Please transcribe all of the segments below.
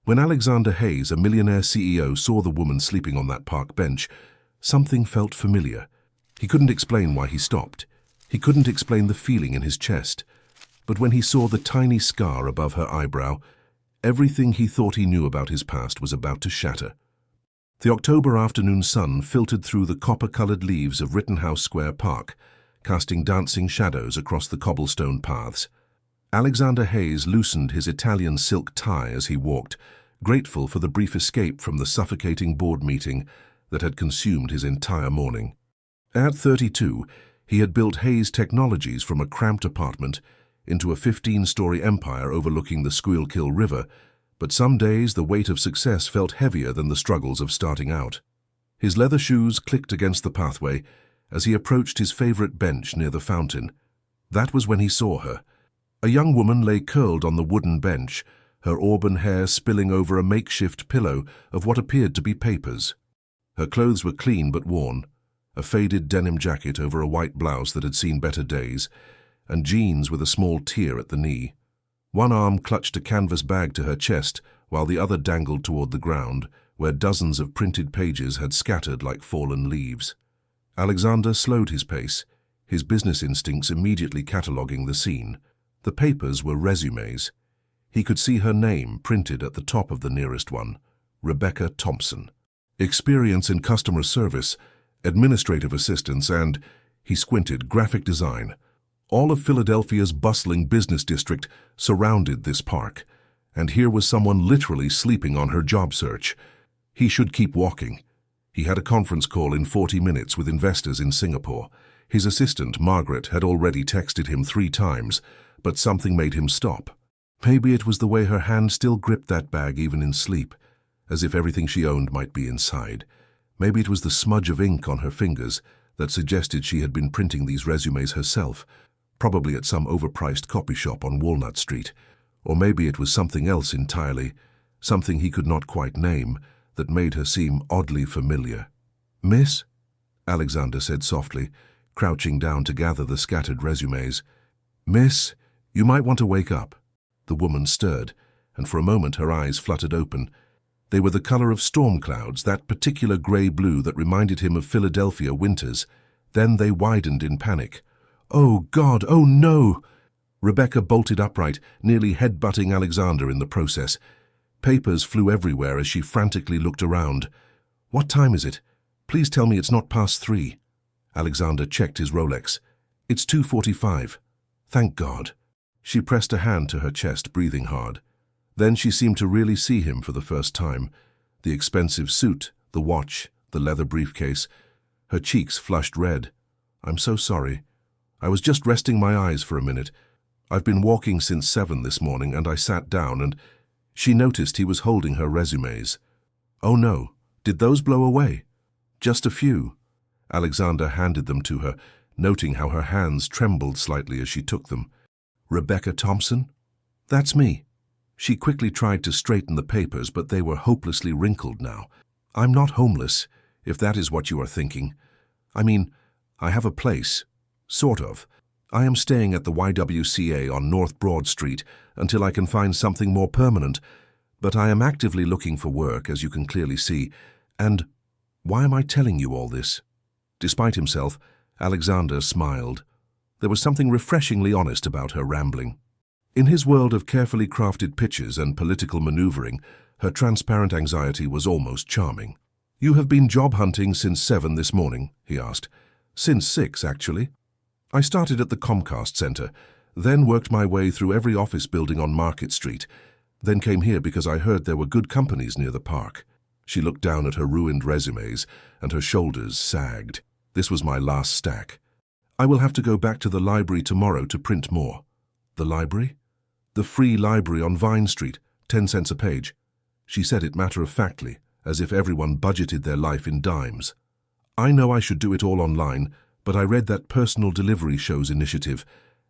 When Alexander Hayes, a Millionaire CEO, saw the woman sleeping on that park bench, something felt familiar. He couldn't explain why he stopped. He couldn't explain the feeling in his chest. But when he saw the tiny scar above her eyebrow, everything he thought he knew about his past was about to shatter. The October afternoon sun filtered through the copper-colored leaves of Rittenhouse Square Park, casting dancing shadows across the cobblestone paths. Alexander Hayes loosened his Italian silk tie as he walked, grateful for the brief escape from the suffocating board meeting that had consumed his entire morning. At 32, he had built Hayes Technologies from a cramped apartment into a 15-story empire overlooking the Schuylkill River, but some days the weight of success felt heavier than the struggles of starting out. His leather shoes clicked against the pathway as he approached his favorite bench near the fountain. That was when he saw her. A young woman lay curled on the wooden bench, her auburn hair spilling over a makeshift pillow of what appeared to be papers. Her clothes were clean but worn, a faded denim jacket over a white blouse that had seen better days, and jeans with a small tear at the knee. One arm clutched a canvas bag to her chest, while the other dangled toward the ground, where dozens of printed pages had scattered like fallen leaves. Alexander slowed his pace, his business instincts immediately cataloguing the scene. The papers were resumes. He could see her name printed at the top of the nearest one, Rebecca Thompson. Experience in customer service, administrative assistance, and, he squinted, graphic design. All of Philadelphia's bustling business district surrounded this park, and here was someone literally sleeping on her job search. He should keep walking. He had a conference call in 40 minutes with investors in Singapore. His assistant, Margaret, had already texted him 3 times, but something made him stop. Maybe it was the way her hand still gripped that bag even in sleep, as if everything she owned might be inside. Maybe it was the smudge of ink on her fingers that suggested she had been printing these resumes herself, probably at some overpriced copy shop on Walnut Street. Or maybe it was something else entirely, something he could not quite name, that made her seem oddly familiar. "Miss?" Alexander said softly, crouching down to gather the scattered resumes. "Miss, you might want to wake up." The woman stirred, and for a moment her eyes fluttered open. They were the color of storm clouds, that particular gray-blue that reminded him of Philadelphia winters. Then they widened in panic. "Oh, God! Oh, no!" Rebecca bolted upright, nearly head-butting Alexander in the process. Papers flew everywhere as she frantically looked around. "What time is it? Please tell me it's not past 3. Alexander checked his Rolex. "It's 2:45. Thank God." She pressed a hand to her chest, breathing hard. Then she seemed to really see him for the first time. The expensive suit, the watch, the leather briefcase. Her cheeks flushed red. "I'm so sorry. I was just resting my eyes for a minute. I've been walking since 7 this morning, and I sat down and—" She noticed he was holding her resumes. "Oh no, did those blow away?" "Just a few." Alexander handed them to her, noting how her hands trembled slightly as she took them. "Rebecca Thompson?" "That's me." She quickly tried to straighten the papers, but they were hopelessly wrinkled now. "I'm not homeless, if that is what you are thinking. I mean, I have a place. Sort of. I am staying at the YWCA on North Broad Street until I can find something more permanent, but I am actively looking for work, as you can clearly see. And why am I telling you all this?" Despite himself, Alexander smiled. There was something refreshingly honest about her rambling. In his world of carefully crafted pitches and political maneuvering, her transparent anxiety was almost charming. "You have been job hunting since 7 this morning?" he asked. "Since 6, actually. I started at the Comcast Center, then worked my way through every office building on Market Street, then came here because I heard there were good companies near the park." She looked down at her ruined resumes, and her shoulders sagged. "This was my last stack. I will have to go back to the library tomorrow to print more." "The library?" "The free library on Vine Street, 10 cents a page." She said it matter-of-factly, as if everyone budgeted their life in dimes. "I know I should do it all online, but I read that personal delivery show's initiative,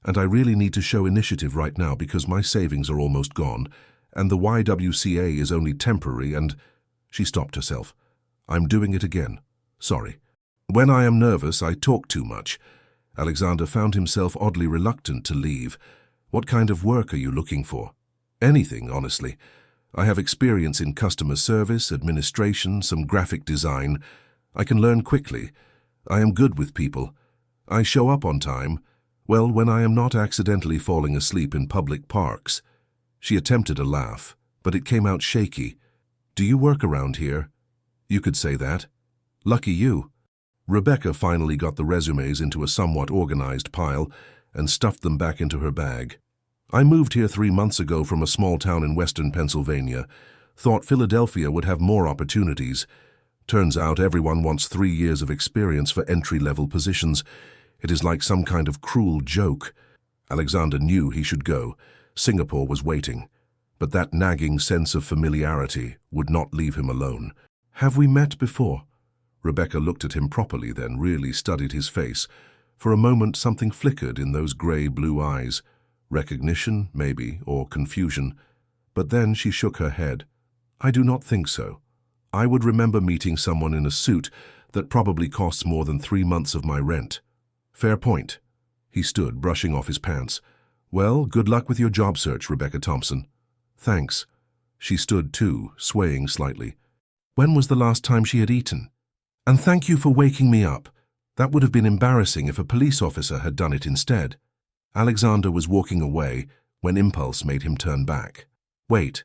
and I really need to show initiative right now because my savings are almost gone, and the YWCA is only temporary and—" She stopped herself. "I'm doing it again. Sorry. When I am nervous, I talk too much." Alexander found himself oddly reluctant to leave. "What kind of work are you looking for?" "Anything, honestly. I have experience in customer service, administration, some graphic design. I can learn quickly. I am good with people. I show up on time. Well, when I am not accidentally falling asleep in public parks." She attempted a laugh, but it came out shaky. "Do you work around here?" "You could say that." "Lucky you." Rebecca finally got the resumes into a somewhat organized pile and stuffed them back into her bag. "I moved here 3 months ago from a small town in western Pennsylvania. Thought Philadelphia would have more opportunities. Turns out everyone wants 3 years of experience for entry-level positions. It is like some kind of cruel joke." Alexander knew he should go. Singapore was waiting. But that nagging sense of familiarity would not leave him alone. "Have we met before?" Rebecca looked at him properly, then really studied his face. For a moment something flickered in those grey-blue eyes. Recognition, maybe, or confusion. But then she shook her head. "I do not think so. I would remember meeting someone in a suit that probably costs more than 3 months of my rent." "Fair point." He stood, brushing off his pants. "Well, good luck with your job search, Rebecca Thompson." "Thanks." She stood too, swaying slightly. When was the last time she had eaten? "And thank you for waking me up. That would have been embarrassing if a police officer had done it instead." Alexander was walking away when impulse made him turn back. "Wait."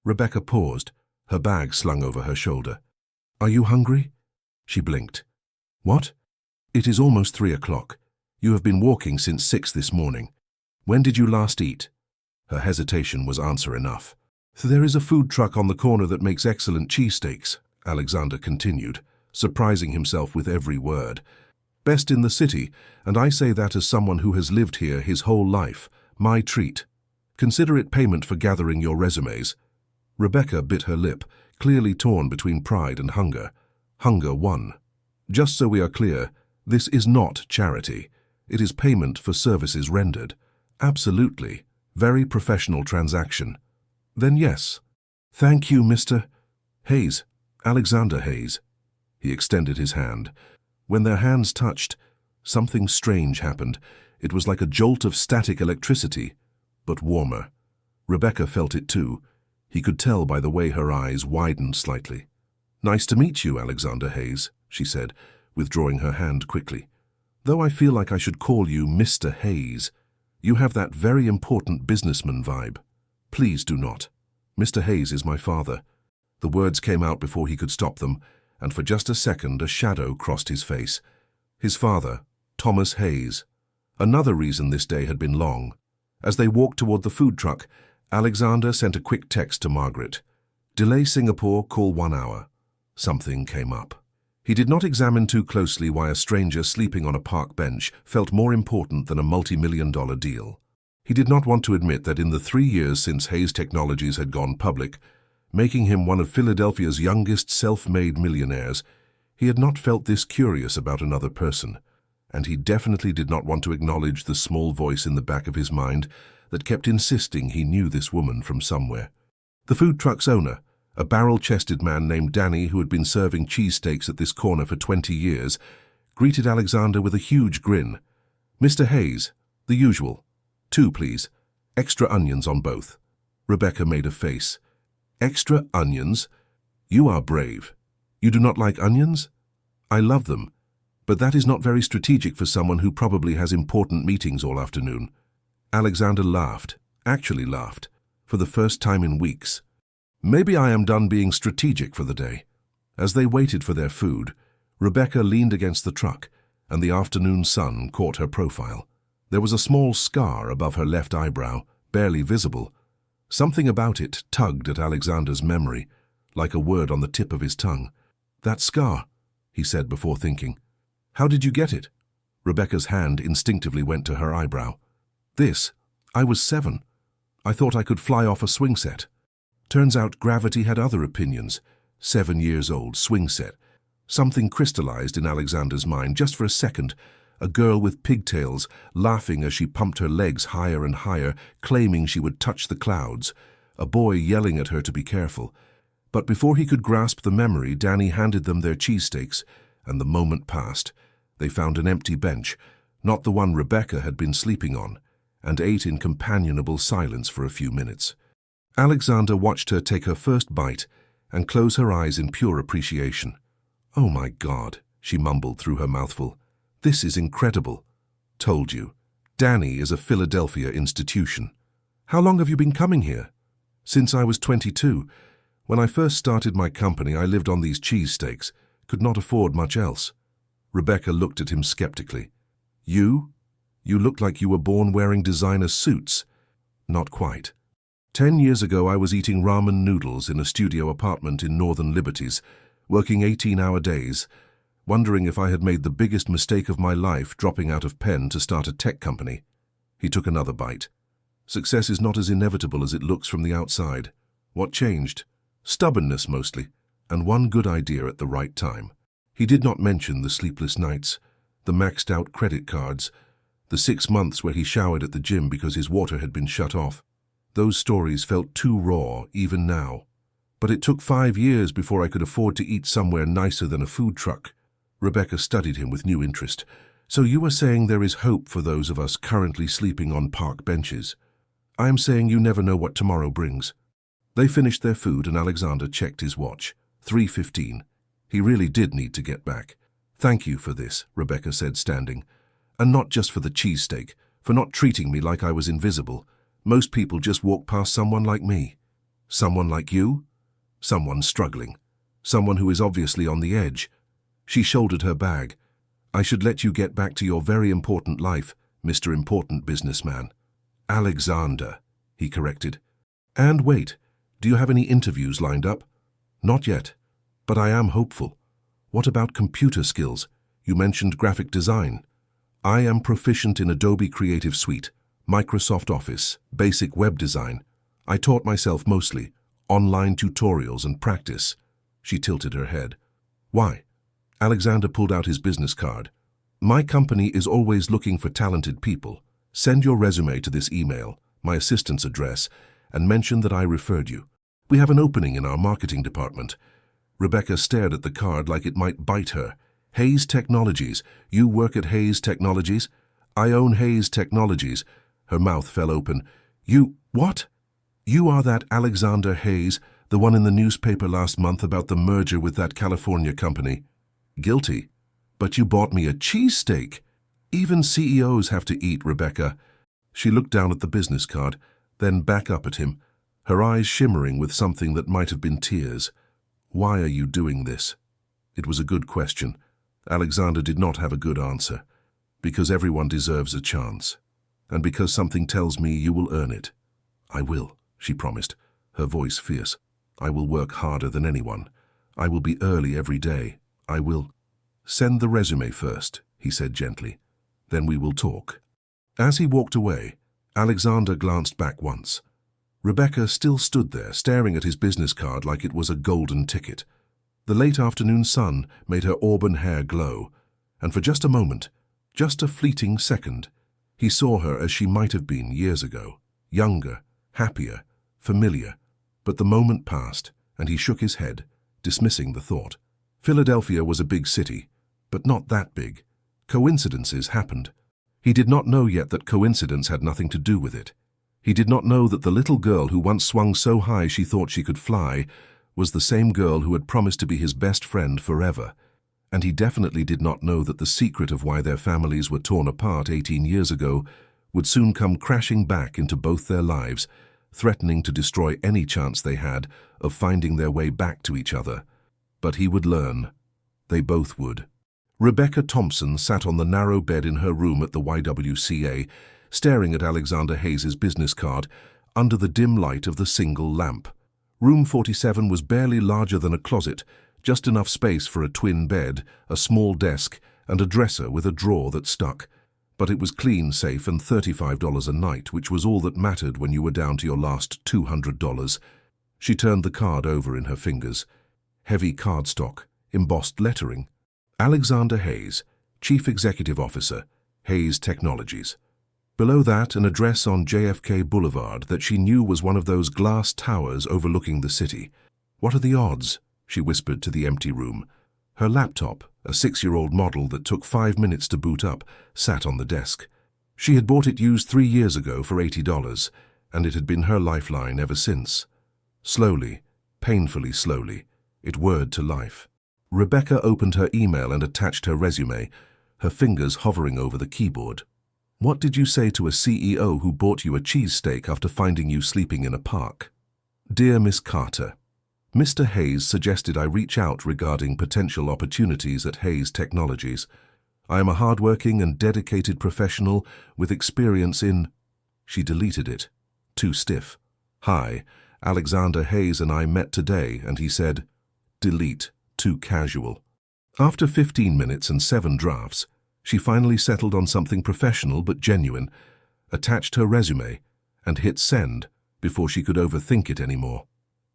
Rebecca paused, her bag slung over her shoulder. "Are you hungry?" She blinked. "What?" "It is almost 3 o'clock. You have been walking since 6 this morning. When did you last eat?" Her hesitation was answer enough. "There is a food truck on the corner that makes excellent cheesesteaks," Alexander continued, surprising himself with every word. "Best in the city, and I say that as someone who has lived here his whole life. My treat. Consider it payment for gathering your resumes." Rebecca bit her lip, clearly torn between pride and hunger. Hunger won. "Just so we are clear, this is not charity. It is payment for services rendered." "Absolutely. Very professional transaction." "Then yes." "Thank you, Mr. Hayes. Alexander Hayes." He extended his hand. When their hands touched, something strange happened. It was like a jolt of static electricity, but warmer. Rebecca felt it too. He could tell by the way her eyes widened slightly. "Nice to meet you, Alexander Hayes," she said, withdrawing her hand quickly. "Though I feel like I should call you Mr. Hayes. You have that very important businessman vibe." "Please do not. Mr. Hayes is my father." The words came out before he could stop them, and for just a second a shadow crossed his face. His father, Thomas Hayes. Another reason this day had been long. As they walked toward the food truck, Alexander sent a quick text to Margaret. "Delay Singapore, call 1 hour." Something came up. He did not examine too closely why a stranger sleeping on a park bench felt more important than a multi-million-dollar deal. He did not want to admit that in the 3 years since Hayes Technologies had gone public, making him one of Philadelphia's youngest self-made millionaires, he had not felt this curious about another person, and he definitely did not want to acknowledge the small voice in the back of his mind that kept insisting he knew this woman from somewhere. The food truck's owner, a barrel-chested man named Danny who had been serving cheesesteaks at this corner for 20 years, greeted Alexander with a huge grin. "Mr. Hayes, the usual. 2, please. Extra onions on both." Rebecca made a face. "Extra onions? You are brave. You do not like onions?" "I love them, but that is not very strategic for someone who probably has important meetings all afternoon." Alexander laughed, actually laughed, for the first time in weeks. "Maybe I am done being strategic for the day." As they waited for their food, Rebecca leaned against the truck, and the afternoon sun caught her profile. There was a small scar above her left eyebrow, barely visible. Something about it tugged at Alexander's memory, like a word on the tip of his tongue. "That scar," he said before thinking. "How did you get it?" Rebecca's hand instinctively went to her eyebrow. I was 7. I thought I could fly off a swing set." Turns out gravity had other opinions. 7 years old, swing set. Something crystallized in Alexander's mind just for a second. A girl with pigtails, laughing as she pumped her legs higher and higher, claiming she would touch the clouds. A boy yelling at her to be careful. But before he could grasp the memory, Danny handed them their cheesesteaks, and the moment passed. They found an empty bench, not the one Rebecca had been sleeping on, and ate in companionable silence for a few minutes. Alexander watched her take her first bite and close her eyes in pure appreciation. "Oh my God," she mumbled through her mouthful. "This is incredible. Told you. Danny is a Philadelphia institution. How long have you been coming here?" "Since I was 22. When I first started my company, I lived on these cheesesteaks, could not afford much else." Rebecca looked at him skeptically. "You? You look like you were born wearing designer suits." "Not quite. 10 years ago, I was eating ramen noodles in a studio apartment in Northern Liberties, working 18-hour days, wondering if I had made the biggest mistake of my life dropping out of Penn to start a tech company." He took another bite. "Success is not as inevitable as it looks from the outside. What changed? Stubbornness mostly, and one good idea at the right time." He did not mention the sleepless nights, the maxed-out credit cards, the 6 months where he showered at the gym because his water had been shut off. Those stories felt too raw, even now. "But it took 5 years before I could afford to eat somewhere nicer than a food truck." Rebecca studied him with new interest. "So you are saying there is hope for those of us currently sleeping on park benches?" "I am saying you never know what tomorrow brings." They finished their food and Alexander checked his watch. 3:15. He really did need to get back. "Thank you for this," Rebecca said, standing. "And not just for the cheesesteak, for not treating me like I was invisible. Most people just walk past someone like me." "Someone like you?" "Someone struggling. Someone who is obviously on the edge." She shouldered her bag. "I should let you get back to your very important life, Mr. Important Businessman." "Alexander," he corrected. "And wait, do you have any interviews lined up?" "Not yet, but I am hopeful." "What about computer skills? You mentioned graphic design." "I am proficient in Adobe Creative Suite, Microsoft Office, basic web design. I taught myself mostly, online tutorials and practice." She tilted her head. "Why?" Alexander pulled out his business card. "My company is always looking for talented people. Send your resume to this email, my assistant's address, and mention that I referred you. We have an opening in our marketing department." Rebecca stared at the card like it might bite her. "Hayes Technologies. You work at Hayes Technologies?" "I own Hayes Technologies." Her mouth fell open. "You, what? You are that Alexander Hayes, the one in the newspaper last month about the merger with that California company?" "Guilty. But you bought me a cheesesteak." "Even CEOs have to eat, Rebecca." She looked down at the business card, then back up at him, her eyes shimmering with something that might have been tears. "Why are you doing this?" It was a good question. Alexander did not have a good answer. "Because everyone deserves a chance. And because something tells me you will earn it." "I will," she promised, her voice fierce. "I will work harder than anyone. I will be early every day. I will—" "Send the resume first," he said gently. "Then we will talk." As he walked away, Alexander glanced back once. Rebecca still stood there, staring at his business card like it was a golden ticket. The late afternoon sun made her auburn hair glow, and for just a moment, just a fleeting second, he saw her as she might have been years ago, younger, happier, familiar. But the moment passed, and he shook his head, dismissing the thought. Philadelphia was a big city, but not that big. Coincidences happened. He did not know yet that coincidence had nothing to do with it. He did not know that the little girl who once swung so high she thought she could fly was the same girl who had promised to be his best friend forever. And he definitely did not know that the secret of why their families were torn apart 18 years ago would soon come crashing back into both their lives, threatening to destroy any chance they had of finding their way back to each other. But he would learn. They both would. Rebecca Thompson sat on the narrow bed in her room at the YWCA, staring at Alexander Hayes' business card under the dim light of the single lamp. Room 47 was barely larger than a closet, just enough space for a twin bed, a small desk, and a dresser with a drawer that stuck. But it was clean, safe, and $35 a night, which was all that mattered when you were down to your last $200. She turned the card over in her fingers. Heavy cardstock, embossed lettering. Alexander Hayes, Chief Executive Officer, Hayes Technologies. Below that, an address on JFK Boulevard that she knew was one of those glass towers overlooking the city. "What are the odds?" she whispered to the empty room. Her laptop, a 6-year-old model that took 5 minutes to boot up, sat on the desk. She had bought it used 3 years ago for $80. and it had been her lifeline ever since. Slowly, painfully slowly, it whirred to life. Rebecca opened her email and attached her resume, her fingers hovering over the keyboard. What did you say to a CEO who bought you a cheesesteak after finding you sleeping in a park? Dear Miss Carter, Mr. Hayes suggested I reach out regarding potential opportunities at Hayes Technologies. I am a hardworking and dedicated professional with experience in... She deleted it. Too stiff. Hi, Alexander Hayes and I met today, and he said, delete, too casual. After 15 minutes and 7 drafts, she finally settled on something professional but genuine, attached her resume, and hit send before she could overthink it anymore.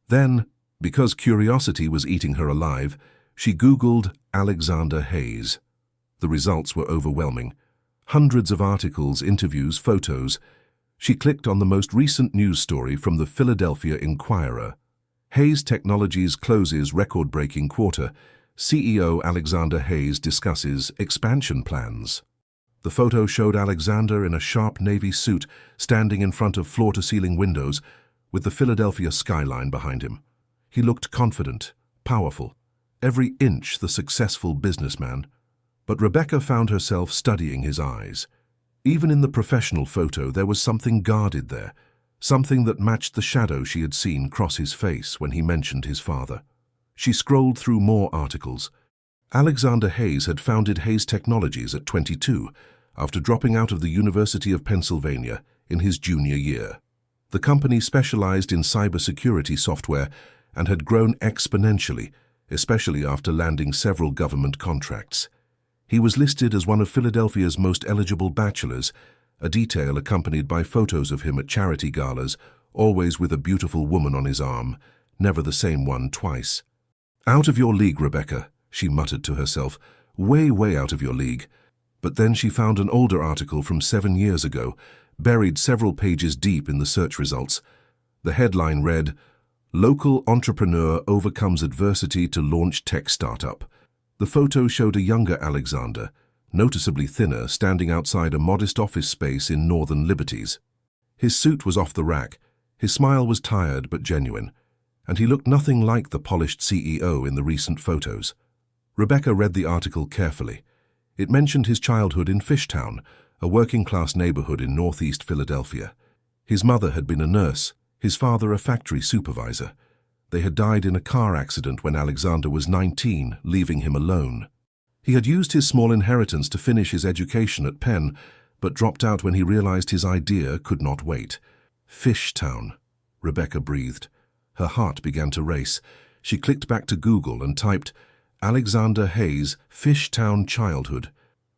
Then, because curiosity was eating her alive, she Googled Alexander Hayes. The results were overwhelming. Hundreds of articles, interviews, photos. She clicked on the most recent news story from the Philadelphia Inquirer. Hayes Technologies closes record-breaking quarter. CEO Alexander Hayes discusses expansion plans. The photo showed Alexander in a sharp navy suit standing in front of floor-to-ceiling windows with the Philadelphia skyline behind him. He looked confident, powerful, every inch the successful businessman. But Rebecca found herself studying his eyes. Even in the professional photo, there was something guarded there, something that matched the shadow she had seen cross his face when he mentioned his father. She scrolled through more articles. Alexander Hayes had founded Hayes Technologies at 22, after dropping out of the University of Pennsylvania in his junior year. The company specialized in cybersecurity software and had grown exponentially, especially after landing several government contracts. He was listed as one of Philadelphia's most eligible bachelors, a detail accompanied by photos of him at charity galas, always with a beautiful woman on his arm, never the same one twice. Out of your league, Rebecca, she muttered to herself, way, way out of your league. But then she found an older article from 7 years ago, buried several pages deep in the search results. The headline read, Local entrepreneur overcomes adversity to launch tech startup. The photo showed a younger Alexander, noticeably thinner, standing outside a modest office space in Northern Liberties. His suit was off the rack, his smile was tired but genuine, and he looked nothing like the polished CEO in the recent photos. Rebecca read the article carefully. It mentioned his childhood in Fishtown, a working-class neighborhood in northeast Philadelphia. His mother had been a nurse, his father a factory supervisor. They had died in a car accident when Alexander was 19, leaving him alone. He had used his small inheritance to finish his education at Penn, but dropped out when he realized his idea could not wait. Fishtown, Rebecca breathed. Her heart began to race. She clicked back to Google and typed, Alexander Hayes, Fishtown childhood.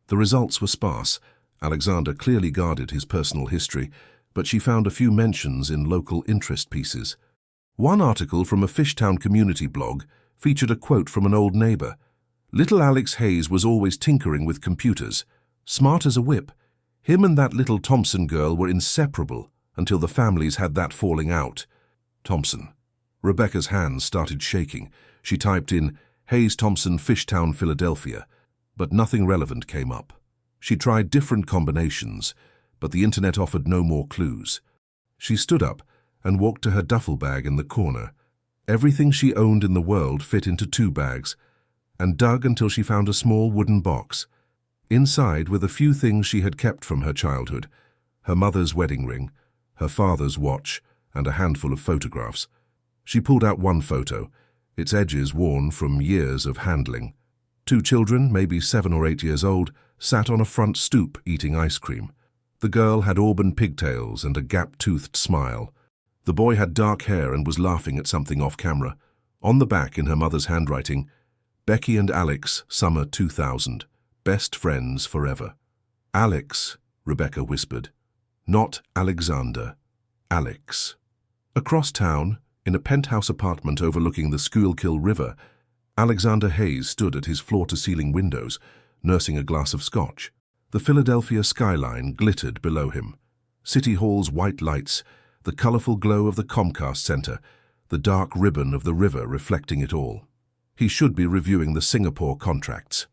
The results were sparse. Alexander clearly guarded his personal history, but she found a few mentions in local interest pieces. One article from a Fishtown community blog featured a quote from an old neighbor. Little Alex Hayes was always tinkering with computers, smart as a whip. Him and that little Thompson girl were inseparable until the families had that falling out. Thompson. Rebecca's hands started shaking. She typed in Hayes Thompson, Fishtown, Philadelphia, but nothing relevant came up. She tried different combinations, but the internet offered no more clues. She stood up and walked to her duffel bag in the corner. Everything she owned in the world fit into 2 bags, and dug until she found a small wooden box. Inside were the few things she had kept from her childhood, her mother's wedding ring, her father's watch, and a handful of photographs. She pulled out one photo, its edges worn from years of handling. 2 children, maybe 7 or 8 years old, sat on a front stoop eating ice cream. The girl had auburn pigtails and a gap-toothed smile. The boy had dark hair and was laughing at something off camera. On the back, in her mother's handwriting, Becky and Alex, summer 2000, best friends forever. Alex, Rebecca whispered. Not Alexander. Alex. Across town, in a penthouse apartment overlooking the Schuylkill River, Alexander Hayes stood at his floor-to-ceiling windows, nursing a glass of scotch. The Philadelphia skyline glittered below him. City Hall's white lights, the colorful glow of the Comcast Center, the dark ribbon of the river reflecting it all. He should be reviewing the Singapore contracts.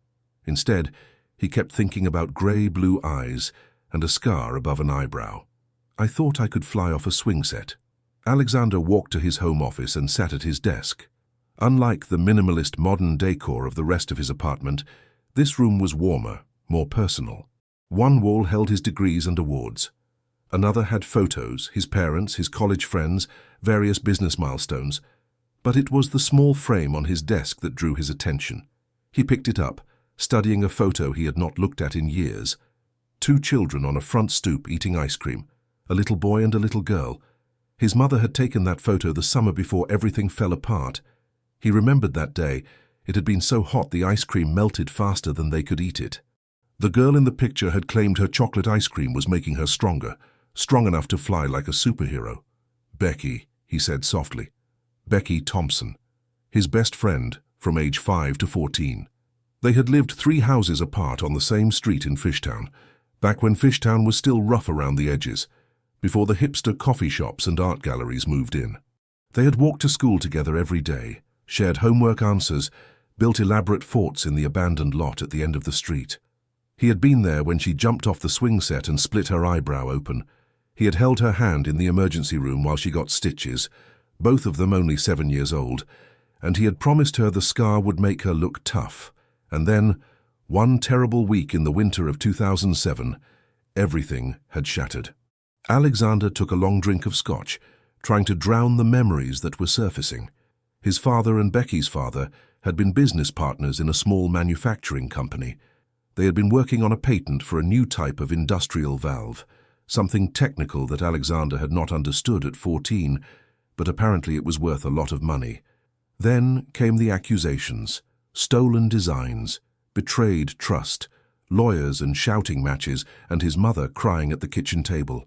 Instead, he kept thinking about gray-blue eyes and a scar above an eyebrow. I thought I could fly off a swing set. Alexander walked to his home office and sat at his desk. Unlike the minimalist modern decor of the rest of his apartment, this room was warmer, more personal. One wall held his degrees and awards. Another had photos, his parents, his college friends, various business milestones. But it was the small frame on his desk that drew his attention. He picked it up, studying a photo he had not looked at in years. 2 children on a front stoop eating ice cream, a little boy and a little girl. His mother had taken that photo the summer before everything fell apart. He remembered that day. It had been so hot the ice cream melted faster than they could eat it. The girl in the picture had claimed her chocolate ice cream was making her stronger, strong enough to fly like a superhero. Becky, he said softly. Becky Thompson, his best friend from age 5 to 14. They had lived 3 houses apart on the same street in Fishtown, back when Fishtown was still rough around the edges, before the hipster coffee shops and art galleries moved in. They had walked to school together every day, shared homework answers, built elaborate forts in the abandoned lot at the end of the street. He had been there when she jumped off the swing set and split her eyebrow open. He had held her hand in the emergency room while she got stitches, both of them only 7 years old, and he had promised her the scar would make her look tough. And then, one terrible week in the winter of 2007, everything had shattered. Alexander took a long drink of scotch, trying to drown the memories that were surfacing. His father and Becky's father had been business partners in a small manufacturing company. They had been working on a patent for a new type of industrial valve, something technical that Alexander had not understood at 14, but apparently it was worth a lot of money. Then came the accusations, stolen designs, betrayed trust, lawyers and shouting matches, and his mother crying at the kitchen table.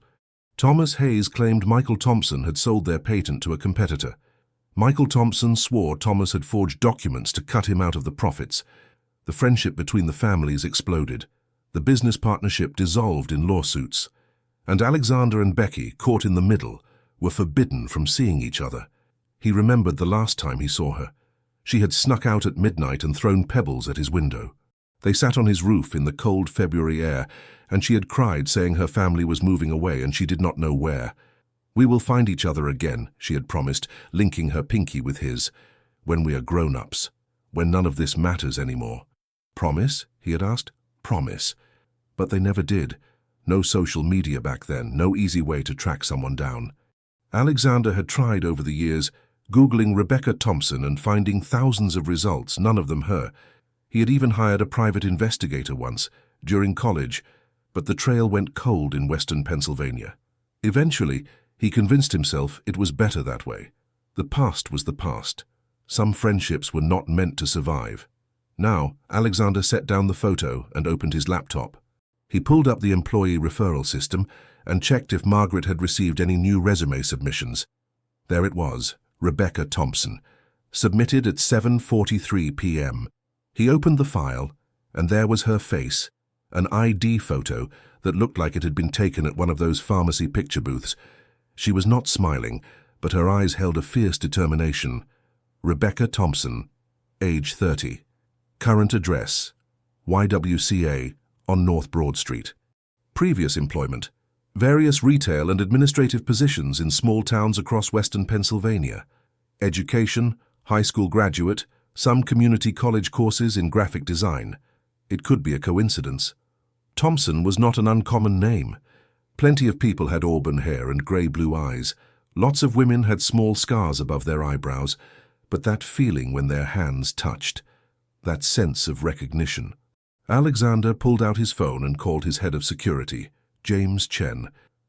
Thomas Hayes claimed Michael Thompson had sold their patent to a competitor. Michael Thompson swore Thomas had forged documents to cut him out of the profits. The friendship between the families exploded. The business partnership dissolved in lawsuits. And Alexander and Becky, caught in the middle, were forbidden from seeing each other. He remembered the last time he saw her. She had snuck out at midnight and thrown pebbles at his window. They sat on his roof in the cold February air, and she had cried, saying her family was moving away and she did not know where. "We will find each other again," she had promised, linking her pinky with his. "When we are grown-ups. When none of this matters anymore." "Promise?" he had asked. "Promise." But they never did. No social media back then, no easy way to track someone down. Alexander had tried over the years, Googling Rebecca Thompson and finding thousands of results, none of them her. He had even hired a private investigator once, during college, but the trail went cold in western Pennsylvania. Eventually, he convinced himself it was better that way. The past was the past. Some friendships were not meant to survive. Now, Alexander set down the photo and opened his laptop. He pulled up the employee referral system and checked if Margaret had received any new resume submissions. There it was, Rebecca Thompson, submitted at 7:43 p.m. He opened the file, and there was her face, an ID photo that looked like it had been taken at one of those pharmacy picture booths. She was not smiling, but her eyes held a fierce determination. Rebecca Thompson, age 30. Current address, YWCA on North Broad Street. Previous employment, various retail and administrative positions in small towns across western Pennsylvania. Education, high school graduate, some community college courses in graphic design. It could be a coincidence. Thompson was not an uncommon name. Plenty of people had auburn hair and grey-blue eyes. Lots of women had small scars above their eyebrows, but that feeling when their hands touched, that sense of recognition. Alexander pulled out his phone and called his head of security, James Chen.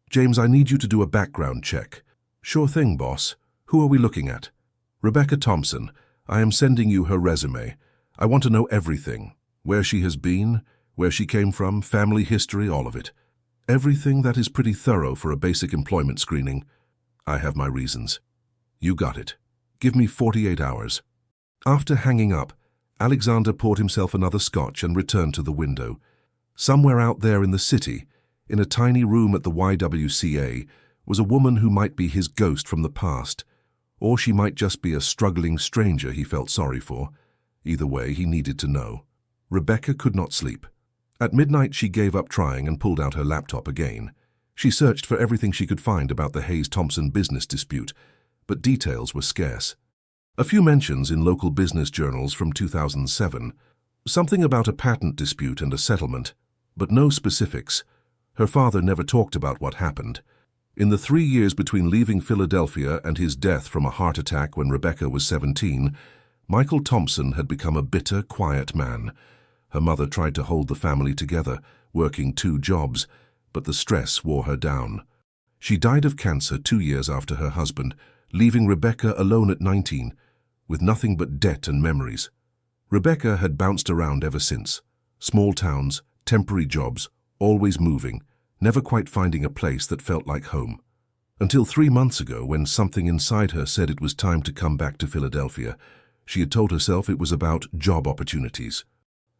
"James, I need you to do a background check." "Sure thing, boss. Who are we looking at?" "Rebecca Thompson. I am sending you her resume. I want to know everything. Where she has been, where she came from, family history, all of it. Everything that is pretty thorough for a basic employment screening. I have my reasons." "You got it. Give me 48 hours." After hanging up, Alexander poured himself another scotch and returned to the window. Somewhere out there in the city, in a tiny room at the YWCA, was a woman who might be his ghost from the past, or she might just be a struggling stranger he felt sorry for. Either way, he needed to know. Rebecca could not sleep. At midnight, she gave up trying and pulled out her laptop again. She searched for everything she could find about the Hayes-Thompson business dispute, but details were scarce. A few mentions in local business journals from 2007, something about a patent dispute and a settlement, but no specifics. Her father never talked about what happened. In the 3 years between leaving Philadelphia and his death from a heart attack when Rebecca was 17, Michael Thompson had become a bitter, quiet man. Her mother tried to hold the family together, working 2 jobs, but the stress wore her down. She died of cancer 2 years after her husband, leaving Rebecca alone at 19, with nothing but debt and memories. Rebecca had bounced around ever since. Small towns, temporary jobs, always moving, never quite finding a place that felt like home. Until 3 months ago, when something inside her said it was time to come back to Philadelphia, she had told herself it was about job opportunities.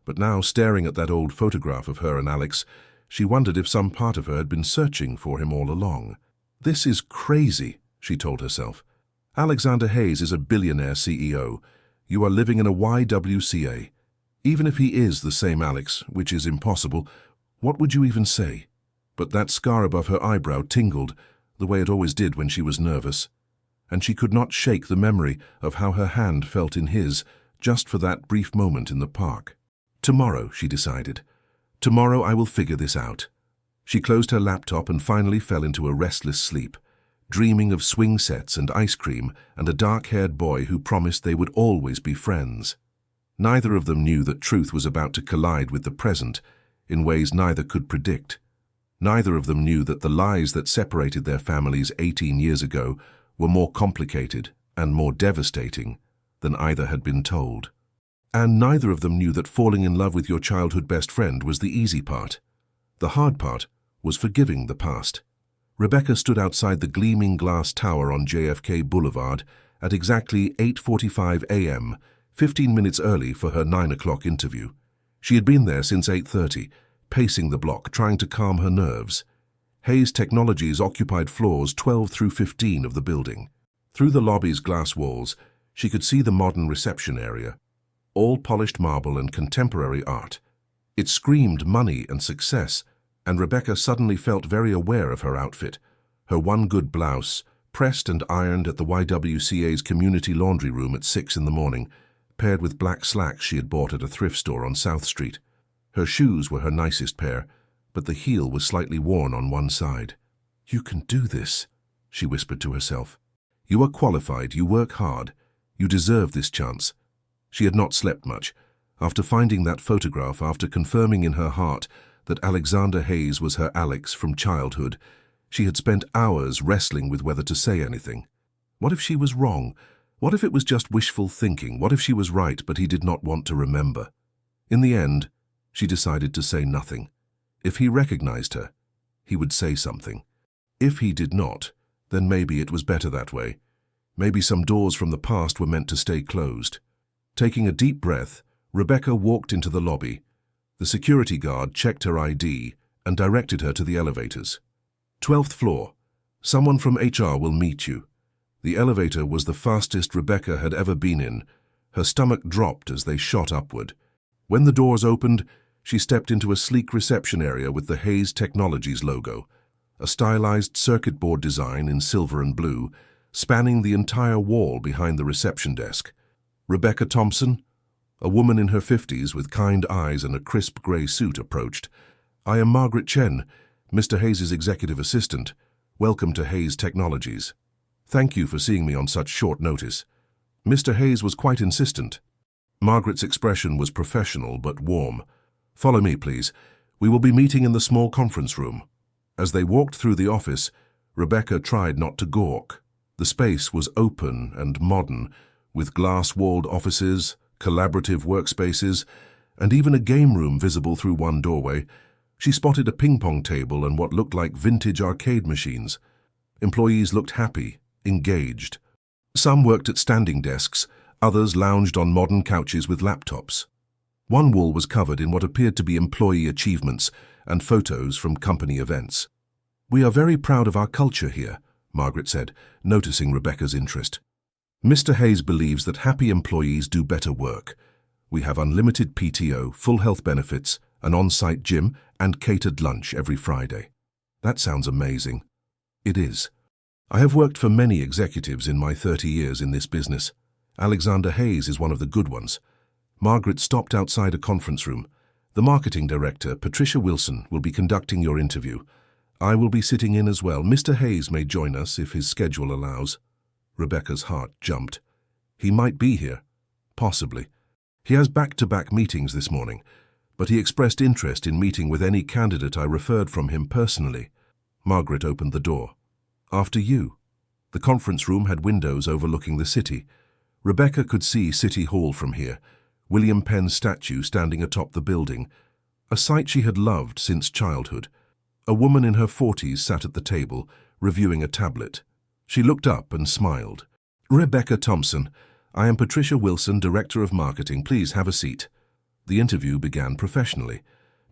But now, staring at that old photograph of her and Alex, she wondered if some part of her had been searching for him all along. "This is crazy," she told herself. "Alexander Hayes is a billionaire CEO. You are living in a YWCA. Even if he is the same Alex, which is impossible, what would you even say?" But that scar above her eyebrow tingled, the way it always did when she was nervous, and she could not shake the memory of how her hand felt in his, just for that brief moment in the park. "Tomorrow," she decided. "Tomorrow I will figure this out." She closed her laptop and finally fell into a restless sleep, dreaming of swing sets and ice cream and a dark-haired boy who promised they would always be friends. Neither of them knew that truth was about to collide with the present in ways neither could predict. Neither of them knew that the lies that separated their families 18 years ago were more complicated and more devastating than either had been told. And neither of them knew that falling in love with your childhood best friend was the easy part. The hard part was forgiving the past. Rebecca stood outside the gleaming glass tower on JFK Boulevard at exactly 8:45 a.m., 15 minutes early for her 9 o'clock interview. She had been there since 8:30, pacing the block, trying to calm her nerves. Hayes Technologies occupied floors 12 through 15 of the building. Through the lobby's glass walls, she could see the modern reception area, all polished marble and contemporary art. It screamed money and success, and Rebecca suddenly felt very aware of her outfit. Her one good blouse, pressed and ironed at the YWCA's community laundry room at 6 in the morning, paired with black slacks she had bought at a thrift store on South Street. Her shoes were her nicest pair, but the heel was slightly worn on one side. "You can do this," she whispered to herself. "You are qualified, you work hard, you deserve this chance." She had not slept much. After finding that photograph, after confirming in her heart that Alexander Hayes was her Alex from childhood, she had spent hours wrestling with whether to say anything. What if she was wrong? What if it was just wishful thinking? What if she was right, but he did not want to remember? In the end, she decided to say nothing. If he recognized her, he would say something. If he did not, then maybe it was better that way. Maybe some doors from the past were meant to stay closed. Taking a deep breath, Rebecca walked into the lobby. The security guard checked her ID and directed her to the elevators. 12th floor. Someone from HR will meet you. The elevator was the fastest Rebecca had ever been in. Her stomach dropped as they shot upward. When the doors opened, she stepped into a sleek reception area with the Hayes Technologies logo, a stylized circuit board design in silver and blue, spanning the entire wall behind the reception desk. Rebecca Thompson, a woman in her 50s with kind eyes and a crisp gray suit, approached. "I am Margaret Chen, Mr. Hayes' executive assistant. Welcome to Hayes Technologies. Thank you for seeing me on such short notice." Mr. Hayes was quite insistent. Margaret's expression was professional but warm. "Follow me, please. We will be meeting in the small conference room." As they walked through the office, Rebecca tried not to gawk. The space was open and modern, with glass-walled offices, collaborative workspaces, and even a game room visible through one doorway. She spotted a ping-pong table and what looked like vintage arcade machines. Employees looked happy, engaged. Some worked at standing desks, others lounged on modern couches with laptops. One wall was covered in what appeared to be employee achievements and photos from company events. "We are very proud of our culture here," Margaret said, noticing Rebecca's interest. "Mr. Hayes believes that happy employees do better work. We have unlimited PTO, full health benefits, an on-site gym, and catered lunch every Friday." That sounds amazing. It is. I have worked for many executives in my 30 years in this business. Alexander Hayes is one of the good ones. Margaret stopped outside a conference room. The marketing director, Patricia Wilson, will be conducting your interview. I will be sitting in as well. Mr. Hayes may join us if his schedule allows. Rebecca's heart jumped. He might be here. Possibly. He has back-to-back meetings this morning, but he expressed interest in meeting with any candidate I referred from him personally. Margaret opened the door. After you. The conference room had windows overlooking the city. Rebecca could see City Hall from here, William Penn's statue standing atop the building, a sight she had loved since childhood. A woman in her 40s sat at the table, reviewing a tablet. She looked up and smiled. Rebecca Thompson, I am Patricia Wilson, Director of Marketing. Please have a seat. The interview began professionally.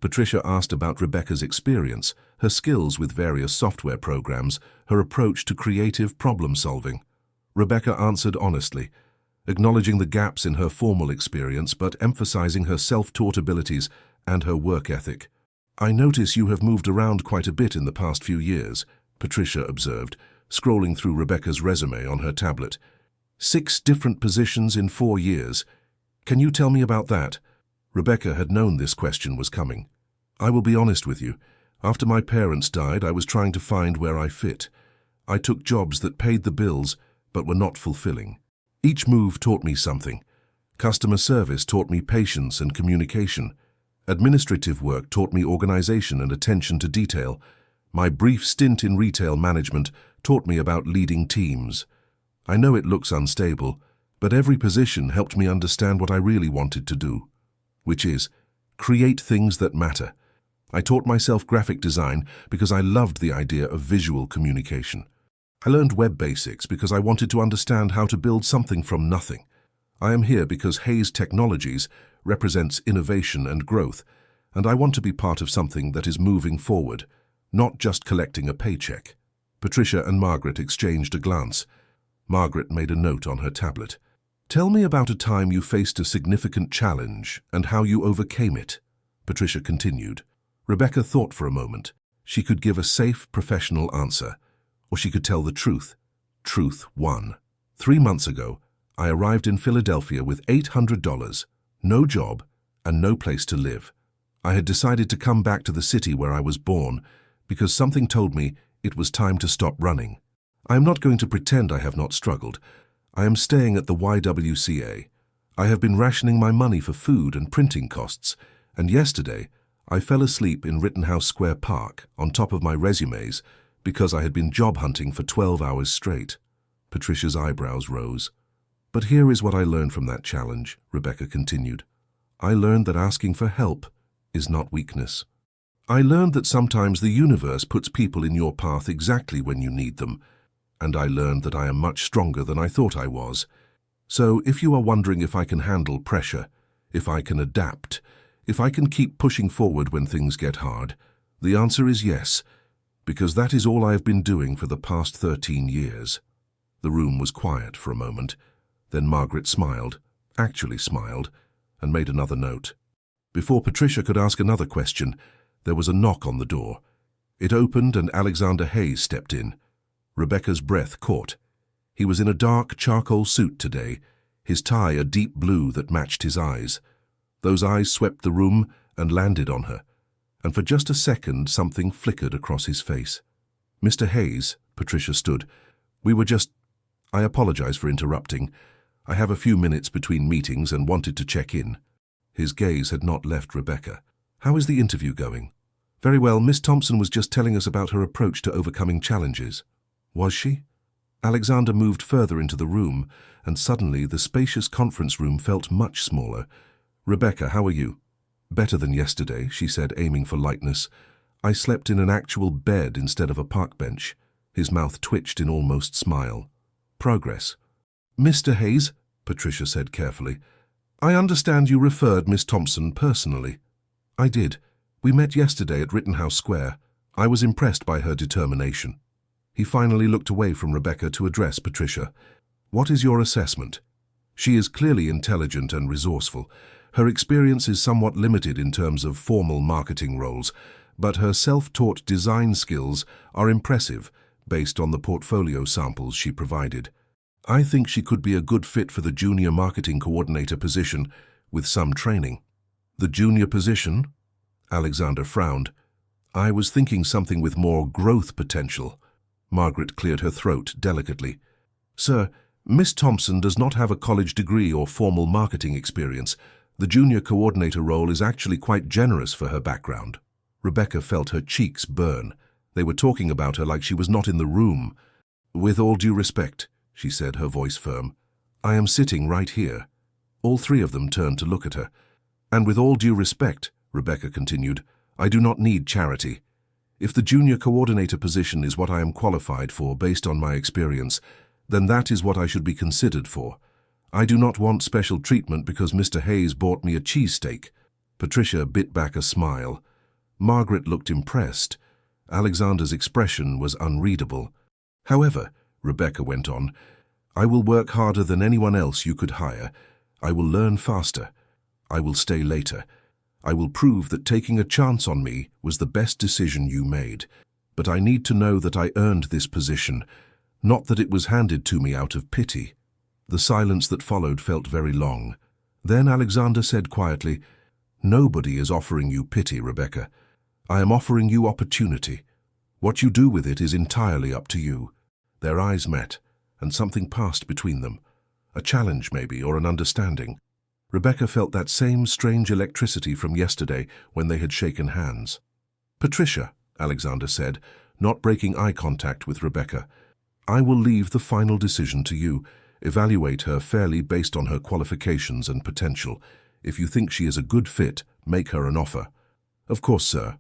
Patricia asked about Rebecca's experience, her skills with various software programs, her approach to creative problem-solving. Rebecca answered honestly, acknowledging the gaps in her formal experience but emphasizing her self-taught abilities and her work ethic. I notice you have moved around quite a bit in the past few years, Patricia observed, scrolling through Rebecca's resume on her tablet. 6 different positions in 4 years. Can you tell me about that? Rebecca had known this question was coming. I will be honest with you. After my parents died, I was trying to find where I fit. I took jobs that paid the bills but were not fulfilling. Each move taught me something. Customer service taught me patience and communication. Administrative work taught me organization and attention to detail. My brief stint in retail management taught me about leading teams. I know it looks unstable, but every position helped me understand what I really wanted to do, which is create things that matter. I taught myself graphic design because I loved the idea of visual communication. I learned web basics because I wanted to understand how to build something from nothing. I am here because Hayes Technologies represents innovation and growth, and I want to be part of something that is moving forward, not just collecting a paycheck. Patricia and Margaret exchanged a glance. Margaret made a note on her tablet. Tell me about a time you faced a significant challenge and how you overcame it, Patricia continued. Rebecca thought for a moment. She could give a safe, professional answer, or she could tell the truth. Truth won. 3 months ago, I arrived in Philadelphia with $800, no job, and no place to live. I had decided to come back to the city where I was born because something told me it was time to stop running. I am not going to pretend I have not struggled. I am staying at the YWCA. I have been rationing my money for food and printing costs, and yesterday I fell asleep in Rittenhouse Square Park on top of my resumes because I had been job hunting for 12 hours straight. Patricia's eyebrows rose. But here is what I learned from that challenge, Rebecca continued. I learned that asking for help is not weakness. I learned that sometimes the universe puts people in your path exactly when you need them, and I learned that I am much stronger than I thought I was. So if you are wondering if I can handle pressure, if I can adapt, if I can keep pushing forward when things get hard, the answer is yes, because that is all I have been doing for the past 13 years. The room was quiet for a moment. Then Margaret smiled, actually smiled, and made another note. Before Patricia could ask another question, there was a knock on the door. It opened and Alexander Hayes stepped in. Rebecca's breath caught. He was in a dark charcoal suit today, his tie a deep blue that matched his eyes. Those eyes swept the room and landed on her, and for just a second something flickered across his face. Mr. Hayes, Patricia stood. I apologize for interrupting. I have a few minutes between meetings and wanted to check in. His gaze had not left Rebecca. How is the interview going? Very well, Miss Thompson was just telling us about her approach to overcoming challenges. Was she? Alexander moved further into the room, and suddenly the spacious conference room felt much smaller. Rebecca, how are you? Better than yesterday, she said, aiming for lightness. I slept in an actual bed instead of a park bench. His mouth twitched in almost smile. Progress. Mr. Hayes, Patricia said carefully, I understand you referred Miss Thompson personally. I did. We met yesterday at Rittenhouse Square. I was impressed by her determination. He finally looked away from Rebecca to address Patricia. What is your assessment? She is clearly intelligent and resourceful. Her experience is somewhat limited in terms of formal marketing roles, but her self-taught design skills are impressive based on the portfolio samples she provided. I think she could be a good fit for the junior marketing coordinator position with some training. The junior position? Alexander frowned. I was thinking something with more growth potential. Margaret cleared her throat delicately. Sir, Miss Thompson does not have a college degree or formal marketing experience. The junior coordinator role is actually quite generous for her background. Rebecca felt her cheeks burn. They were talking about her like she was not in the room. With all due respect, she said, her voice firm, I am sitting right here. All three of them turned to look at her. And with all due respect, Rebecca continued, I do not need charity. If the junior coordinator position is what I am qualified for based on my experience, then that is what I should be considered for. I do not want special treatment because Mr. Hayes bought me a cheesesteak. Patricia bit back a smile. Margaret looked impressed. Alexander's expression was unreadable. However, Rebecca went on, I will work harder than anyone else you could hire. I will learn faster. I will stay later. I will prove that taking a chance on me was the best decision you made. But I need to know that I earned this position, not that it was handed to me out of pity. The silence that followed felt very long. Then Alexander said quietly, Nobody is offering you pity, Rebecca. I am offering you opportunity. What you do with it is entirely up to you. Their eyes met, and something passed between them. A challenge, maybe, or an understanding. Rebecca felt that same strange electricity from yesterday when they had shaken hands. Patricia, Alexander said, not breaking eye contact with Rebecca, I will leave the final decision to you. Evaluate her fairly based on her qualifications and potential. If you think she is a good fit, make her an offer. Of course, sir.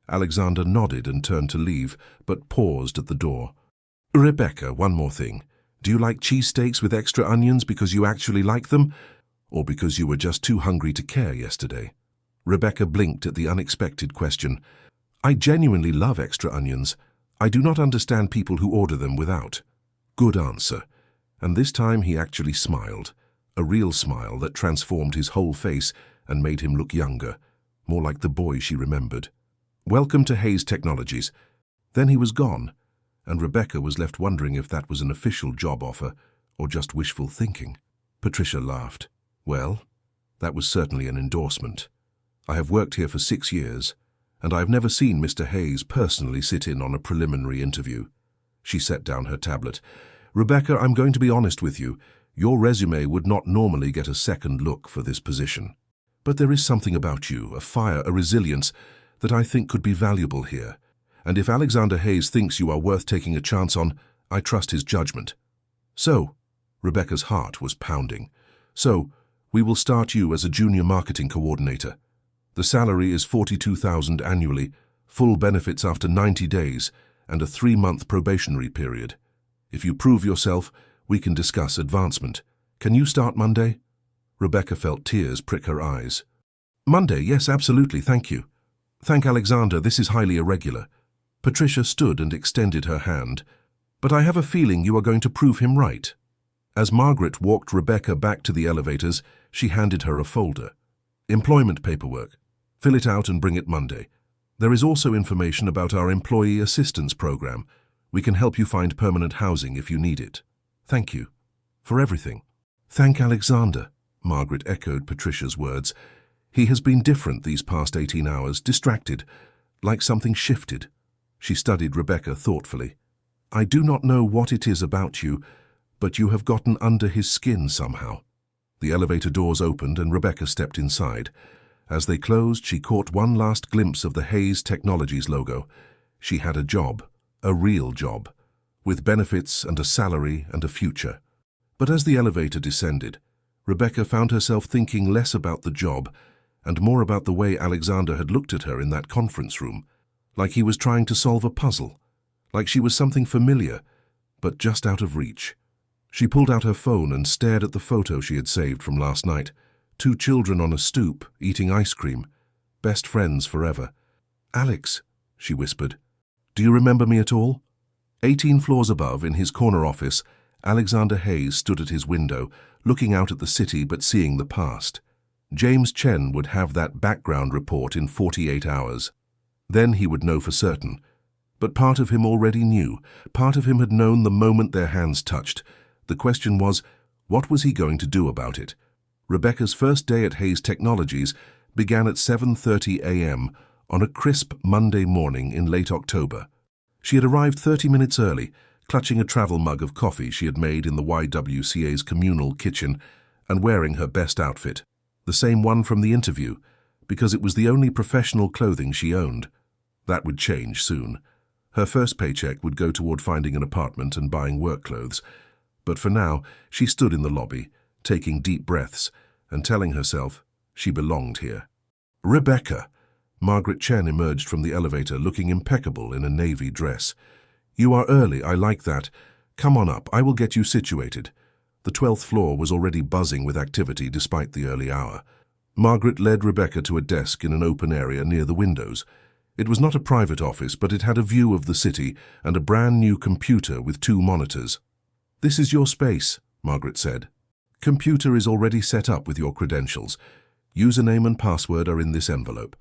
Alexander nodded and turned to leave, but paused at the door. Rebecca, one more thing. Do you like cheesesteaks with extra onions because you actually like them, or because you were just too hungry to care yesterday? Rebecca blinked at the unexpected question. I genuinely love extra onions. I do not understand people who order them without. Good answer. And this time he actually smiled, a real smile that transformed his whole face and made him look younger, more like the boy she remembered. Welcome to Hayes Technologies. Then he was gone, and Rebecca was left wondering if that was an official job offer or just wishful thinking. Patricia laughed. Well, that was certainly an endorsement. I have worked here for 6 years, and I have never seen Mr. Hayes personally sit in on a preliminary interview. She set down her tablet. Rebecca, I'm going to be honest with you. Your resume would not normally get a second look for this position. But there is something about you, a fire, a resilience, that I think could be valuable here. And if Alexander Hayes thinks you are worth taking a chance on, I trust his judgment. So, Rebecca's heart was pounding. So, we will start you as a junior marketing coordinator. The salary is $42,000 annually, full benefits after 90 days, and a 3-month probationary period. If you prove yourself, we can discuss advancement. Can you start Monday? Rebecca felt tears prick her eyes. Monday, yes, absolutely, thank you. Thank Alexander, this is highly irregular. Patricia stood and extended her hand. But I have a feeling you are going to prove him right. As Margaret walked Rebecca back to the elevators, she handed her a folder. Employment paperwork. Fill it out and bring it Monday. There is also information about our employee assistance program. We can help you find permanent housing if you need it. Thank you. For everything. Thank Alexander, Margaret echoed Patricia's words. He has been different these past 18 hours, distracted, like something shifted. She studied Rebecca thoughtfully. I do not know what it is about you, but you have gotten under his skin somehow. The elevator doors opened and Rebecca stepped inside. As they closed, she caught one last glimpse of the Hayes Technologies logo. She had a job, a real job, with benefits and a salary and a future. But as the elevator descended, Rebecca found herself thinking less about the job and more about the way Alexander had looked at her in that conference room, like he was trying to solve a puzzle, like she was something familiar, but just out of reach. She pulled out her phone and stared at the photo she had saved from last night. 2 children on a stoop, eating ice cream. Best friends forever. Alex, she whispered, do you remember me at all? 18 floors above, in his corner office, Alexander Hayes stood at his window, looking out at the city but seeing the past. James Chen would have that background report in 48 hours. Then he would know for certain. But part of him already knew. Part of him had known the moment their hands touched. The question was, what was he going to do about it? Rebecca's first day at Hayes Technologies began at 7:30 a.m. on a crisp Monday morning in late October. She had arrived 30 minutes early, clutching a travel mug of coffee she had made in the YWCA's communal kitchen and wearing her best outfit, the same one from the interview, because it was the only professional clothing she owned. That would change soon. Her first paycheck would go toward finding an apartment and buying work clothes. But for now, she stood in the lobby, taking deep breaths and telling herself she belonged here. "Rebecca!" Margaret Chen emerged from the elevator looking impeccable in a navy dress. "You are early, I like that. Come on up, I will get you situated." The 12th floor was already buzzing with activity despite the early hour. Margaret led Rebecca to a desk in an open area near the windows. It was not a private office, but it had a view of the city and a brand new computer with 2 monitors. "This is your space," Margaret said. "Computer is already set up with your credentials. Username and password are in this envelope.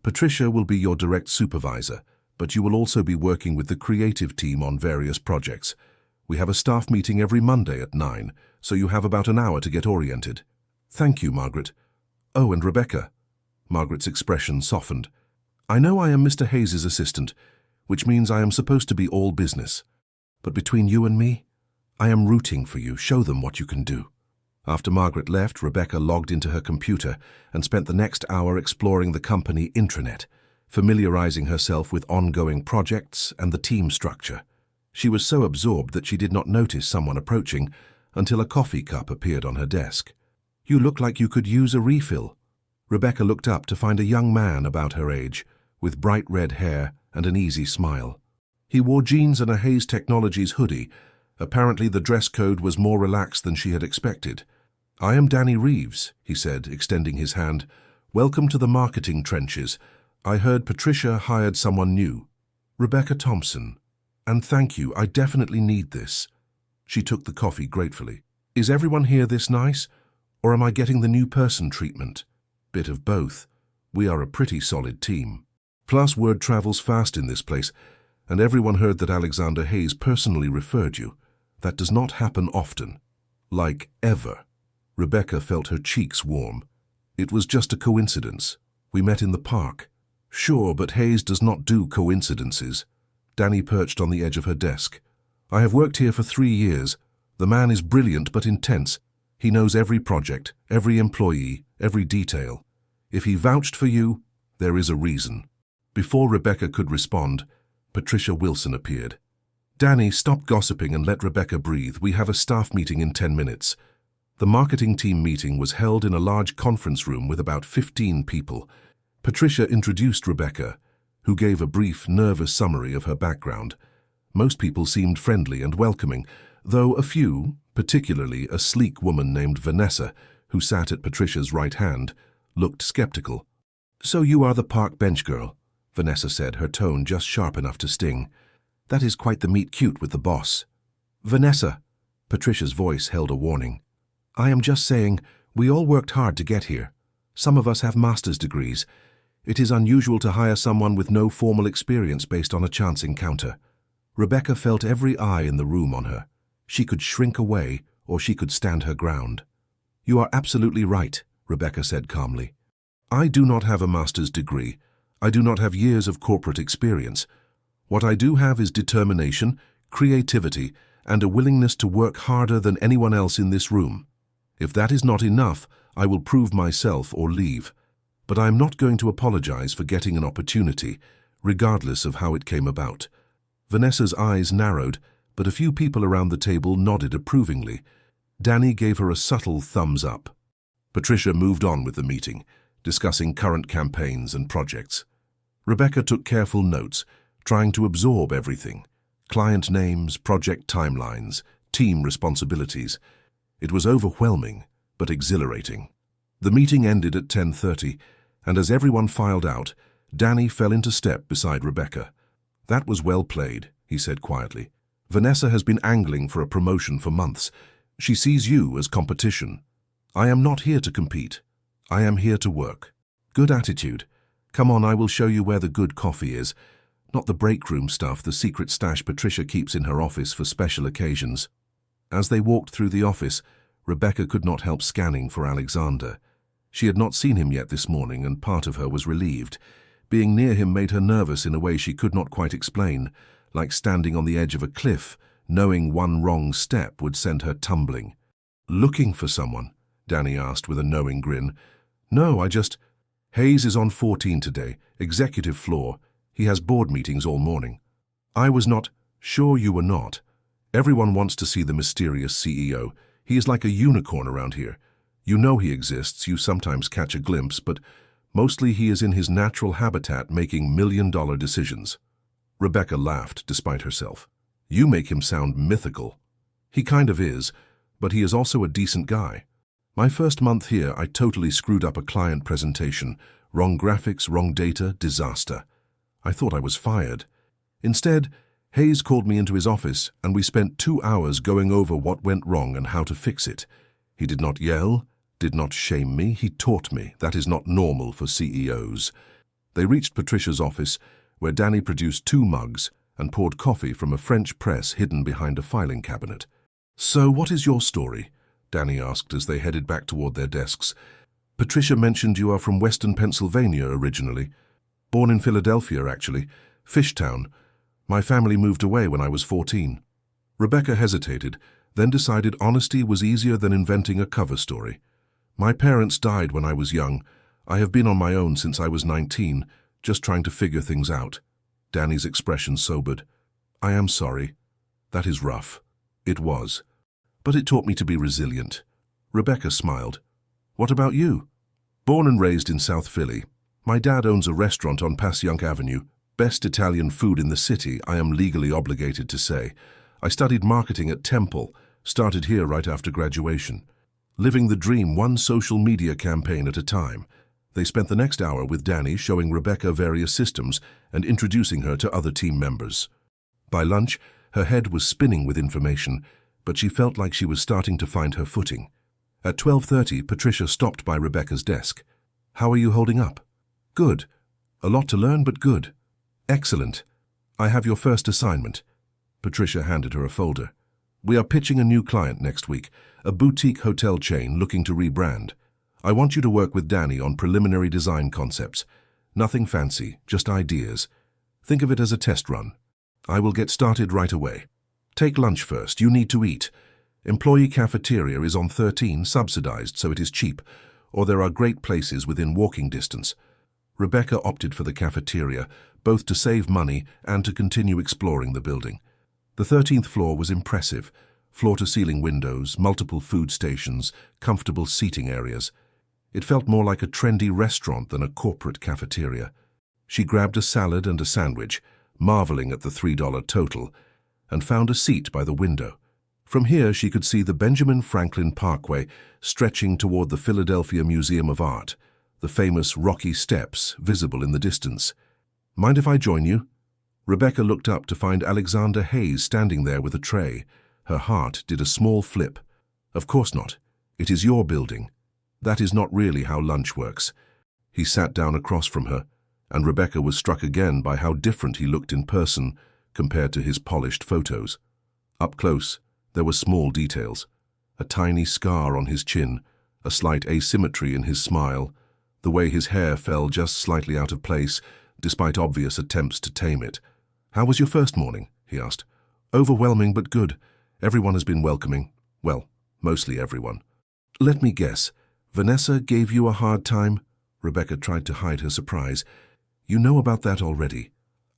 Patricia will be your direct supervisor, but you will also be working with the creative team on various projects. We have a staff meeting every Monday at 9, so you have about an hour to get oriented." "Thank you, Margaret." "Oh, and Rebecca." Margaret's expression softened. "I know I am Mr. Hayes' assistant, which means I am supposed to be all business. But between you and me, I am rooting for you. Show them what you can do." After Margaret left, Rebecca logged into her computer and spent the next hour exploring the company intranet, familiarizing herself with ongoing projects and the team structure. She was so absorbed that she did not notice someone approaching until a coffee cup appeared on her desk. "You look like you could use a refill." Rebecca looked up to find a young man about her age, with bright red hair and an easy smile. He wore jeans and a Hayes Technologies hoodie. Apparently the dress code was more relaxed than she had expected. "I am Danny Reeves," he said, extending his hand. "Welcome to the marketing trenches. I heard Patricia hired someone new." "Rebecca Thompson. And thank you, I definitely need this." She took the coffee gratefully. "Is everyone here this nice? Or am I getting the new person treatment?" "Bit of both. We are a pretty solid team. Plus word travels fast in this place, and everyone heard that Alexander Hayes personally referred you. That does not happen often. Like, ever." Rebecca felt her cheeks warm. "It was just a coincidence. We met in the park." "Sure, but Hayes does not do coincidences." Danny perched on the edge of her desk. "I have worked here for 3 years. The man is brilliant but intense. He knows every project, every employee, every detail. If he vouched for you, there is a reason." Before Rebecca could respond, Patricia Wilson appeared. "Danny, stop gossiping and let Rebecca breathe. We have a staff meeting in 10 minutes. The marketing team meeting was held in a large conference room with about 15 people. Patricia introduced Rebecca, who gave a brief, nervous summary of her background. Most people seemed friendly and welcoming, though a few, particularly a sleek woman named Vanessa, who sat at Patricia's right hand, looked skeptical. "So you are the park bench girl," Vanessa said, her tone just sharp enough to sting. "That is quite the meet-cute with the boss." "Vanessa," Patricia's voice held a warning. "I am just saying, we all worked hard to get here. Some of us have master's degrees. It is unusual to hire someone with no formal experience based on a chance encounter." Rebecca felt every eye in the room on her. She could shrink away, or she could stand her ground. "You are absolutely right," Rebecca said calmly. "I do not have a master's degree. I do not have years of corporate experience. What I do have is determination, creativity, and a willingness to work harder than anyone else in this room. If that is not enough, I will prove myself or leave. But I am not going to apologize for getting an opportunity, regardless of how it came about." Vanessa's eyes narrowed, but a few people around the table nodded approvingly. Danny gave her a subtle thumbs up. Patricia moved on with the meeting, discussing current campaigns and projects. Rebecca took careful notes, trying to absorb everything. Client names, project timelines, team responsibilities. It was overwhelming, but exhilarating. The meeting ended at 10:30, and as everyone filed out, Danny fell into step beside Rebecca. "That was well played," he said quietly. "Vanessa has been angling for a promotion for months. She sees you as competition. I am not here to compete. I am here to work." "Good attitude. Come on, I will show you where the good coffee is. Not the break room stuff, the secret stash Patricia keeps in her office for special occasions. As they walked through the office, Rebecca could not help scanning for Alexander. She had not seen him yet this morning, and part of her was relieved. Being near him made her nervous in a way she could not quite explain, like standing on the edge of a cliff, knowing one wrong step would send her tumbling. "Looking for someone?" Danny asked with a knowing grin. "No, Hayes is on 14 today, executive floor. He has board meetings all morning." "I was not sure you were not. Everyone wants to see the mysterious CEO. He is like a unicorn around here. You know he exists, you sometimes catch a glimpse, but mostly he is in his natural habitat making million-dollar decisions." Rebecca laughed despite herself. "You make him sound mythical." "He kind of is, but he is also a decent guy. My first month here, I totally screwed up a client presentation. Wrong graphics, wrong data, disaster. I thought I was fired. Instead, Hayes called me into his office, and we spent 2 hours going over what went wrong and how to fix it. He did not yell, did not shame me, he taught me. That is not normal for CEOs. They reached Patricia's office, where Danny produced 2 mugs and poured coffee from a French press hidden behind a filing cabinet. "So what is your story?" Danny asked as they headed back toward their desks. "Patricia mentioned you are from Western Pennsylvania originally. Born in Philadelphia, actually. Fishtown. My family moved away when I was 14. Rebecca hesitated, then decided honesty was easier than inventing a cover story. "My parents died when I was young. I have been on my own since I was 19, just trying to figure things out." Danny's expression sobered. "I am sorry. That is rough." It was. "But it taught me to be resilient." Rebecca smiled. "What about you?" "Born and raised in South Philly. My dad owns a restaurant on Passyunk Avenue. Best Italian food in the city, I am legally obligated to say. I studied marketing at Temple, started here right after graduation. Living the dream, one social media campaign at a time." They spent the next hour with Danny showing Rebecca various systems and introducing her to other team members. By lunch, her head was spinning with information, but she felt like she was starting to find her footing. At 12:30, Patricia stopped by Rebecca's desk. "How are you holding up?" "Good. A lot to learn, but good." "Excellent. I have your first assignment." Patricia handed her a folder. "We are pitching a new client next week, a boutique hotel chain looking to rebrand. I want you to work with Danny on preliminary design concepts. Nothing fancy, just ideas. Think of it as a test run. I will get started right away. Take lunch first, you need to eat. Employee cafeteria is on 13, subsidized, so it is cheap, or there are great places within walking distance." Rebecca opted for the cafeteria, both to save money and to continue exploring the building. The 13th floor was impressive. Floor-to-ceiling windows, multiple food stations, comfortable seating areas. It felt more like a trendy restaurant than a corporate cafeteria. She grabbed a salad and a sandwich, marveling at the $3 total, and found a seat by the window. From here she could see the Benjamin Franklin Parkway stretching toward the Philadelphia Museum of Art, the famous rocky steps visible in the distance. "Mind if I join you?" Rebecca looked up to find Alexander Hayes standing there with a tray. Her heart did a small flip. "Of course not. It is your building. That is not really how lunch works." He sat down across from her, and Rebecca was struck again by how different he looked in person compared to his polished photos. Up close, there were small details. A tiny scar on his chin, a slight asymmetry in his smile, the way his hair fell just slightly out of place, despite obvious attempts to tame it. "How was your first morning?" he asked. "Overwhelming but good. Everyone has been welcoming. Well, mostly everyone." "Let me guess. Vanessa gave you a hard time?" Rebecca tried to hide her surprise. "You know about that already."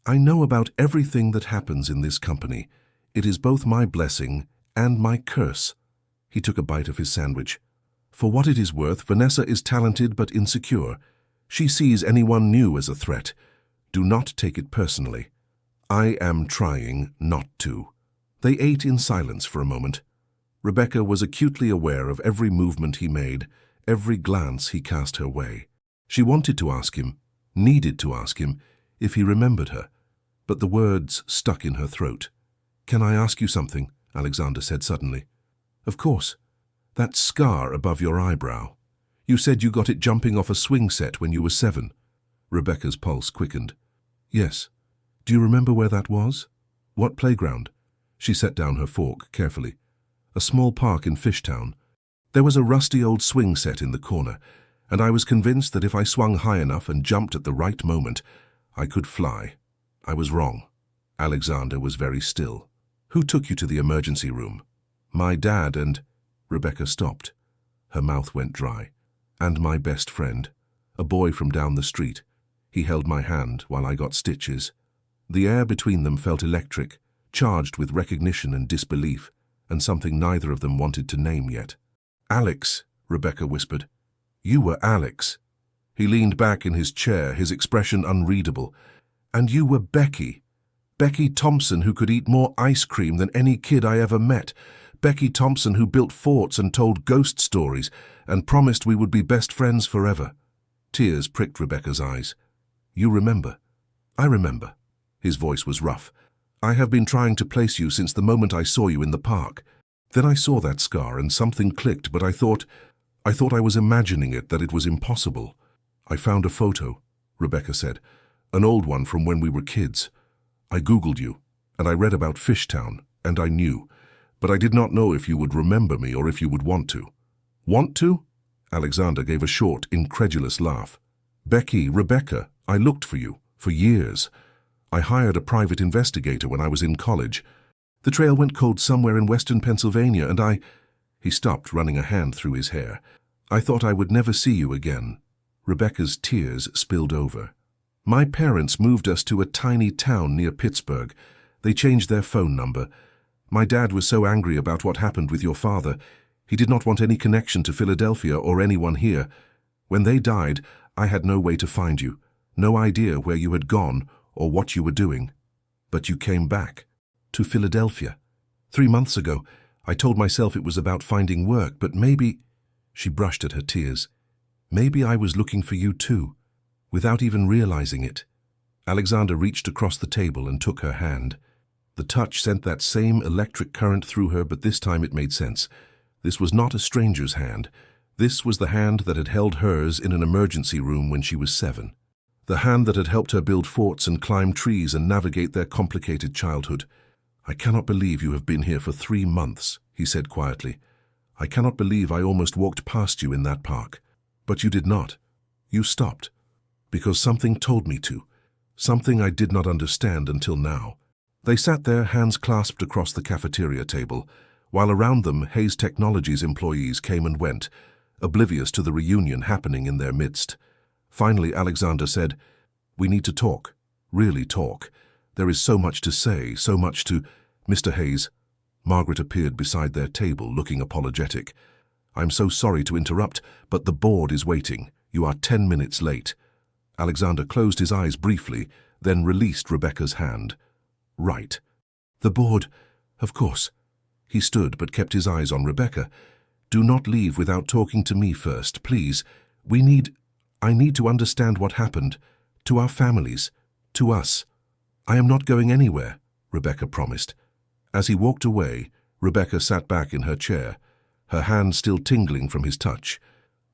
"I know about everything that happens in this company. It is both my blessing and my curse." He took a bite of his sandwich. "For what it is worth, Vanessa is talented but insecure. She sees anyone new as a threat. Do not take it personally. I am trying not to." They ate in silence for a moment. Rebecca was acutely aware of every movement he made, every glance he cast her way. She wanted to ask him, needed to ask him, if he remembered her, but the words stuck in her throat. "Can I ask you something?" Alexander said suddenly. "Of course. That scar above your eyebrow. You said you got it jumping off a swing set when you were 7. Rebecca's pulse quickened. Yes. Do you remember where that was? What playground? She set down her fork carefully. A small park in Fishtown. There was a rusty old swing set in the corner, and I was convinced that if I swung high enough and jumped at the right moment, I could fly. I was wrong. Alexander was very still. Who took you to the emergency room? My dad and... Rebecca stopped. Her mouth went dry. And my best friend, a boy from down the street. He held my hand while I got stitches. The air between them felt electric, charged with recognition and disbelief, and something neither of them wanted to name yet. Alex, Rebecca whispered. You were Alex. He leaned back in his chair, his expression unreadable. And you were Becky. Becky Thompson, who could eat more ice cream than any kid I ever met. Becky Thompson, who built forts and told ghost stories and promised we would be best friends forever. Tears pricked Rebecca's eyes. You remember? I remember. His voice was rough. I have been trying to place you since the moment I saw you in the park. Then I saw that scar and something clicked, but I thought I was imagining it, that it was impossible. I found a photo, Rebecca said, an old one from when we were kids. I Googled you, and I read about Fishtown, and I knew, but I did not know if you would remember me or if you would want to. Want to? Alexander gave a short, incredulous laugh. Becky, Rebecca, I looked for you, for years. I hired a private investigator when I was in college. The trail went cold somewhere in western Pennsylvania, and I... He stopped, running a hand through his hair. I thought I would never see you again. Rebecca's tears spilled over. My parents moved us to a tiny town near Pittsburgh. They changed their phone number. My dad was so angry about what happened with your father. He did not want any connection to Philadelphia or anyone here. When they died, I had no way to find you, no idea where you had gone or what you were doing. But you came back. To Philadelphia. 3 months ago, I told myself it was about finding work, but maybe... She brushed at her tears. Maybe I was looking for you too, without even realizing it. Alexander reached across the table and took her hand. The touch sent that same electric current through her, but this time it made sense. This was not a stranger's hand. This was the hand that had held hers in an emergency room when she was 7. The hand that had helped her build forts and climb trees and navigate their complicated childhood. I cannot believe you have been here for 3 months, he said quietly. I cannot believe I almost walked past you in that park. But you did not. You stopped. Because something told me to. Something I did not understand until now. They sat there, hands clasped across the cafeteria table, while around them Hayes Technologies employees came and went, oblivious to the reunion happening in their midst. Finally, Alexander said, We need to talk. Really talk. There is so much to say, so much to... Mr. Hayes. Margaret appeared beside their table, looking apologetic. I'm so sorry to interrupt, but the board is waiting. You are 10 minutes late. Alexander closed his eyes briefly, then released Rebecca's hand. Right. The board, of course. He stood but kept his eyes on Rebecca. Do not leave without talking to me first, please. I need to understand what happened. To our families. To us. I am not going anywhere, Rebecca promised. As he walked away, Rebecca sat back in her chair, her hand still tingling from his touch.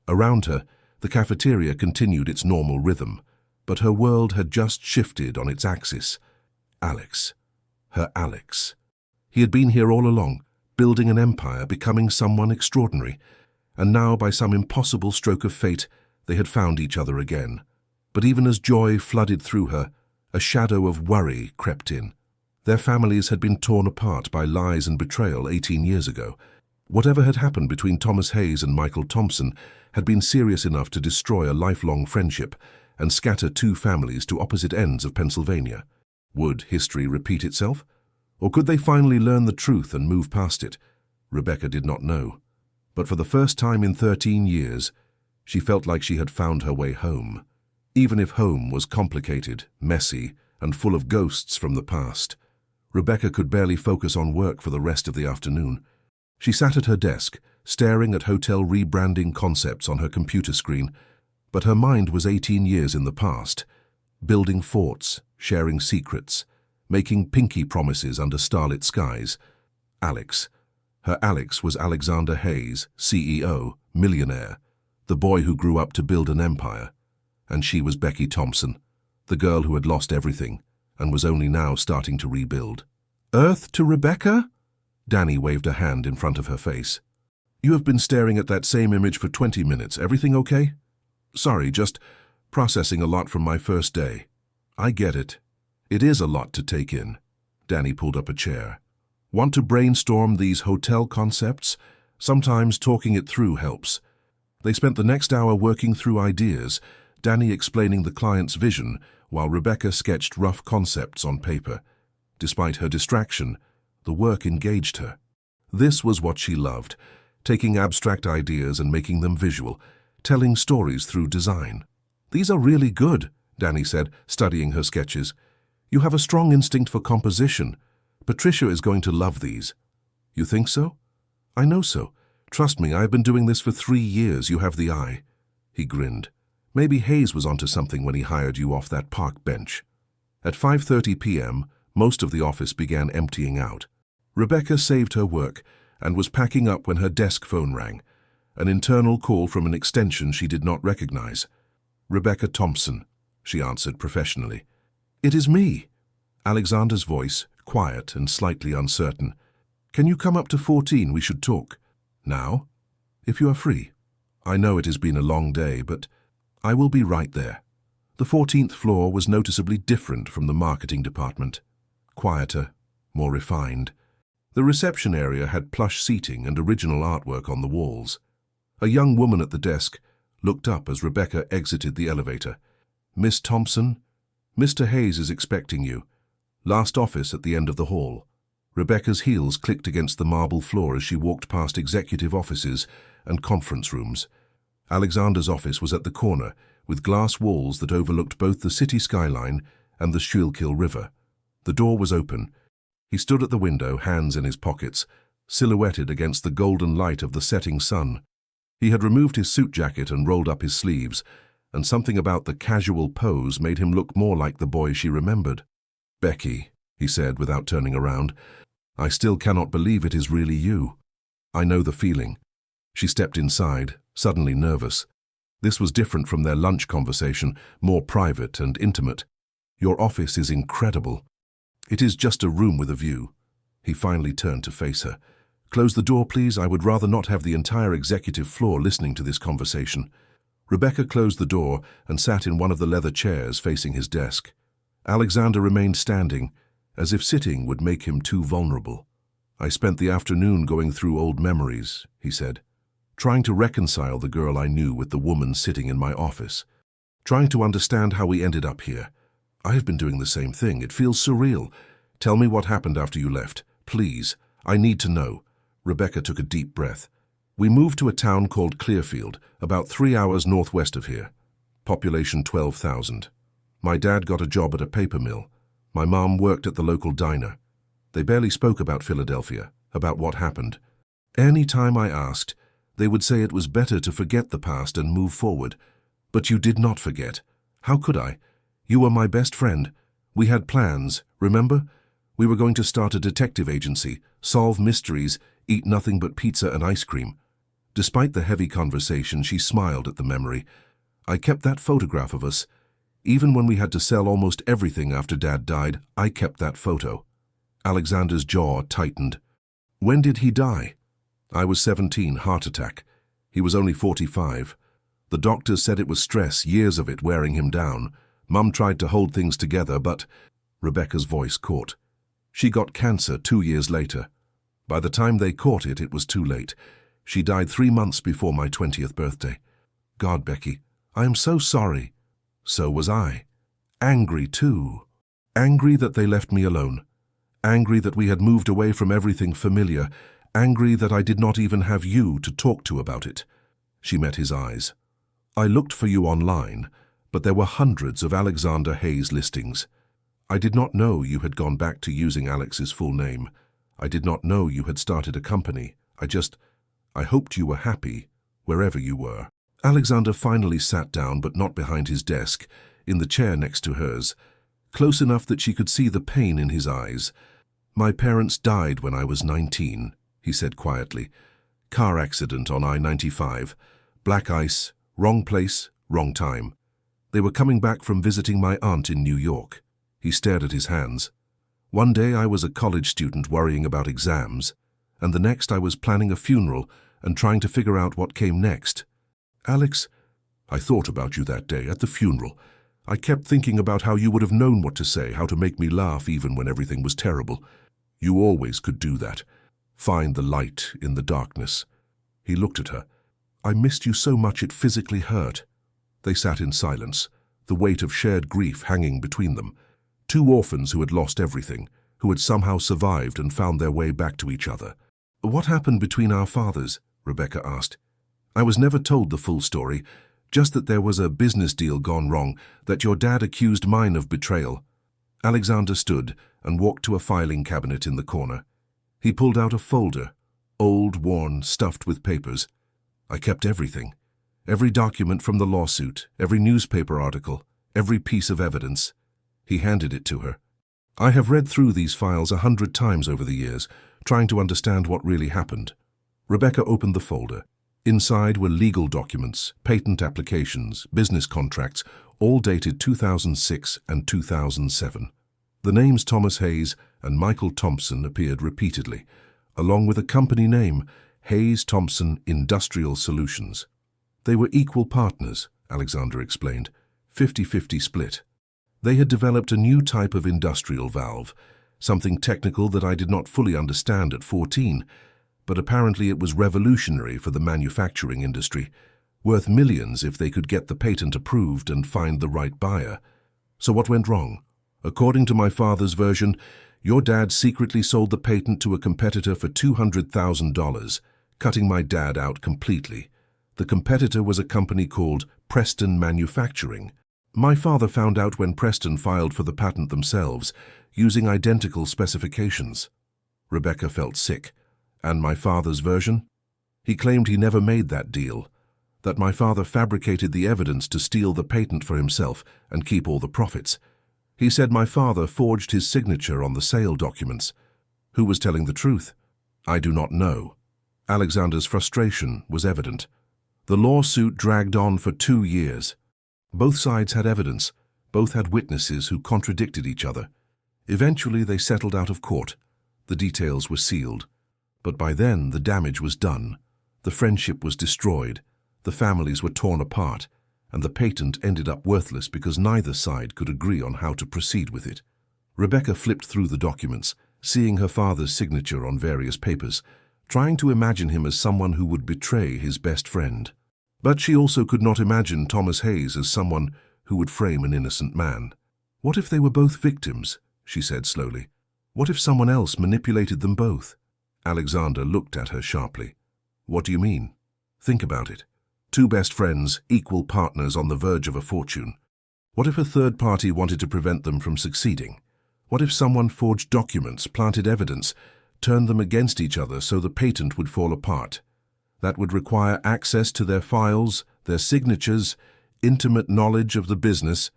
Around her, the cafeteria continued its normal rhythm, but her world had just shifted on its axis. Alex. Her Alex. He had been here all along, building an empire, becoming someone extraordinary, and now, by some impossible stroke of fate, they had found each other again. But even as joy flooded through her, a shadow of worry crept in. Their families had been torn apart by lies and betrayal 18 years ago. Whatever had happened between Thomas Hayes and Michael Thompson had been serious enough to destroy a lifelong friendship and scatter 2 families to opposite ends of Pennsylvania. Would history repeat itself? Or could they finally learn the truth and move past it? Rebecca did not know. But for the first time in 13 years, she felt like she had found her way home. Even if home was complicated, messy, and full of ghosts from the past. Rebecca could barely focus on work for the rest of the afternoon. She sat at her desk, staring at hotel rebranding concepts on her computer screen, but her mind was 18 years in the past, building forts, sharing secrets, making pinky promises under starlit skies. Alex. Her Alex was Alexander Hayes, CEO, millionaire, the boy who grew up to build an empire. And she was Becky Thompson, the girl who had lost everything and was only now starting to rebuild. "Earth to Rebecca?" Danny waved a hand in front of her face. "You have been staring at that same image for 20 minutes. Everything okay?" "Sorry, just processing a lot from my first day." "I get it. It is a lot to take in." Danny pulled up a chair. "Want to brainstorm these hotel concepts? Sometimes talking it through helps." They spent the next hour working through ideas, Danny explaining the client's vision while Rebecca sketched rough concepts on paper. Despite her distraction, the work engaged her. This was what she loved, taking abstract ideas and making them visual, telling stories through design. "These are really good," Danny said, studying her sketches. "You have a strong instinct for composition. Patricia is going to love these." "You think so?" "I know so. Trust me, I've been doing this for 3 years. You have the eye." He grinned. "Maybe Hayes was onto something when he hired you off that park bench." At 5:30 p.m., most of the office began emptying out. Rebecca saved her work and was packing up when her desk phone rang, an internal call from an extension she did not recognize. "Rebecca Thompson," she answered professionally. "It is me." Alexander's voice, quiet and slightly uncertain. "Can you come up to 14? We should talk." "Now?" "If you are free. I know it has been a long day, but I will be right there." The 14th floor was noticeably different from the marketing department. Quieter, more refined. The reception area had plush seating and original artwork on the walls. A young woman at the desk looked up as Rebecca exited the elevator. "Miss Thompson, Mr. Hayes is expecting you. Last office at the end of the hall." Rebecca's heels clicked against the marble floor as she walked past executive offices and conference rooms. Alexander's office was at the corner, with glass walls that overlooked both the city skyline and the Schuylkill River. The door was open. He stood at the window, hands in his pockets, silhouetted against the golden light of the setting sun. He had removed his suit jacket and rolled up his sleeves, and something about the casual pose made him look more like the boy she remembered. "Becky," he said without turning around, "I still cannot believe it is really you. I know the feeling." She stepped inside, suddenly nervous. This was different from their lunch conversation, more private and intimate. "Your office is incredible." "It is just a room with a view." He finally turned to face her. "Close the door, please. I would rather not have the entire executive floor listening to this conversation." Rebecca closed the door and sat in one of the leather chairs facing his desk. Alexander remained standing, as if sitting would make him too vulnerable. "I spent the afternoon going through old memories," he said, "trying to reconcile the girl I knew with the woman sitting in my office, trying to understand how we ended up here. I have been doing the same thing. It feels surreal. Tell me what happened after you left. Please. I need to know." Rebecca took a deep breath. "We moved to a town called Clearfield, about 3 hours northwest of here. Population 12,000. My dad got a job at a paper mill. My mom worked at the local diner. They barely spoke about Philadelphia, about what happened. Any time I asked, they would say it was better to forget the past and move forward. But you did not forget. How could I? You were my best friend. We had plans, remember? We were going to start a detective agency, solve mysteries, eat nothing but pizza and ice cream." Despite the heavy conversation, she smiled at the memory. "I kept that photograph of us. Even when we had to sell almost everything after Dad died, I kept that photo." Alexander's jaw tightened. "When did he die?" "I was 17, heart attack. He was only 45. The doctors said it was stress, years of it wearing him down. Mum tried to hold things together, but—" Rebecca's voice caught. "She got cancer 2 years later. By the time they caught it, it was too late. She died 3 months before my 20th birthday. God, Becky, I am so sorry." So was I. Angry, too. Angry that they left me alone. Angry that we had moved away from everything familiar. Angry that I did not even have you to talk to about it. She met his eyes. "I looked for you online, but there were hundreds of Alexander Hayes listings. I did not know you had gone back to using Alex's full name. I did not know you had started a company. I hoped you were happy, wherever you were." Alexander finally sat down, but not behind his desk, in the chair next to hers, close enough that she could see the pain in his eyes. "My parents died when I was 19, he said quietly. "Car accident on I-95. Black ice, wrong place, wrong time. They were coming back from visiting my aunt in New York. He stared at his hands. One day I was a college student worrying about exams, and the next I was planning a funeral and trying to figure out what came next. Alex, I thought about you that day at the funeral. I kept thinking about how you would have known what to say, how to make me laugh even when everything was terrible. You always could do that. Find the light in the darkness. He looked at her. I missed you so much it physically hurt. They sat in silence, the weight of shared grief hanging between them. Two orphans who had lost everything, who had somehow survived and found their way back to each other. What happened between our fathers? Rebecca asked. I was never told the full story, just that there was a business deal gone wrong, that your dad accused mine of betrayal. Alexander stood and walked to a filing cabinet in the corner. He pulled out a folder, old, worn, stuffed with papers. I kept everything. Every document from the lawsuit, every newspaper article, every piece of evidence. He handed it to her. I have read through these files 100 times over the years, trying to understand what really happened. Rebecca opened the folder. Inside were legal documents, patent applications, business contracts, all dated 2006 and 2007. The names Thomas Hayes and Michael Thompson appeared repeatedly, along with a company name, Hayes Thompson Industrial Solutions. They were equal partners, Alexander explained, 50-50 split. They had developed a new type of industrial valve, something technical that I did not fully understand at 14, but apparently it was revolutionary for the manufacturing industry, worth millions if they could get the patent approved and find the right buyer. So what went wrong? According to my father's version, your dad secretly sold the patent to a competitor for $200,000, cutting my dad out completely. The competitor was a company called Preston Manufacturing. My father found out when Preston filed for the patent themselves, using identical specifications. Rebecca felt sick. And my father's version? He claimed he never made that deal, that my father fabricated the evidence to steal the patent for himself and keep all the profits. He said my father forged his signature on the sale documents. Who was telling the truth? I do not know. Alexander's frustration was evident. The lawsuit dragged on for 2 years. Both sides had evidence. Both had witnesses who contradicted each other. Eventually they settled out of court. The details were sealed. But by then the damage was done. The friendship was destroyed. The families were torn apart. And the patent ended up worthless because neither side could agree on how to proceed with it. Rebecca flipped through the documents, seeing her father's signature on various papers, trying to imagine him as someone who would betray his best friend. But she also could not imagine Thomas Hayes as someone who would frame an innocent man. What if they were both victims? She said slowly. What if someone else manipulated them both? Alexander looked at her sharply. What do you mean? Think about it. Two best friends, equal partners on the verge of a fortune. What if a third party wanted to prevent them from succeeding? What if someone forged documents, planted evidence, turned them against each other so the patent would fall apart? That would require access to their files, their signatures, intimate knowledge of the business.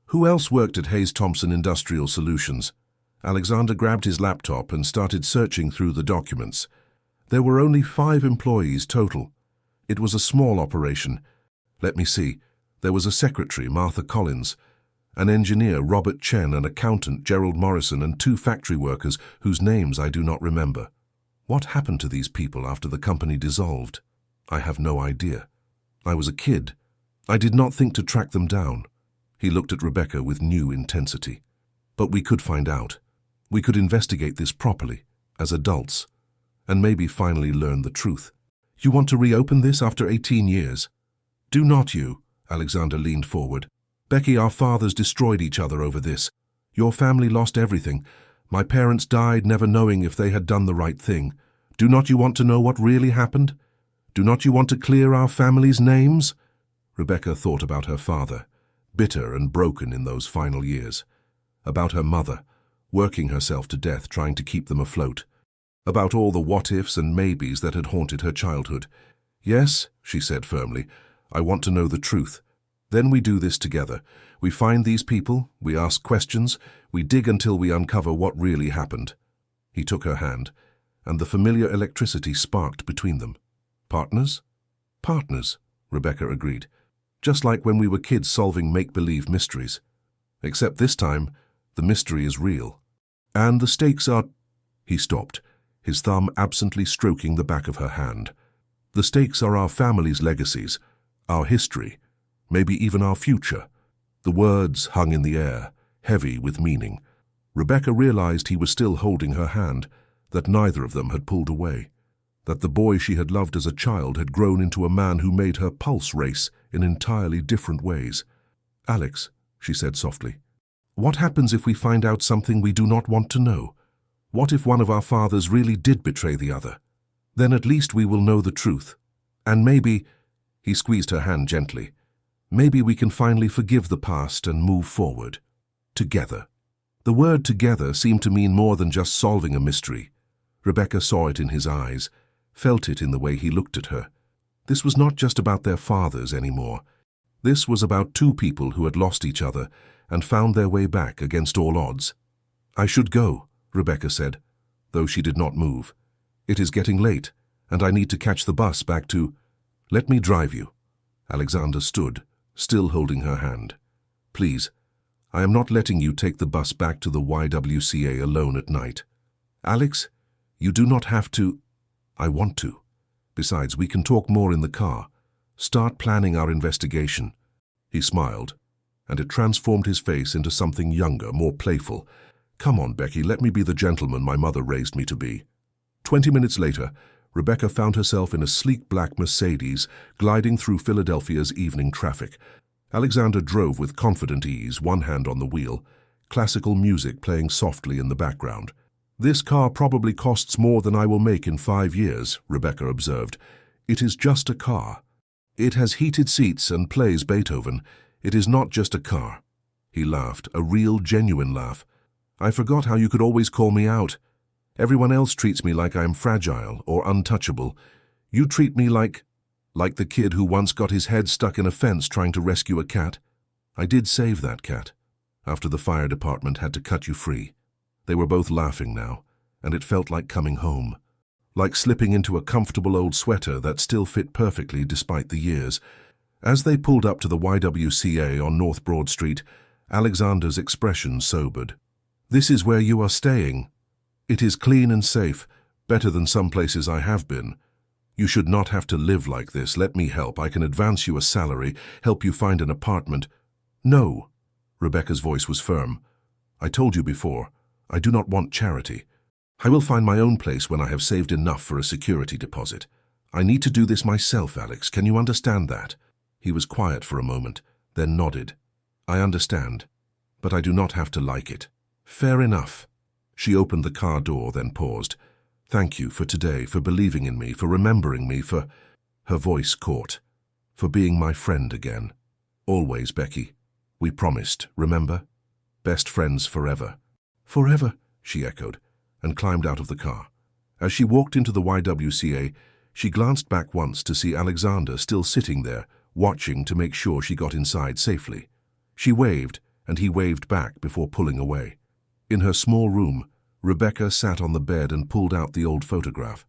Who else worked at Hayes Thompson Industrial Solutions? Alexander grabbed his laptop and started searching through the documents. There were only 5 employees total. It was a small operation. Let me see. There was a secretary, Martha Collins, an engineer, Robert Chen, an accountant, Gerald Morrison, and 2 factory workers whose names I do not remember. What happened to these people after the company dissolved? I have no idea. I was a kid. I did not think to track them down. He looked at Rebecca with new intensity. But we could find out. We could investigate this properly, as adults, and maybe finally learn the truth. You want to reopen this after 18 years? Do not you? Alexander leaned forward. Becky, our fathers destroyed each other over this. Your family lost everything. My parents died never knowing if they had done the right thing. Do not you want to know what really happened? Do not you want to clear our family's names? Rebecca thought about her father, bitter and broken in those final years. About her mother, working herself to death trying to keep them afloat. About all the what-ifs and maybes that had haunted her childhood. Yes, she said firmly, I want to know the truth. Then we do this together. We find these people, we ask questions, we dig until we uncover what really happened. He took her hand, and the familiar electricity sparked between them. Partners? Partners, Rebecca agreed. just like when we were kids solving make-believe mysteries. Except this time, the mystery is real. And the stakes are... He stopped, his thumb absently stroking the back of her hand. The stakes are our family's legacies, our history, maybe even our future. The words hung in the air, heavy with meaning. Rebecca realized he was still holding her hand, that neither of them had pulled away, that the boy she had loved as a child had grown into a man who made her pulse race in entirely different ways. "Alex," she said softly, "what happens if we find out something we do not want to know? What if one of our fathers really did betray the other? Then at least we will know the truth. And maybe," he squeezed her hand gently, "maybe we can finally forgive the past and move forward. Together." The word together seemed to mean more than just solving a mystery. Rebecca saw it in his eyes, felt it in the way he looked at her. This was not just about their fathers anymore. This was about two people who had lost each other and found their way back against all odds. "I should go," Rebecca said, though she did not move. "It is getting late, and I need to catch the bus back to—" "Let me drive you." Alexander stood, still holding her hand. "Please, I am not letting you take the bus back to the YWCA alone at night. Alex, you do not have to—" "I want to. Besides, we can talk more in the car. Start planning our investigation." He smiled, and it transformed his face into something younger, more playful. "Come on, Becky, let me be the gentleman my mother raised me to be." 20 minutes later, Rebecca found herself in a sleek black Mercedes gliding through Philadelphia's evening traffic. Alexander drove with confident ease, one hand on the wheel, classical music playing softly in the background. "This car probably costs more than I will make in 5 years," Rebecca observed. "It is just a car. It has heated seats and plays Beethoven. It is not just a car." He laughed, a real, genuine laugh. "I forgot how you could always call me out. Everyone else treats me like I am fragile or untouchable. You treat me like the kid who once got his head stuck in a fence trying to rescue a cat. I did save that cat, after the fire department had to cut you free." They were both laughing now, and it felt like coming home, like slipping into a comfortable old sweater that still fit perfectly despite the years. As they pulled up to the YWCA on North Broad Street, Alexander's expression sobered. "This is where you are staying. It is clean and safe, better than some places I have been. You should not have to live like this. Let me help. I can advance you a salary, help you find an apartment." "No." Rebecca's voice was firm. "I told you before, I do not want charity. I will find my own place when I have saved enough for a security deposit. I need to do this myself, Alex. Can you understand that?" He was quiet for a moment, then nodded. "I understand, but I do not have to like it." "Fair enough." She opened the car door, then paused. "Thank you for today, for believing in me, for remembering me, for—" Her voice caught. "For being my friend again. Always, Becky. We promised, remember? Best friends forever." "Forever," she echoed, and climbed out of the car. As she walked into the YWCA, she glanced back once to see Alexander still sitting there, watching to make sure she got inside safely. She waved, and he waved back before pulling away. In her small room, Rebecca sat on the bed and pulled out the old photograph.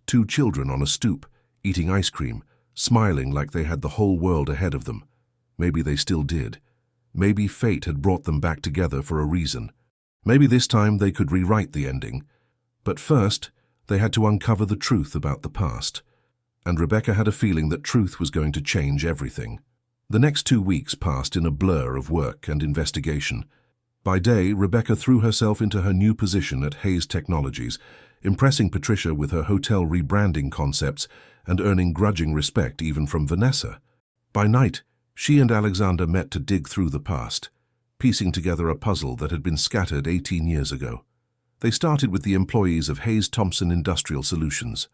2 children on a stoop, eating ice cream, smiling like they had the whole world ahead of them. Maybe they still did. Maybe fate had brought them back together for a reason. Maybe this time they could rewrite the ending. But first, they had to uncover the truth about the past. And Rebecca had a feeling that truth was going to change everything. The next 2 weeks passed in a blur of work and investigation. By day, Rebecca threw herself into her new position at Hayes Technologies, impressing Patricia with her hotel rebranding concepts and earning grudging respect even from Vanessa. By night, she and Alexander met to dig through the past, piecing together a puzzle that had been scattered 18 years ago. They started with the employees of Hayes Thompson Industrial Solutions.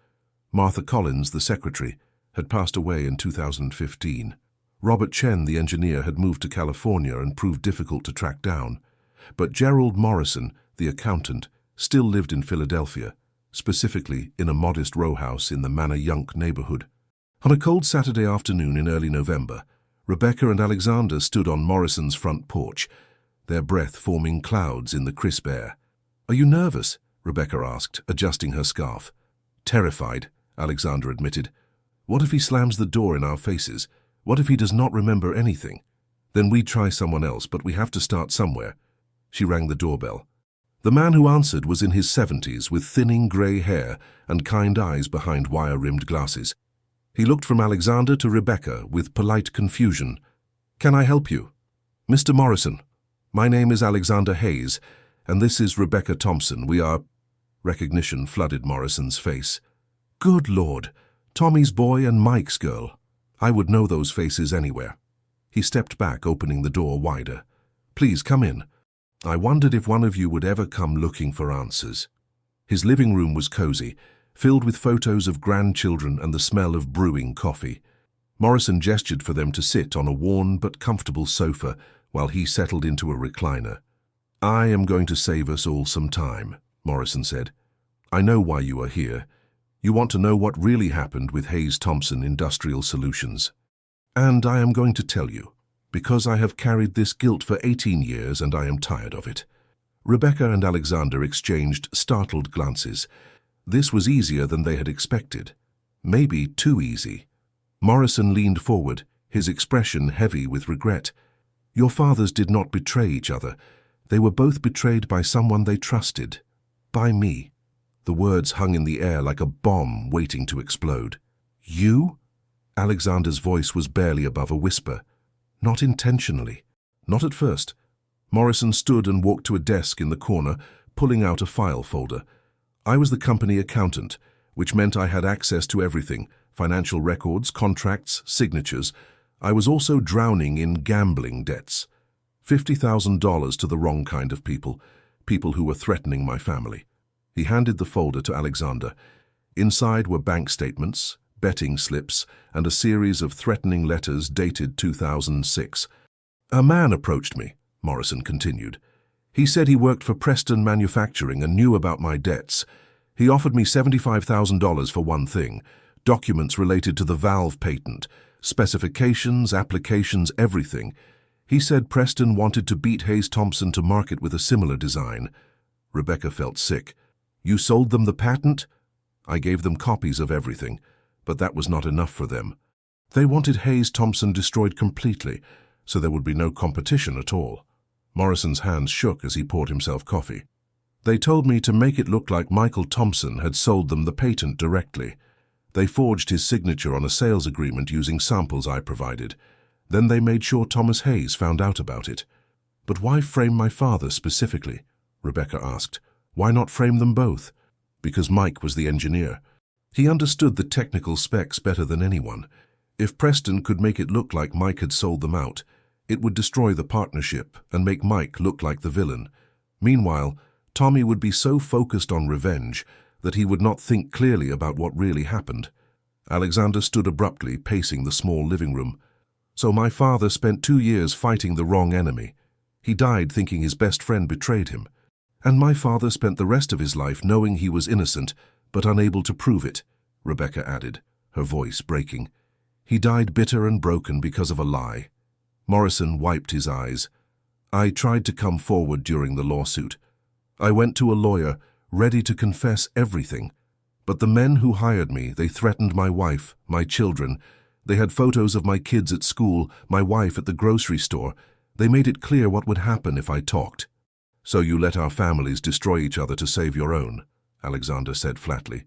Martha Collins, the secretary, had passed away in 2015. Robert Chen, the engineer, had moved to California and proved difficult to track down. But Gerald Morrison, the accountant, still lived in Philadelphia, specifically in a modest row house in the Manor Yunk neighborhood. On a cold Saturday afternoon in early November, Rebecca and Alexander stood on Morrison's front porch, their breath forming clouds in the crisp air. "Are you nervous?" Rebecca asked, adjusting her scarf. "Terrified," Alexander admitted. "What if he slams the door in our faces? What if he does not remember anything? Then we try someone else, but we have to start somewhere. She rang the doorbell. The man who answered was in his 70s with thinning grey hair and kind eyes behind wire-rimmed glasses. He looked from Alexander to Rebecca with polite confusion. "Can I help you?" "Mr. Morrison, my name is Alexander Hayes, and this is Rebecca Thompson. We are—" Recognition flooded Morrison's face. "Good Lord, Tommy's boy and Mike's girl. I would know those faces anywhere." He stepped back, opening the door wider. "Please come in. I wondered if one of you would ever come looking for answers." His living room was cozy, filled with photos of grandchildren and the smell of brewing coffee. Morrison gestured for them to sit on a worn but comfortable sofa while he settled into a recliner. "I am going to save us all some time," Morrison said. "I know why you are here. You want to know what really happened with Hayes Thompson Industrial Solutions. And I am going to tell you, because I have carried this guilt for 18 years and I am tired of it." Rebecca and Alexander exchanged startled glances. This was easier than they had expected. Maybe too easy. Morrison leaned forward, his expression heavy with regret. "Your fathers did not betray each other. They were both betrayed by someone they trusted. By me." The words hung in the air like a bomb waiting to explode. "You?" Alexander's voice was barely above a whisper. "Not intentionally. Not at first." Morrison stood and walked to a desk in the corner, pulling out a file folder. "I was the company accountant, which meant I had access to everything: financial records, contracts, signatures. I was also drowning in gambling debts. $50,000 to the wrong kind of people who were threatening my family." He handed the folder to Alexander. Inside were bank statements, betting slips, and a series of threatening letters dated 2006. "A man approached me," Morrison continued. "He said he worked for Preston Manufacturing and knew about my debts. He offered me $75,000 for one thing: documents related to the valve patent, specifications, applications, everything. He said Preston wanted to beat Hayes Thompson to market with a similar design." Rebecca felt sick. "You sold them the patent?" "I gave them copies of everything, but that was not enough for them. They wanted Hayes Thompson destroyed completely, so there would be no competition at all." Morrison's hands shook as he poured himself coffee. "They told me to make it look like Michael Thompson had sold them the patent directly. They forged his signature on a sales agreement using samples I provided. Then they made sure Thomas Hayes found out about it." "But why frame my father specifically?" Rebecca asked. "Why not frame them both?" "Because Mike was the engineer. He understood the technical specs better than anyone. If Preston could make it look like Mike had sold them out, it would destroy the partnership and make Mike look like the villain. Meanwhile, Tommy would be so focused on revenge that he would not think clearly about what really happened." Alexander stood abruptly, pacing the small living room. "So my father spent 2 years fighting the wrong enemy. He died thinking his best friend betrayed him. And my father spent the rest of his life knowing he was innocent, but unable to prove it," Rebecca added, her voice breaking. "He died bitter and broken because of a lie." Morrison wiped his eyes. "I tried to come forward during the lawsuit. I went to a lawyer, ready to confess everything. But the men who hired me, they threatened my wife, my children. They had photos of my kids at school, my wife at the grocery store. They made it clear what would happen if I talked." "So you let our families destroy each other to save your own," Alexander said flatly.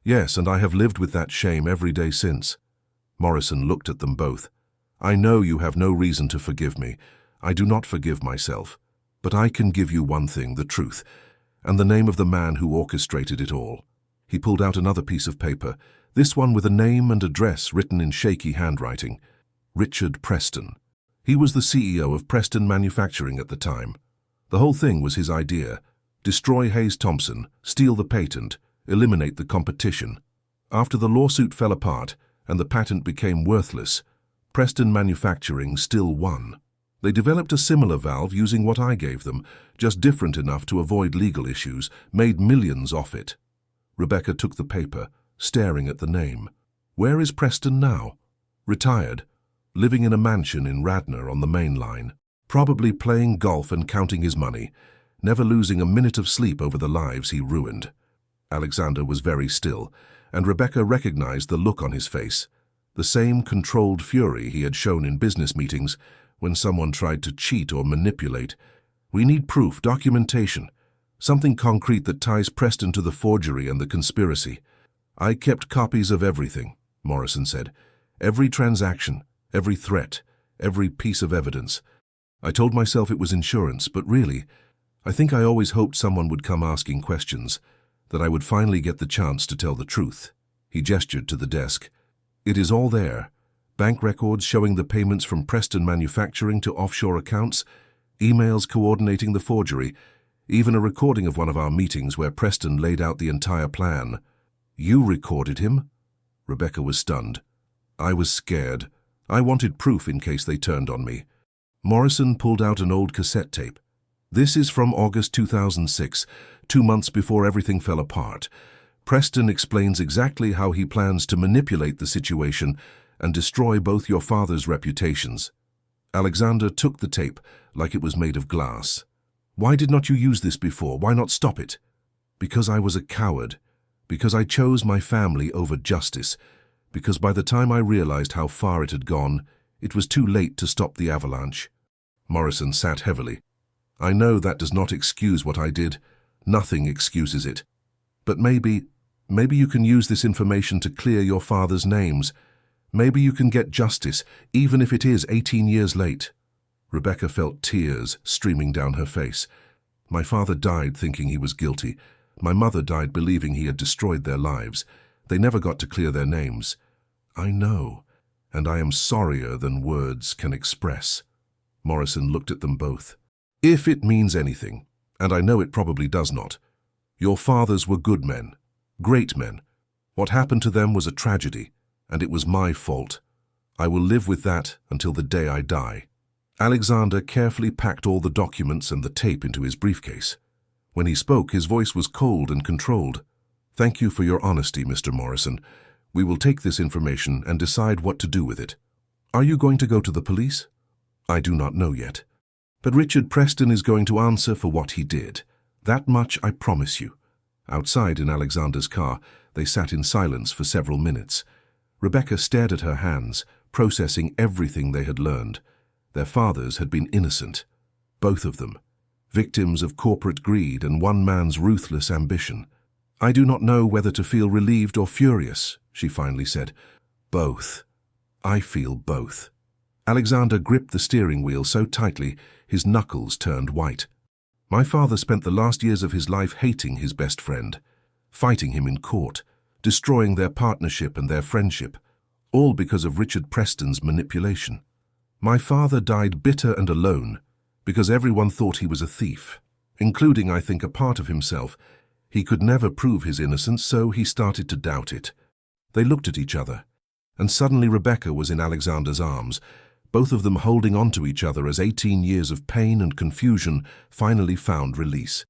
"Yes, and I have lived with that shame every day since." Morrison looked at them both. "I know you have no reason to forgive me. I do not forgive myself. But I can give you one thing, the truth, and the name of the man who orchestrated it all." He pulled out another piece of paper, this one with a name and address written in shaky handwriting. Richard Preston. He was the CEO of Preston Manufacturing at the time. The whole thing was his idea: destroy Hayes Thompson, steal the patent, eliminate the competition. After the lawsuit fell apart and the patent became worthless, Preston Manufacturing still won. They developed a similar valve using what I gave them, just different enough to avoid legal issues, made millions off it. Rebecca took the paper, staring at the name. "Where is Preston now?" "Retired, living in a mansion in Radnor on the main line. Probably playing golf and counting his money, never losing a minute of sleep over the lives he ruined." Alexander was very still, and Rebecca recognized the look on his face. The same controlled fury he had shown in business meetings when someone tried to cheat or manipulate. We need proof, documentation, something concrete that ties Preston to the forgery and the conspiracy. I kept copies of everything, Morrison said. Every transaction, every threat, every piece of evidence. I told myself it was insurance, but really, I think I always hoped someone would come asking questions, that I would finally get the chance to tell the truth. He gestured to the desk. It is all there. Bank records showing the payments from Preston Manufacturing to offshore accounts, emails coordinating the forgery, even a recording of one of our meetings where Preston laid out the entire plan. You recorded him? Rebecca was stunned. I was scared. I wanted proof in case they turned on me. Morrison pulled out an old cassette tape. This is from August 2006, 2 months before everything fell apart. Preston explains exactly how he plans to manipulate the situation and destroy both your father's reputations. Alexander took the tape like it was made of glass. Why did not you use this before? Why not stop it? Because I was a coward. Because I chose my family over justice. Because by the time I realized how far it had gone, it was too late to stop the avalanche. Morrison sat heavily. I know that does not excuse what I did. Nothing excuses it. But maybe you can use this information to clear your father's names. Maybe you can get justice, even if it is 18 years late. Rebecca felt tears streaming down her face. My father died thinking he was guilty. My mother died believing he had destroyed their lives. They never got to clear their names. I know, and I am sorrier than words can express. Morrison looked at them both. If it means anything, and I know it probably does not, your fathers were good men, great men. What happened to them was a tragedy, and it was my fault. I will live with that until the day I die. Alexander carefully packed all the documents and the tape into his briefcase. When he spoke, his voice was cold and controlled. Thank you for your honesty, Mr. Morrison. We will take this information and decide what to do with it. Are you going to go to the police? I do not know yet. But Richard Preston is going to answer for what he did. That much I promise you. Outside in Alexander's car, they sat in silence for several minutes. Rebecca stared at her hands, processing everything they had learned. Their fathers had been innocent. Both of them. Victims of corporate greed and one man's ruthless ambition. I do not know whether to feel relieved or furious, she finally said. Both. I feel both. Alexander gripped the steering wheel so tightly his knuckles turned white. My father spent the last years of his life hating his best friend, fighting him in court, destroying their partnership and their friendship, all because of Richard Preston's manipulation. My father died bitter and alone because everyone thought he was a thief, including, I think, a part of himself. He could never prove his innocence, so he started to doubt it. They looked at each other, and suddenly Rebecca was in Alexander's arms, both of them holding on to each other as 18 years of pain and confusion finally found release.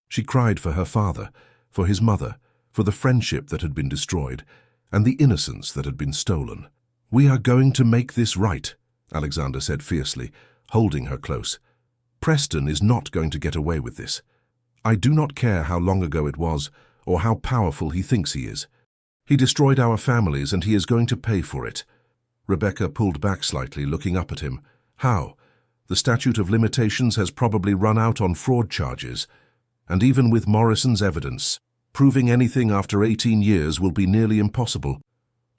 She cried for her father, for his mother, for the friendship that had been destroyed, and the innocence that had been stolen. We are going to make this right, Alexander said fiercely, holding her close. Preston is not going to get away with this. I do not care how long ago it was, or how powerful he thinks he is. He destroyed our families, and he is going to pay for it. Rebecca pulled back slightly, looking up at him. How? The statute of limitations has probably run out on fraud charges, and even with Morrison's evidence, proving anything after 18 years will be nearly impossible.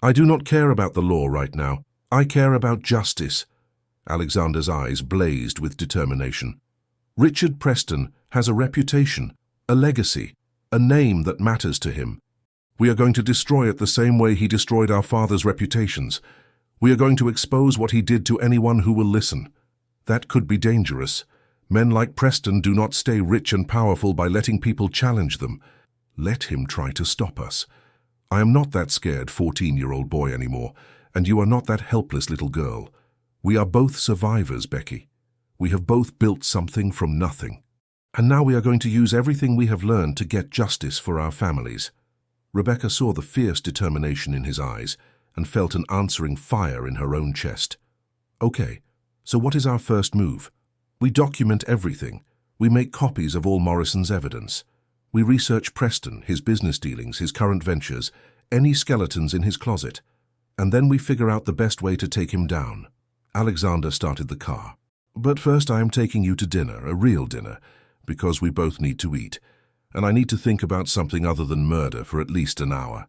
I do not care about the law right now. I care about justice. Alexander's eyes blazed with determination. Richard Preston has a reputation, a legacy, a name that matters to him. We are going to destroy it the same way he destroyed our father's reputations. We are going to expose what he did to anyone who will listen. That could be dangerous. Men like Preston do not stay rich and powerful by letting people challenge them. Let him try to stop us. I am not that scared 14-year-old boy anymore, and you are not that helpless little girl. We are both survivors, Becky. We have both built something from nothing. And now we are going to use everything we have learned to get justice for our families. Rebecca saw the fierce determination in his eyes and felt an answering fire in her own chest. Okay, so what is our first move? We document everything. We make copies of all Morrison's evidence. We research Preston, his business dealings, his current ventures, any skeletons in his closet. and then we figure out the best way to take him down. Alexander started the car. But first I am taking you to dinner, a real dinner, because we both need to eat, and I need to think about something other than murder for at least an hour.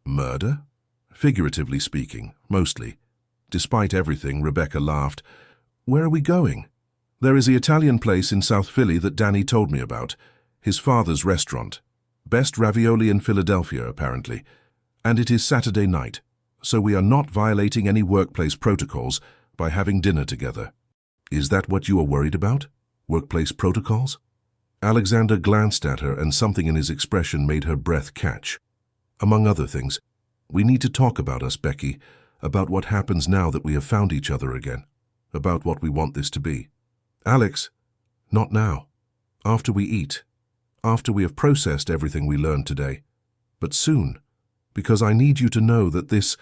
Murder? Figuratively speaking, mostly. Despite everything, Rebecca laughed. Where are we going? There is the Italian place in South Philly that Danny told me about. His father's restaurant. Best ravioli in Philadelphia, apparently. And it is Saturday night, so we are not violating any workplace protocols by having dinner together. Is that what you are worried about? Workplace protocols? Alexander glanced at her, and something in his expression made her breath catch. Among other things, we need to talk about us, Becky, about what happens now that we have found each other again, about what we want this to be. Alex, not now. After we eat. After we have processed everything we learned today. But soon, because I need you to know that this,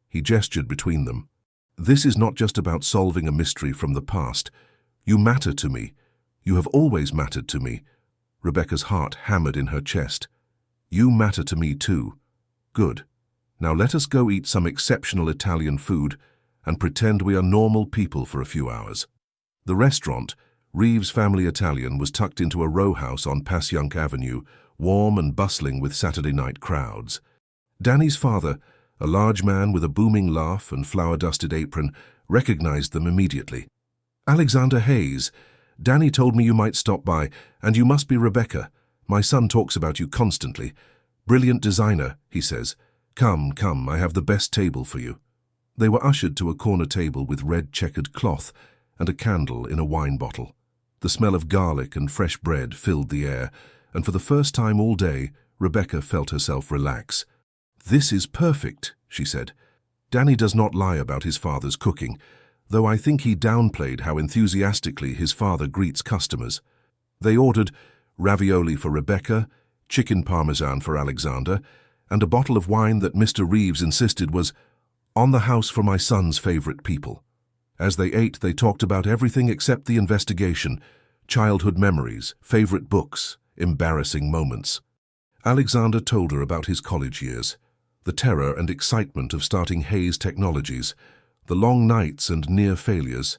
he gestured between them, this is not just about solving a mystery from the past. You matter to me. You have always mattered to me. Rebecca's heart hammered in her chest. You matter to me too. Good. Now let us go eat some exceptional Italian food and pretend we are normal people for a few hours. The restaurant, Reeves Family Italian, was tucked into a row house on Passyunk Avenue, warm and bustling with Saturday night crowds. Danny's father, a large man with a booming laugh and flour-dusted apron, recognized them immediately. Alexander Hayes, Danny told me you might stop by, and you must be Rebecca. My son talks about you constantly. Brilliant designer, he says. Come, come, I have the best table for you. They were ushered to a corner table with red checkered cloth and a candle in a wine bottle. The smell of garlic and fresh bread filled the air, and for the first time all day, Rebecca felt herself relax. This is perfect, she said. Danny does not lie about his father's cooking, though I think he downplayed how enthusiastically his father greets customers. They ordered ravioli for Rebecca, chicken parmesan for Alexander, and a bottle of wine that Mr. Reeves insisted was on the house for my son's favorite people. As they ate, they talked about everything except the investigation, childhood memories, favorite books, embarrassing moments. Alexander told her about his college years, the terror and excitement of starting Hayes Technologies, the long nights and near failures.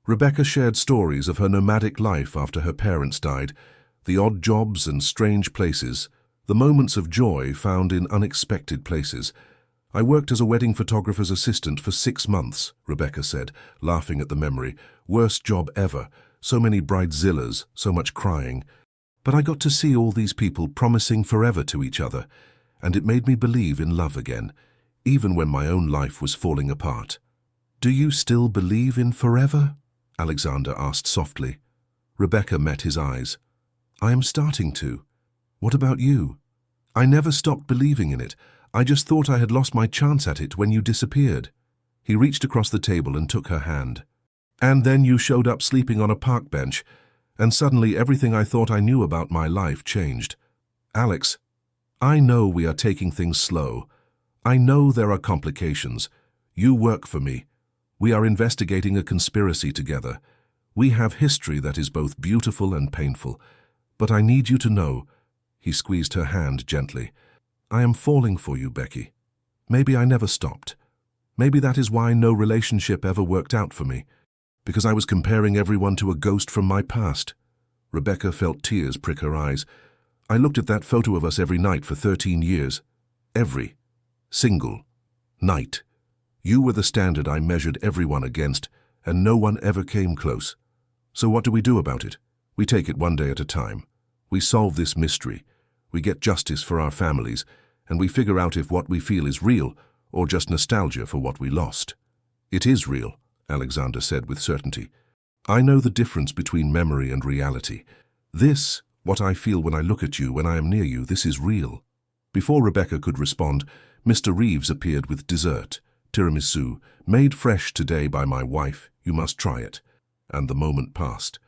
Rebecca shared stories of her nomadic life after her parents died, the odd jobs and strange places, the moments of joy found in unexpected places. I worked as a wedding photographer's assistant for 6 months, Rebecca said, laughing at the memory. Worst job ever. So many bridezillas, so much crying. But I got to see all these people promising forever to each other, and it made me believe in love again, even when my own life was falling apart. Do you still believe in forever? Alexander asked softly. Rebecca met his eyes. I am starting to. What about you? I never stopped believing in it. I just thought I had lost my chance at it when you disappeared. He reached across the table and took her hand. And then you showed up sleeping on a park bench, and suddenly everything I thought I knew about my life changed. Alex, I know we are taking things slow. I know there are complications. You work for me. We are investigating a conspiracy together. We have history that is both beautiful and painful. But I need you to know, he squeezed her hand gently, I am falling for you, Becky. Maybe I never stopped. Maybe that is why no relationship ever worked out for me, because I was comparing everyone to a ghost from my past. Rebecca felt tears prick her eyes. I looked at that photo of us every night for 13 years. Every single night. You were the standard I measured everyone against, and no one ever came close. So what do we do about it? We take it one day at a time. We solve this mystery. We get justice for our families, and we figure out if what we feel is real or just nostalgia for what we lost. It is real, Alexander said with certainty. I know the difference between memory and reality. This, what I feel when I look at you, when I am near you, this is real. Before Rebecca could respond, Mr. Reeves appeared with dessert, tiramisu, made fresh today by my wife. You must try it. And the moment passed.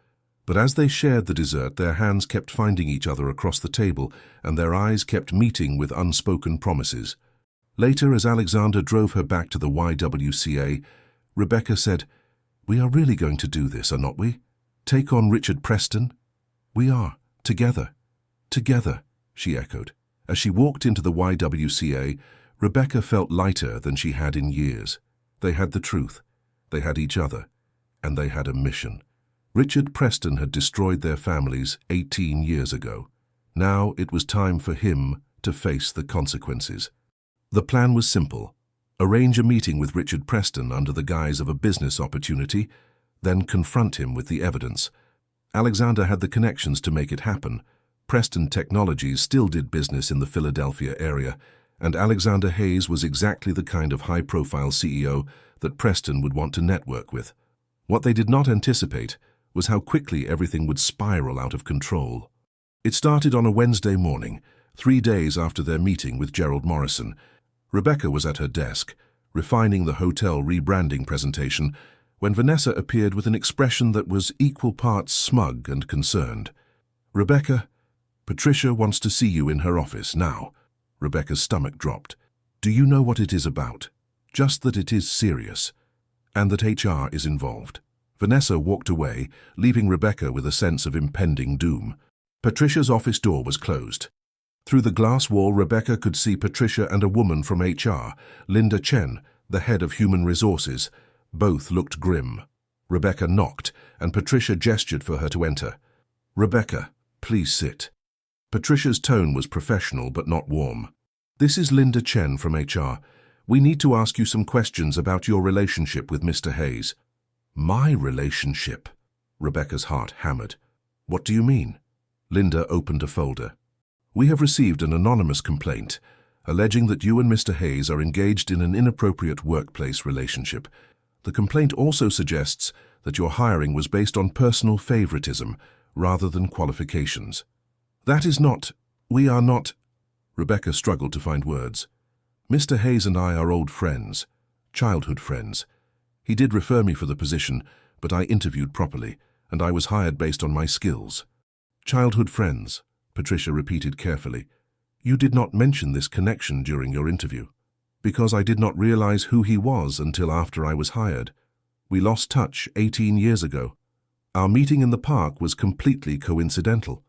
But as they shared the dessert, their hands kept finding each other across the table, and their eyes kept meeting with unspoken promises. Later, as Alexander drove her back to the YWCA, Rebecca said, We are really going to do this, are not we? Take on Richard Preston? We are. Together. Together, she echoed. As she walked into the YWCA, Rebecca felt lighter than she had in years. They had the truth, they had each other, and they had a mission. Richard Preston had destroyed their families 18 years ago. Now it was time for him to face the consequences. The plan was simple. Arrange a meeting with Richard Preston under the guise of a business opportunity, then confront him with the evidence. Alexander had the connections to make it happen. Preston Technologies still did business in the Philadelphia area, and Alexander Hayes was exactly the kind of high-profile CEO that Preston would want to network with. What they did not anticipate was how quickly everything would spiral out of control. It started on a Wednesday morning, 3 days after their meeting with Gerald Morrison. Rebecca was at her desk, refining the hotel rebranding presentation, when Vanessa appeared with an expression that was equal parts smug and concerned. "Rebecca, Patricia wants to see you in her office now." Rebecca's stomach dropped. "Do you know what it is about? Just that it is serious, and that HR is involved." Vanessa walked away, leaving Rebecca with a sense of impending doom. Patricia's office door was closed. Through the glass wall, Rebecca could see Patricia and a woman from HR, Linda Chen, the head of Human Resources. Both looked grim. Rebecca knocked, and Patricia gestured for her to enter. "Rebecca, please sit." Patricia's tone was professional but not warm. "This is Linda Chen from HR. We need to ask you some questions about your relationship with Mr. Hayes." "My relationship?" Rebecca's heart hammered. "What do you mean?" Linda opened a folder. "We have received an anonymous complaint alleging that you and Mr. Hayes are engaged in an inappropriate workplace relationship. The complaint also suggests that your hiring was based on personal favoritism rather than qualifications." "That is not... We are not..." Rebecca struggled to find words. "Mr. Hayes and I are old friends, childhood friends. He did refer me for the position, but I interviewed properly, and I was hired based on my skills." "Childhood friends," Patricia repeated carefully. "You did not mention this connection during your interview." "Because I did not realize who he was until after I was hired. We lost touch 18 years ago. Our meeting in the park was completely coincidental."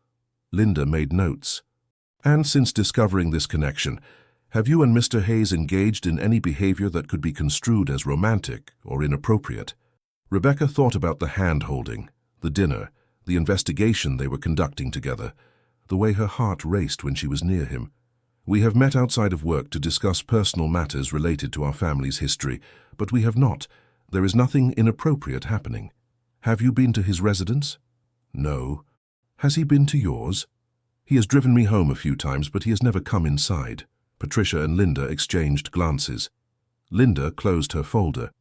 Linda made notes. "And since discovering this connection, have you and Mr. Hayes engaged in any behavior that could be construed as romantic or inappropriate?" Rebecca thought about the hand-holding, the dinner, the investigation they were conducting together, the way her heart raced when she was near him. "We have met outside of work to discuss personal matters related to our family's history, but we have not. There is nothing inappropriate happening." "Have you been to his residence?" "No." "Has he been to yours?" "He has driven me home a few times, but he has never come inside." Patricia and Linda exchanged glances. Linda closed her folder.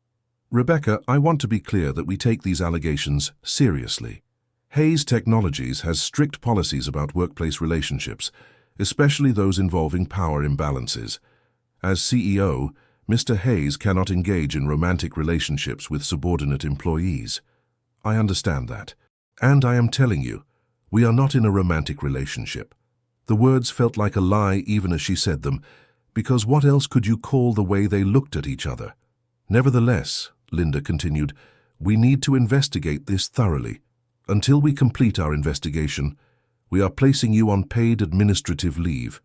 "Rebecca, I want to be clear that we take these allegations seriously. Hayes Technologies has strict policies about workplace relationships, especially those involving power imbalances. As CEO, Mr. Hayes cannot engage in romantic relationships with subordinate employees. I understand that. And I am telling you, we are not in a romantic relationship." The words felt like a lie even as she said them, because what else could you call the way they looked at each other? "Nevertheless," Linda continued, "we need to investigate this thoroughly. Until we complete our investigation, we are placing you on paid administrative leave.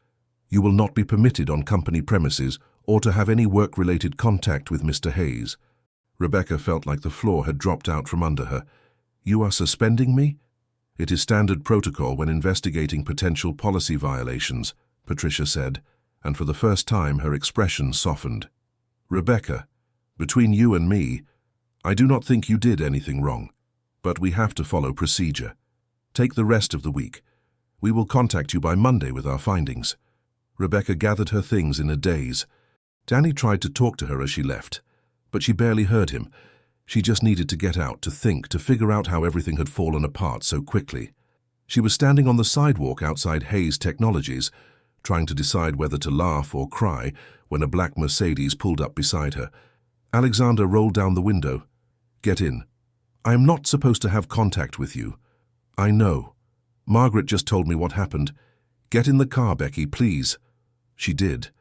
You will not be permitted on company premises or to have any work-related contact with Mr. Hayes." Rebecca felt like the floor had dropped out from under her. "You are suspending me?" "It is standard protocol when investigating potential policy violations," Patricia said, and for the first time her expression softened. "Rebecca, between you and me, I do not think you did anything wrong, but we have to follow procedure. Take the rest of the week. We will contact you by Monday with our findings." Rebecca gathered her things in a daze. Danny tried to talk to her as she left, but she barely heard him. She just needed to get out, to think, to figure out how everything had fallen apart so quickly. She was standing on the sidewalk outside Hayes Technologies, trying to decide whether to laugh or cry when a black Mercedes pulled up beside her. Alexander rolled down the window. "Get in. I am not supposed to have contact with you." "I know. Margaret just told me what happened. Get in the car, Becky, please." She did.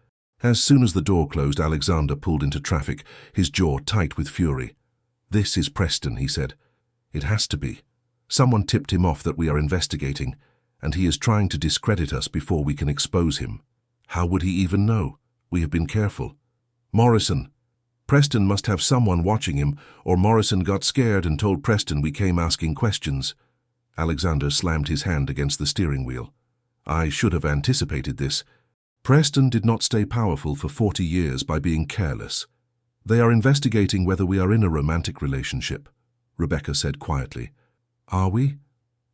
As soon as the door closed, Alexander pulled into traffic, his jaw tight with fury. "This is Preston," he said. "It has to be. Someone tipped him off that we are investigating, and he is trying to discredit us before we can expose him. How would he even know? We have been careful. Morrison. Preston must have someone watching him, or Morrison got scared and told Preston we came asking questions. Alexander slammed his hand against the steering wheel. I should have anticipated this. Preston did not stay powerful for 40 years by being careless. They are investigating whether we are in a romantic relationship, Rebecca said quietly. Are we?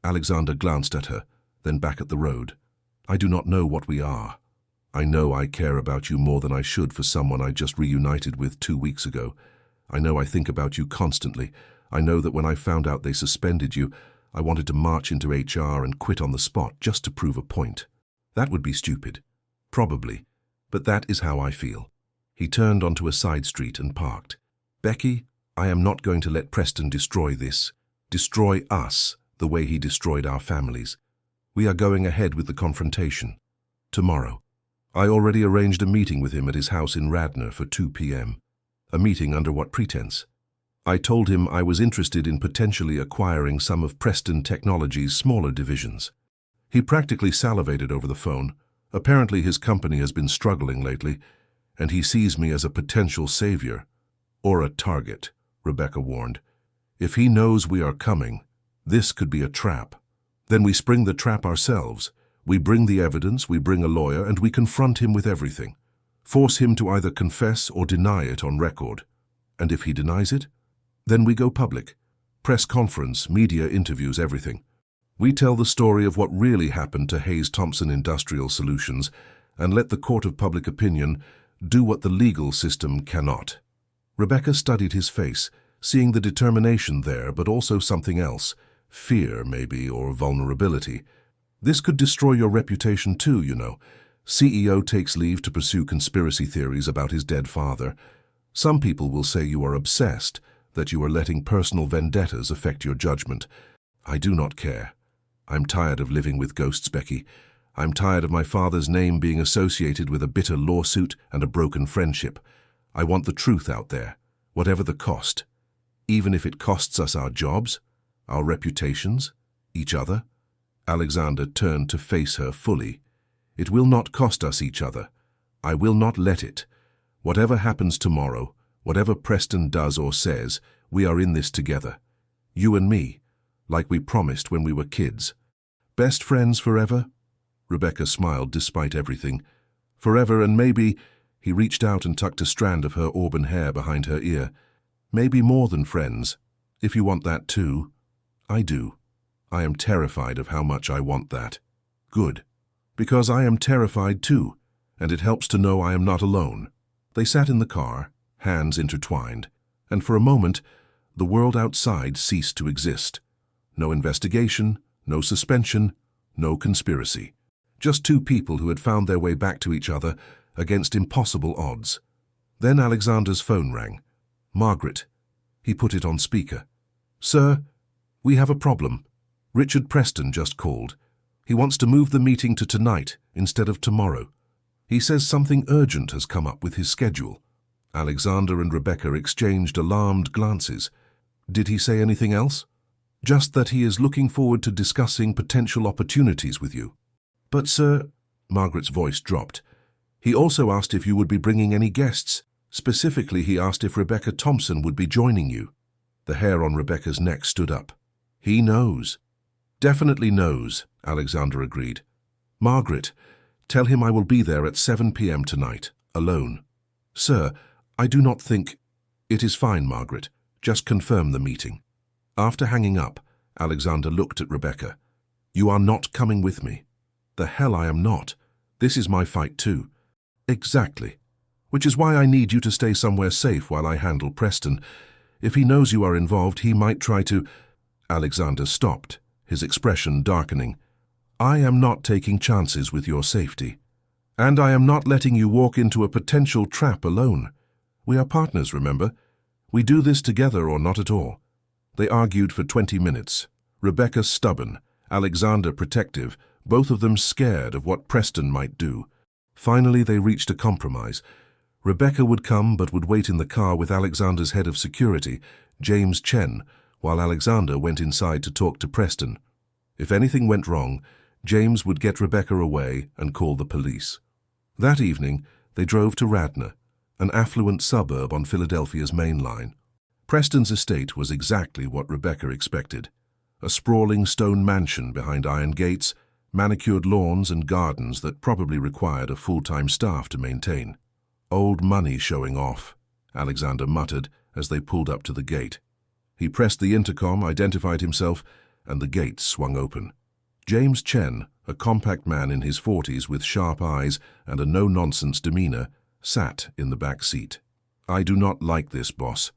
Alexander glanced at her, then back at the road. I do not know what we are. I know I care about you more than I should for someone I just reunited with 2 weeks ago. I know I think about you constantly. I know that when I found out they suspended you, I wanted to march into HR and quit on the spot just to prove a point. That would be stupid. Probably. But that is how I feel. He turned onto a side street and parked. Becky, I am not going to let Preston destroy this. Destroy us the way he destroyed our families. We are going ahead with the confrontation. Tomorrow. I already arranged a meeting with him at his house in Radnor for 2 p.m. A meeting under what pretense? I told him I was interested in potentially acquiring some of Preston Technologies' smaller divisions. He practically salivated over the phone. Apparently his company has been struggling lately, and he sees me as a potential savior. Or a target, Rebecca warned. If he knows we are coming, this could be a trap. Then we spring the trap ourselves. We bring the evidence, we bring a lawyer, and we confront him with everything. Force him to either confess or deny it on record. And if he denies it, then we go public. Press conference, media interviews, everything. We tell the story of what really happened to Hayes Thompson Industrial Solutions and let the court of public opinion do what the legal system cannot. Rebecca studied his face, seeing the determination there, but also something else. Fear, maybe, or vulnerability. This could destroy your reputation too, you know. CEO takes leave to pursue conspiracy theories about his dead father. Some people will say you are obsessed, that you are letting personal vendettas affect your judgment. I do not care. I'm tired of living with ghosts, Becky. I'm tired of my father's name being associated with a bitter lawsuit and a broken friendship. I want the truth out there, whatever the cost. Even if it costs us our jobs, our reputations, each other. Alexander turned to face her fully. It will not cost us each other. I will not let it. Whatever happens tomorrow, whatever Preston does or says, we are in this together. You and me, like we promised when we were kids. Best friends forever? Rebecca smiled despite everything. Forever, and maybe, he reached out and tucked a strand of her auburn hair behind her ear. Maybe more than friends, if you want that too. I do. I am terrified of how much I want that. Good. Because I am terrified too, and it helps to know I am not alone. They sat in the car, hands intertwined, and for a moment, the world outside ceased to exist. No investigation, no suspension, no conspiracy. Just two people who had found their way back to each other against impossible odds. Then Alexander's phone rang. Margaret. He put it on speaker. Sir, we have a problem. Richard Preston just called. He wants to move the meeting to tonight instead of tomorrow. He says something urgent has come up with his schedule. Alexander and Rebecca exchanged alarmed glances. Did he say anything else? Just that he is looking forward to discussing potential opportunities with you. But, sir, Margaret's voice dropped. He also asked if you would be bringing any guests. Specifically, he asked if Rebecca Thompson would be joining you. The hair on Rebecca's neck stood up. He knows. Definitely knows, Alexander agreed. Margaret, tell him I will be there at 7 p.m. tonight, alone. Sir, I do not think... It is fine, Margaret. Just confirm the meeting. After hanging up, Alexander looked at Rebecca. You are not coming with me. The hell I am not. This is my fight too. Exactly. Which is why I need you to stay somewhere safe while I handle Preston. If he knows you are involved, he might try to... Alexander stopped, his expression darkening. I am not taking chances with your safety. And I am not letting you walk into a potential trap alone. We are partners, remember? We do this together or not at all. They argued for 20 minutes. Rebecca stubborn, Alexander protective, both of them scared of what Preston might do. Finally, they reached a compromise. Rebecca would come but would wait in the car with Alexander's head of security, James Chen, while Alexander went inside to talk to Preston. If anything went wrong, James would get Rebecca away and call the police. That evening, They drove to Radnor, an affluent suburb on Philadelphia's main line. Preston's estate was exactly what Rebecca expected. A sprawling stone mansion behind iron gates, manicured lawns and gardens that probably required a full-time staff to maintain. "Old money showing off," Alexander muttered as they pulled up to the gate. He pressed the intercom, identified himself, and the gate swung open. James Chen, a compact man in his 40s with sharp eyes and a no-nonsense demeanor, sat in the back seat. "I do not like this, boss.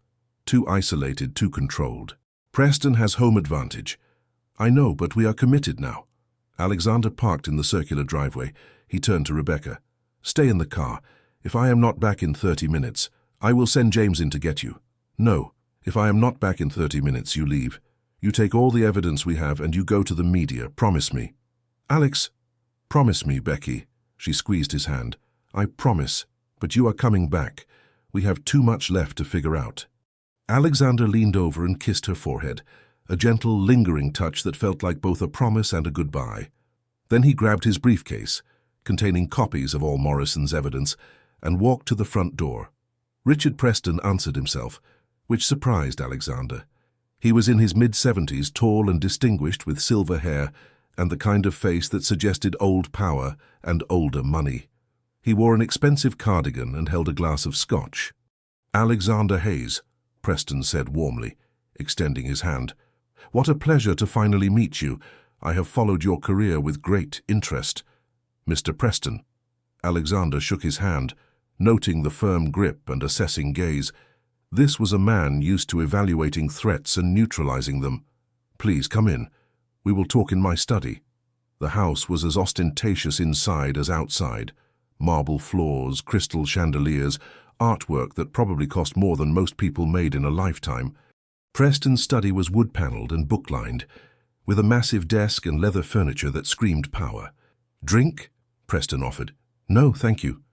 Too isolated, too controlled. Preston has home advantage. I know, but we are committed now." Alexander parked in the circular driveway. He turned to Rebecca. "Stay in the car. If I am not back in 30 minutes, I will send James in to get you." "No. If I am not back in 30 minutes, you leave. You take all the evidence we have and you go to the media. Promise me." "Alex." "Promise me, Becky." She squeezed his hand. "I promise, but you are coming back. We have too much left to figure out." Alexander leaned over and kissed her forehead, a gentle, lingering touch that felt like both a promise and a goodbye. Then he grabbed his briefcase, containing copies of all Morrison's evidence, and walked to the front door. Richard Preston answered himself, which surprised Alexander. He was in his mid-70s, tall and distinguished with silver hair and the kind of face that suggested old power and older money. He wore an expensive cardigan and held a glass of scotch. "Alexander Hayes," Preston said warmly, extending his hand. "What a pleasure to finally meet you. I have followed your career with great interest." "Mr. Preston." Alexander shook his hand, noting the firm grip and assessing gaze. This was a man used to evaluating threats and neutralizing them. "Please come in. We will talk in my study." The house was as ostentatious inside as outside. Marble floors, crystal chandeliers, artwork that probably cost more than most people made in a lifetime. Preston's study was wood-paneled and book-lined, with a massive desk and leather furniture that screamed power. "Drink?" Preston offered. "No, thank you."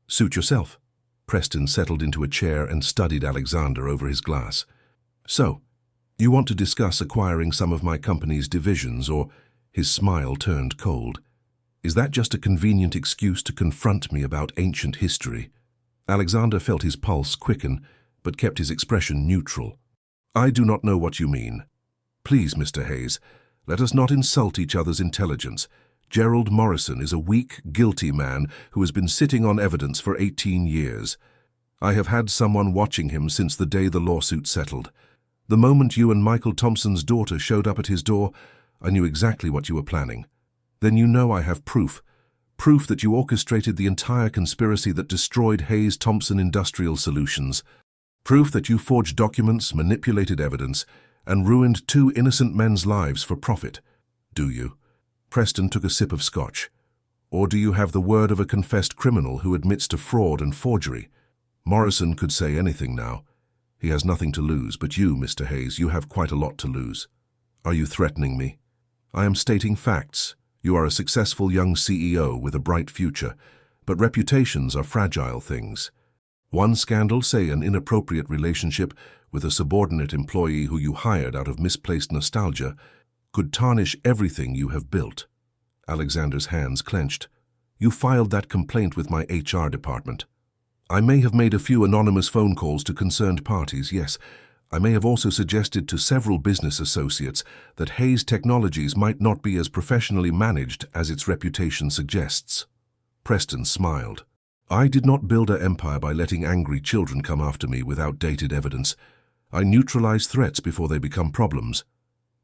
"Suit yourself." Preston settled into a chair and studied Alexander over his glass. "So, you want to discuss acquiring some of my company's divisions, or—" His smile turned cold. "Is that just a convenient excuse to confront me about ancient history?" Alexander felt his pulse quicken, but kept his expression neutral. "I do not know what you mean. Please, Mr. Hayes, let us not insult each other's intelligence. Gerald Morrison is a weak, guilty man who has been sitting on evidence for 18 years. I have had someone watching him since the day the lawsuit settled. The moment you and Michael Thompson's daughter showed up at his door, I knew exactly what you were planning. Then you know I have proof. Proof that you orchestrated the entire conspiracy that destroyed Hayes Thompson Industrial Solutions. Proof that you forged documents, manipulated evidence, and ruined 2 innocent men's lives for profit. Do you?" Preston took a sip of scotch. "Or do you have the word of a confessed criminal who admits to fraud and forgery?" Morrison could say anything now. He has nothing to lose, but you, Mr. Hayes, you have quite a lot to lose. Are you threatening me? I am stating facts. You are a successful young CEO with a bright future, but reputations are fragile things. One scandal, say an inappropriate relationship with a subordinate employee who you hired out of misplaced nostalgia, could tarnish everything you have built. Alexander's hands clenched. You filed that complaint with my HR department. I may have made a few anonymous phone calls to concerned parties, yes. I may have also suggested to several business associates that Hayes Technologies might not be as professionally managed as its reputation suggests. Preston smiled. I did not build an empire by letting angry children come after me with outdated evidence. I neutralize threats before they become problems.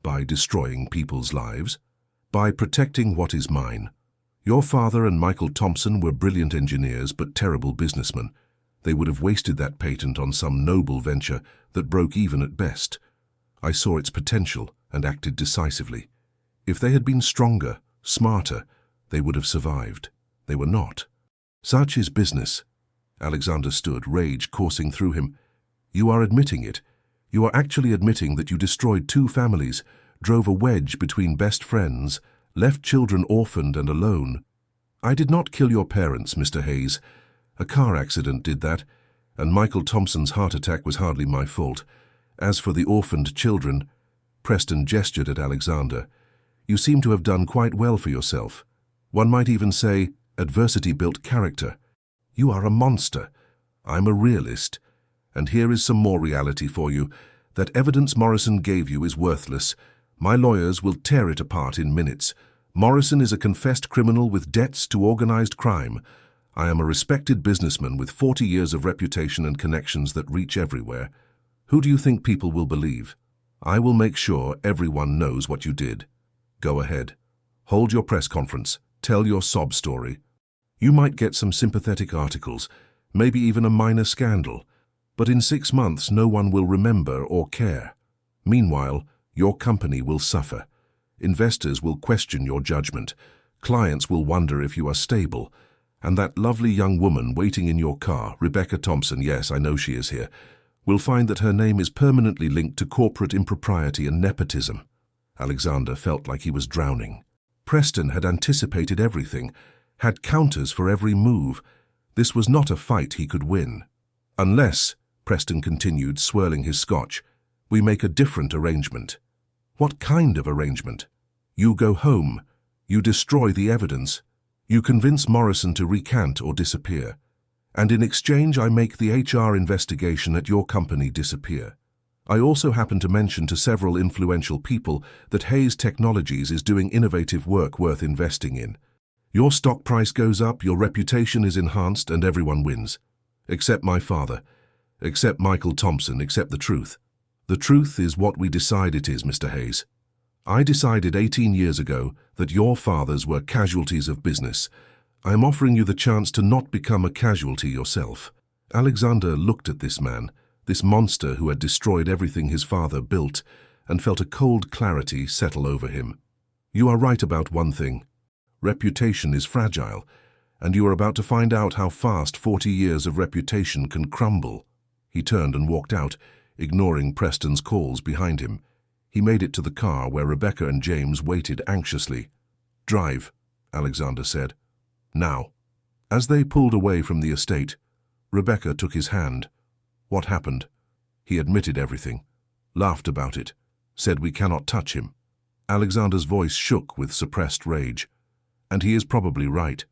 By destroying people's lives. By protecting what is mine. Your father and Michael Thompson were brilliant engineers but terrible businessmen. They would have wasted that patent on some noble venture that broke even at best. I saw its potential and acted decisively. If they had been stronger, smarter, they would have survived. They were not. Such is business. Alexander stood, rage coursing through him. You are admitting it. You are actually admitting that you destroyed 2 families, drove a wedge between best friends, left children orphaned and alone. I did not kill your parents, Mr. Hayes. A car accident did that, and Michael Thompson's heart attack was hardly my fault. As for the orphaned children, Preston gestured at Alexander. You seem to have done quite well for yourself. One might even say, adversity built character. You are a monster. I'm a realist. And here is some more reality for you. That evidence Morrison gave you is worthless. My lawyers will tear it apart in minutes. Morrison is a confessed criminal with debts to organized crime. I am a respected businessman with 40 years of reputation and connections that reach everywhere. Who do you think people will believe? I will make sure everyone knows what you did. Go ahead. Hold your press conference. Tell your sob story. You might get some sympathetic articles, maybe even a minor scandal. But in 6 months, no one will remember or care. Meanwhile, your company will suffer. Investors will question your judgment. Clients will wonder if you are stable. And that lovely young woman waiting in your car, Rebecca Thompson, yes, I know she is here, will find that her name is permanently linked to corporate impropriety and nepotism. Alexander felt like he was drowning. Preston had anticipated everything, had counters for every move. This was not a fight he could win. Unless, Preston continued, swirling his scotch, we make a different arrangement. What kind of arrangement? You go home. You destroy the evidence. You convince Morrison to recant or disappear. And in exchange, I make the HR investigation at your company disappear. I also happen to mention to several influential people that Hayes Technologies is doing innovative work worth investing in. Your stock price goes up, your reputation is enhanced, and everyone wins. Except my father. Except Michael Thompson, except the truth. The truth is what we decide it is, Mr. Hayes. I decided 18 years ago that your fathers were casualties of business. I am offering you the chance to not become a casualty yourself. Alexander looked at this man, this monster who had destroyed everything his father built, and felt a cold clarity settle over him. You are right about one thing. Reputation is fragile, and you are about to find out how fast 40 years of reputation can crumble. He turned and walked out, ignoring Preston's calls behind him. He made it to the car where Rebecca and James waited anxiously. Drive, Alexander said. Now. As they pulled away from the estate, Rebecca took his hand. What happened? He admitted everything, laughed about it, said we cannot touch him. Alexander's voice shook with suppressed rage. And he is probably right.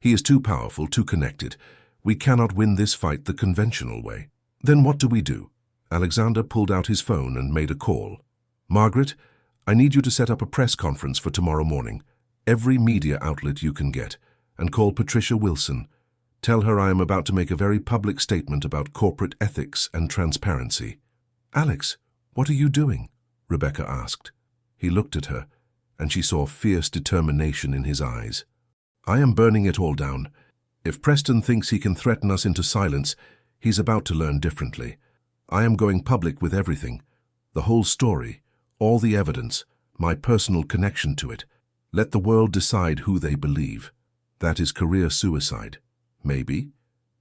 He is too powerful, too connected. We cannot win this fight the conventional way. Then what do we do? Alexander pulled out his phone and made a call. Margaret, I need you to set up a press conference for tomorrow morning. Every media outlet you can get. And call Patricia Wilson. Tell her I am about to make a very public statement about corporate ethics and transparency. Alex, what are you doing? Rebecca asked. He looked at her, and she saw fierce determination in his eyes. I am burning it all down. If Preston thinks he can threaten us into silence, he's about to learn differently. I am going public with everything. The whole story, all the evidence, my personal connection to it. Let the world decide who they believe. That is career suicide. Maybe,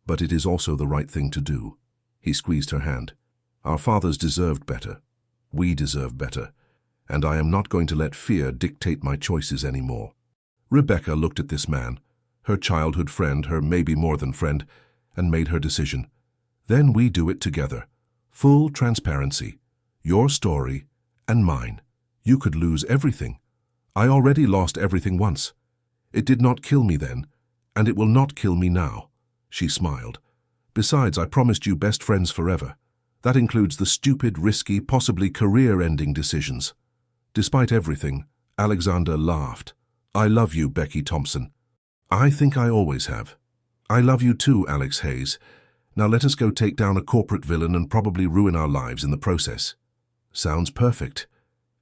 but it is also the right thing to do. He squeezed her hand. Our fathers deserved better. We deserve better. And I am not going to let fear dictate my choices anymore. Rebecca looked at this man, her childhood friend, her maybe more than friend, and made her decision. Then we do it together. Full transparency. Your story and mine. You could lose everything. I already lost everything once. It did not kill me then, and it will not kill me now. She smiled. Besides, I promised you best friends forever. That includes the stupid, risky, possibly career-ending decisions. Despite everything, Alexander laughed. I love you, Becky Thompson. I think I always have. I love you too, Alex Hayes. Now let us go take down a corporate villain and probably ruin our lives in the process. Sounds perfect.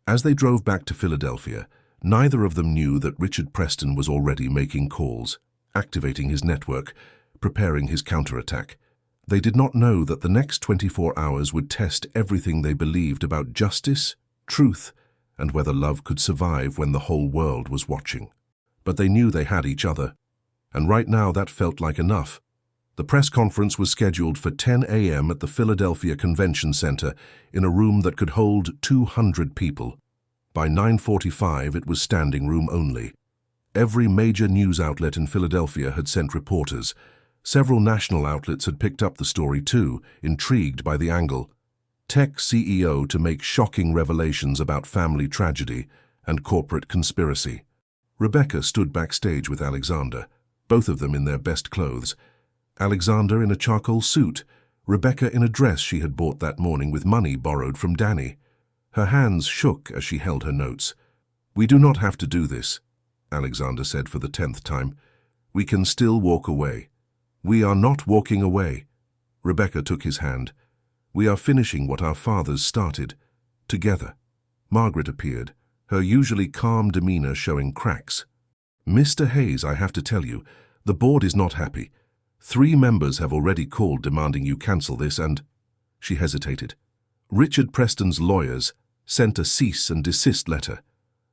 As they drove back to Philadelphia, neither of them knew that Richard Preston was already making calls, activating his network, preparing his counterattack. They did not know that the next 24 hours would test everything they believed about justice, truth, and whether love could survive when the whole world was watching. But they knew they had each other, and right now that felt like enough. The press conference was scheduled for 10 a.m. at the Philadelphia Convention Center in a room that could hold 200 people. By 9:45, it was standing room only. Every major news outlet in Philadelphia had sent reporters. Several national outlets had picked up the story too, intrigued by the angle. Tech CEO to make shocking revelations about family tragedy and corporate conspiracy. Rebecca stood backstage with Alexander, both of them in their best clothes. Alexander in a charcoal suit, Rebecca in a dress she had bought that morning with money borrowed from Danny. Her hands shook as she held her notes. "We do not have to do this," Alexander said for the 10th time. "We can still walk away." "We are not walking away." Rebecca took his hand. "We are finishing what our fathers started. Together." Margaret appeared, her usually calm demeanor showing cracks. "Mr. Hayes, I have to tell you, the board is not happy. 3 members have already called demanding you cancel this and—" She hesitated. "Richard Preston's lawyers sent a cease and desist letter.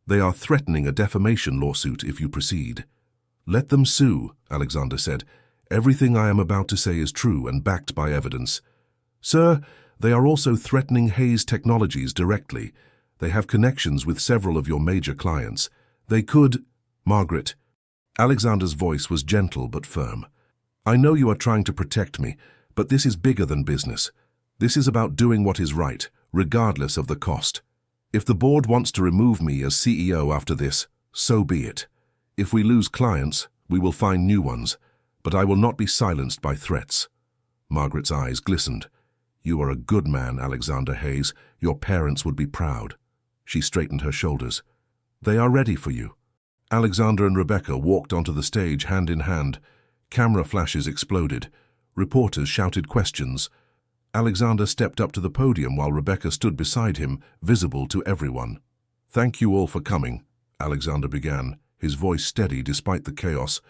They are threatening a defamation lawsuit if you proceed." "Let them sue," Alexander said. "Everything I am about to say is true and backed by evidence." "Sir, they are also threatening Hayes Technologies directly. They have connections with several of your major clients. They could—" "Margaret." Alexander's voice was gentle but firm. "I know you are trying to protect me, but this is bigger than business. This is about doing what is right, regardless of the cost. If the board wants to remove me as CEO after this, so be it. If we lose clients, we will find new ones, but I will not be silenced by threats." Margaret's eyes glistened. "You are a good man, Alexander Hayes. Your parents would be proud." She straightened her shoulders. "They are ready for you." Alexander and Rebecca walked onto the stage hand in hand. Camera flashes exploded. Reporters shouted questions. Alexander stepped up to the podium while Rebecca stood beside him, visible to everyone. "Thank you all for coming," Alexander began, his voice steady despite the chaos.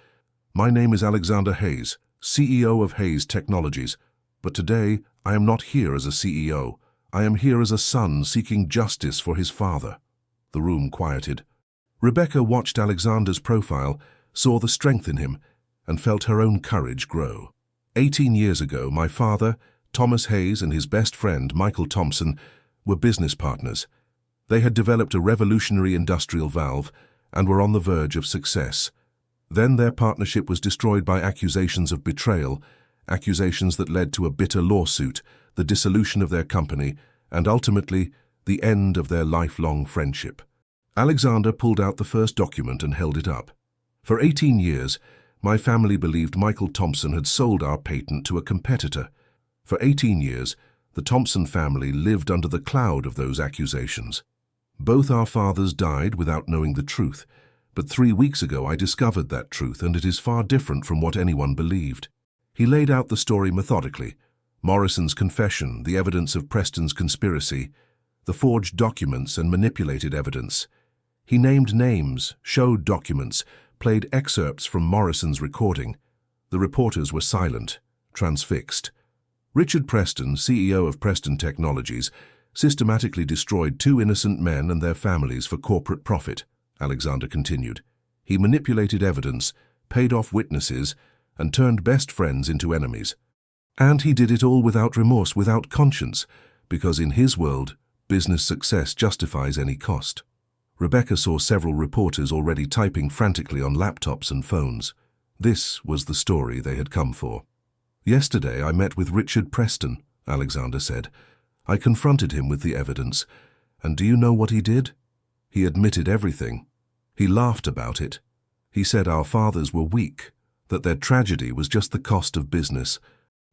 "My name is Alexander Hayes, CEO of Hayes Technologies. But today, I am not here as a CEO. I am here as a son seeking justice for his father." The room quieted. Rebecca watched Alexander's profile, saw the strength in him, and felt her own courage grow. 18 years ago, my father, Thomas Hayes, and his best friend, Michael Thompson, were business partners. They had developed a revolutionary industrial valve and were on the verge of success. Then their partnership was destroyed by accusations of betrayal, accusations that led to a bitter lawsuit, the dissolution of their company, and ultimately, the end of their lifelong friendship. Alexander pulled out the first document and held it up. "For 18 years, my family believed Michael Thompson had sold our patent to a competitor. For 18 years, the Thompson family lived under the cloud of those accusations. Both our fathers died without knowing the truth, but 3 weeks ago I discovered that truth, and it is far different from what anyone believed." He laid out the story methodically. Morrison's confession, the evidence of Preston's conspiracy, the forged documents and manipulated evidence. He named names, showed documents, played excerpts from Morrison's recording. The reporters were silent, transfixed. Richard Preston, CEO of Preston Technologies, systematically destroyed 2 innocent men and their families for corporate profit, Alexander continued. He manipulated evidence, paid off witnesses, and turned best friends into enemies. And he did it all without remorse, without conscience, because in his world, business success justifies any cost. Rebecca saw several reporters already typing frantically on laptops and phones. This was the story they had come for. "Yesterday I met with Richard Preston," Alexander said. "I confronted him with the evidence, and do you know what he did? He admitted everything. He laughed about it. He said our fathers were weak, that their tragedy was just the cost of business.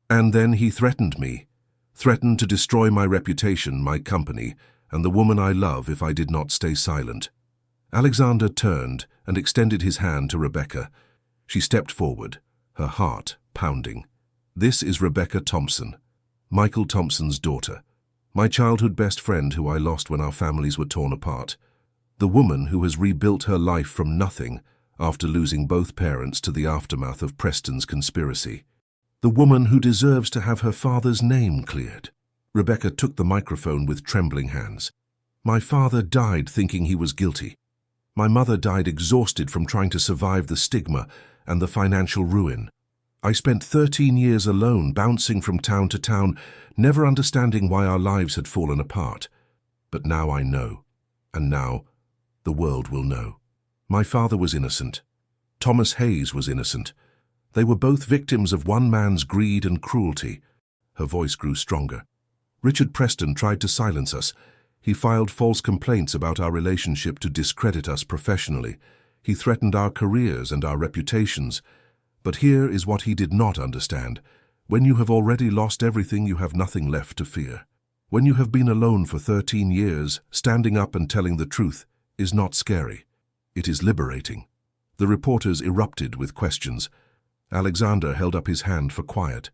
And then he threatened me, threatened to destroy my reputation, my company, and the woman I love if I did not stay silent." Alexander turned and extended his hand to Rebecca. She stepped forward, her heart pounding. "This is Rebecca Thompson, Michael Thompson's daughter, my childhood best friend who I lost when our families were torn apart. The woman who has rebuilt her life from nothing after losing both parents to the aftermath of Preston's conspiracy. The woman who deserves to have her father's name cleared." Rebecca took the microphone with trembling hands. "My father died thinking he was guilty. My mother died exhausted from trying to survive the stigma and the financial ruin. I spent 13 years alone, bouncing from town to town, never understanding why our lives had fallen apart. But now I know, and now the world will know. My father was innocent. Thomas Hayes was innocent. They were both victims of one man's greed and cruelty." Her voice grew stronger. "Richard Preston tried to silence us. He filed false complaints about our relationship to discredit us professionally. He threatened our careers and our reputations. But here is what he did not understand. When you have already lost everything, you have nothing left to fear. When you have been alone for 13 years, standing up and telling the truth is not scary. It is liberating. The reporters erupted with questions. Alexander held up his hand for quiet.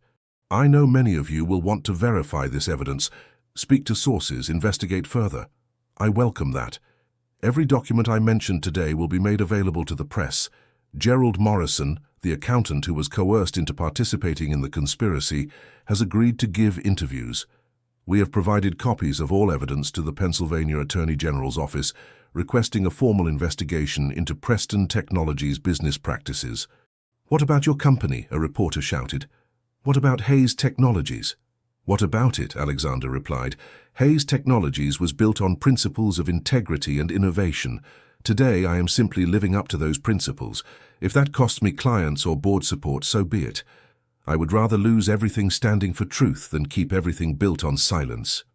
I know many of you will want to verify this evidence, speak to sources, investigate further. I welcome that. Every document I mentioned today will be made available to the press. Gerald Morrison, the accountant who was coerced into participating in the conspiracy, has agreed to give interviews. We have provided copies of all evidence to the Pennsylvania Attorney General's office, requesting a formal investigation into Preston Technologies' business practices. What about your company? A reporter shouted. What about Hayes Technologies? What about it? Alexander replied. Hayes Technologies was built on principles of integrity and innovation. Today I am simply living up to those principles. If that costs me clients or board support, so be it. I would rather lose everything standing for truth than keep everything built on silence.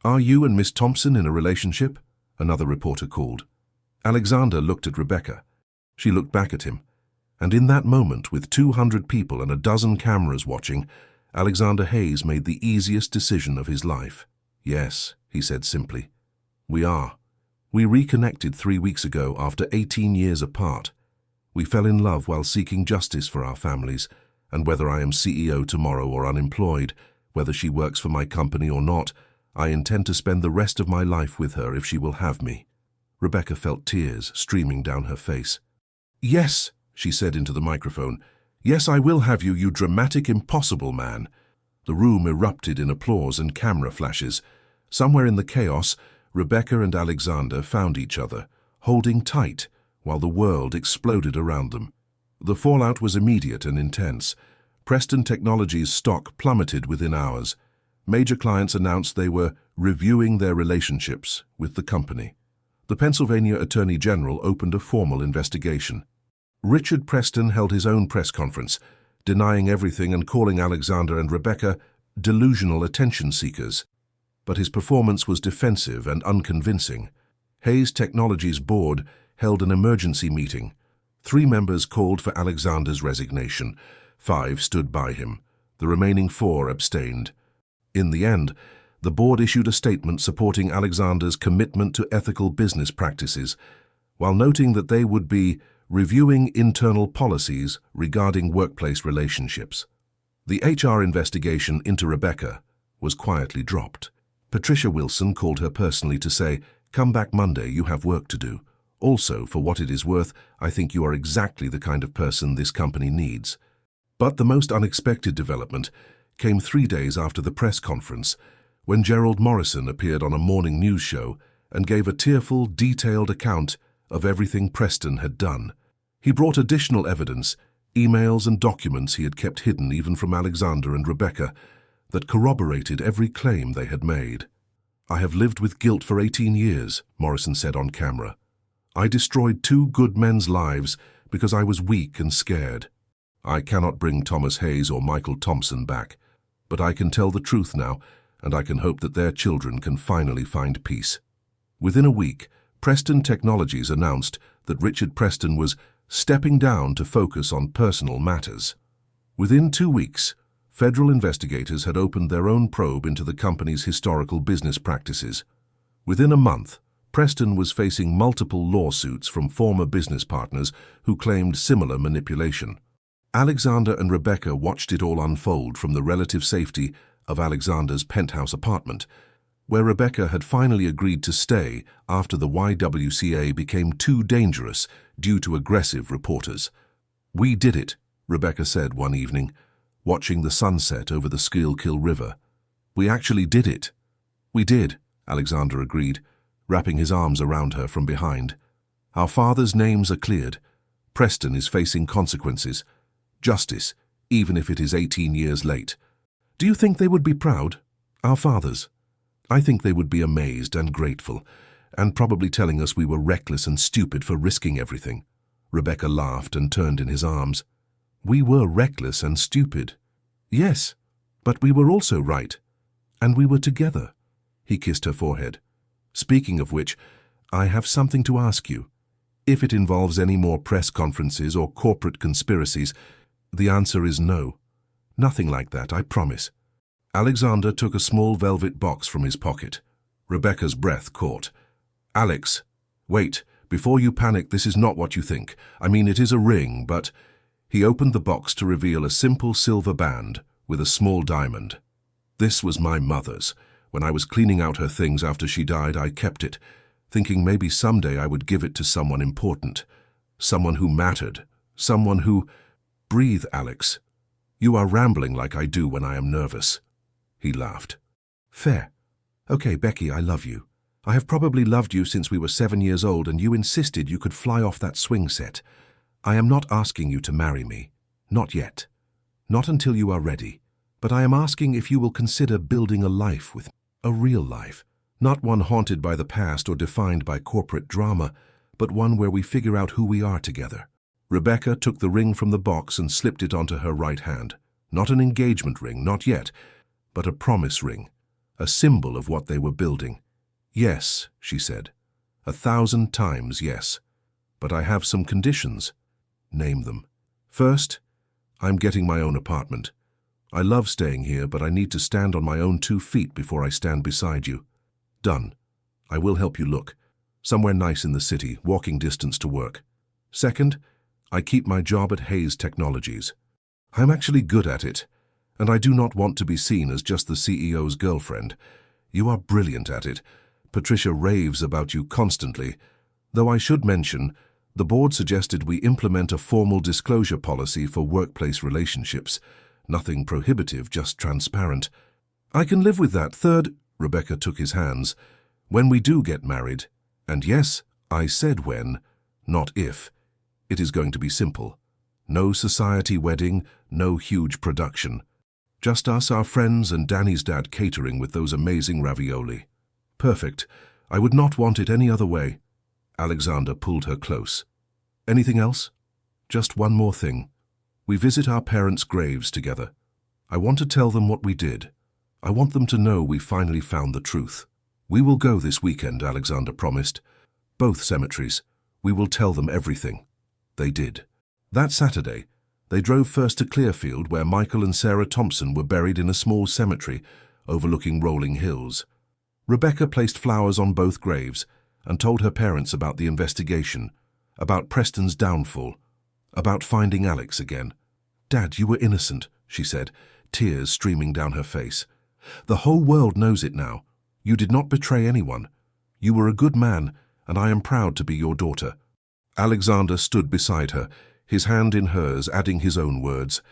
Are you and Miss Thompson in a relationship? Another reporter called. Alexander looked at Rebecca. She looked back at him. And in that moment, with 200 people and a dozen cameras watching, Alexander Hayes made the easiest decision of his life. Yes, he said simply. We are. We reconnected 3 weeks ago after 18 years apart. We fell in love while seeking justice for our families, and whether I am CEO tomorrow or unemployed, whether she works for my company or not, I intend to spend the rest of my life with her if she will have me. Rebecca felt tears streaming down her face. Yes, she said into the microphone. Yes, I will have you, you dramatic, impossible man. The room erupted in applause and camera flashes. Somewhere in the chaos, Rebecca and Alexander found each other, holding tight, while the world exploded around them. The fallout was immediate and intense. Preston Technologies' stock plummeted within hours. Major clients announced they were reviewing their relationships with the company. The Pennsylvania Attorney General opened a formal investigation. Richard Preston held his own press conference, denying everything and calling Alexander and Rebecca delusional attention seekers. But his performance was defensive and unconvincing. Hayes Technologies' board held an emergency meeting. 3 members called for Alexander's resignation. 5 stood by him. The remaining 4 abstained. In the end, the board issued a statement supporting Alexander's commitment to ethical business practices, while noting that they would be reviewing internal policies regarding workplace relationships. The HR investigation into Rebecca was quietly dropped. Patricia Wilson called her personally to say, "Come back Monday, you have work to do. Also, for what it is worth, I think you are exactly the kind of person this company needs." But the most unexpected development came 3 days after the press conference, when Gerald Morrison appeared on a morning news show and gave a tearful, detailed account of everything Preston had done. He brought additional evidence, emails and documents he had kept hidden even from Alexander and Rebecca, that corroborated every claim they had made. "I have lived with guilt for 18 years, Morrison said on camera. I destroyed 2 good men's lives because I was weak and scared. I cannot bring Thomas Hayes or Michael Thompson back, but I can tell the truth now, and I can hope that their children can finally find peace." Within a week, Preston Technologies announced that Richard Preston was stepping down to focus on personal matters. Within 2 weeks, federal investigators had opened their own probe into the company's historical business practices. Within a month, Preston was facing multiple lawsuits from former business partners who claimed similar manipulation. Alexander and Rebecca watched it all unfold from the relative safety of Alexander's penthouse apartment, where Rebecca had finally agreed to stay after the YWCA became too dangerous due to aggressive reporters. "We did it," Rebecca said one evening, watching the sunset over the Schuylkill River. "We actually did it." "We did," Alexander agreed, wrapping his arms around her from behind. "Our fathers' names are cleared. Preston is facing consequences. Justice, even if it is 18 years late. Do you think they would be proud? Our fathers? I think they would be amazed and grateful, and probably telling us we were reckless and stupid for risking everything." Rebecca laughed and turned in his arms. "We were reckless and stupid. Yes, but we were also right. And we were together." He kissed her forehead. "Speaking of which, I have something to ask you. If it involves any more press conferences or corporate conspiracies, The answer is no. Nothing like that, I promise. Alexander took a small velvet box from his pocket. Rebecca's breath caught. Alex, wait, before you panic, this is not what you think. I mean, it is a ring, but... He opened the box to reveal a simple silver band with a small diamond. This was my mother's. When I was cleaning out her things after she died, I kept it, thinking maybe someday I would give it to someone important. Someone who mattered. Someone who... Breathe, Alex. You are rambling like I do when I am nervous. He laughed. Fair. Okay, Becky, I love you. I have probably loved you since we were 7 years old and you insisted you could fly off that swing set. I am not asking you to marry me. Not yet. Not until you are ready. But I am asking if you will consider building a life with me. A real life. Not one haunted by the past or defined by corporate drama, but one where we figure out who we are together. Rebecca took the ring from the box and slipped it onto her right hand. Not an engagement ring, not yet, but a promise ring. A symbol of what they were building. Yes, she said. 1,000 times yes. But I have some conditions. Name them. First, I'm getting my own apartment. I love staying here, but I need to stand on my own 2 feet before I stand beside you. Done. I will help you look. Somewhere nice in the city, walking distance to work. Second, I keep my job at Hayes Technologies. I'm actually good at it, and I do not want to be seen as just the CEO's girlfriend. You are brilliant at it. Patricia raves about you constantly. Though I should mention, the board suggested we implement a formal disclosure policy for workplace relationships. Nothing prohibitive, just transparent. I can live with that. Third, Rebecca took his hands, when we do get married, and yes, I said when, not if, it is going to be simple. No society wedding, no huge production. Just us, our friends, and Danny's dad catering with those amazing ravioli. Perfect. I would not want it any other way. Alexander pulled her close. Anything else? Just one more thing. We visit our parents' graves together. I want to tell them what we did. I want them to know we finally found the truth. We will go this weekend, Alexander promised. Both cemeteries. We will tell them everything. They did. That Saturday, they drove first to Clearfield, where Michael and Sarah Thompson were buried in a small cemetery overlooking rolling hills. Rebecca placed flowers on both graves and told her parents about the investigation, about Preston's downfall, about finding Alex again. Dad, you were innocent, she said, tears streaming down her face. The whole world knows it now. You did not betray anyone. You were a good man, and I am proud to be your daughter. Alexander stood beside her, his hand in hers, adding his own words.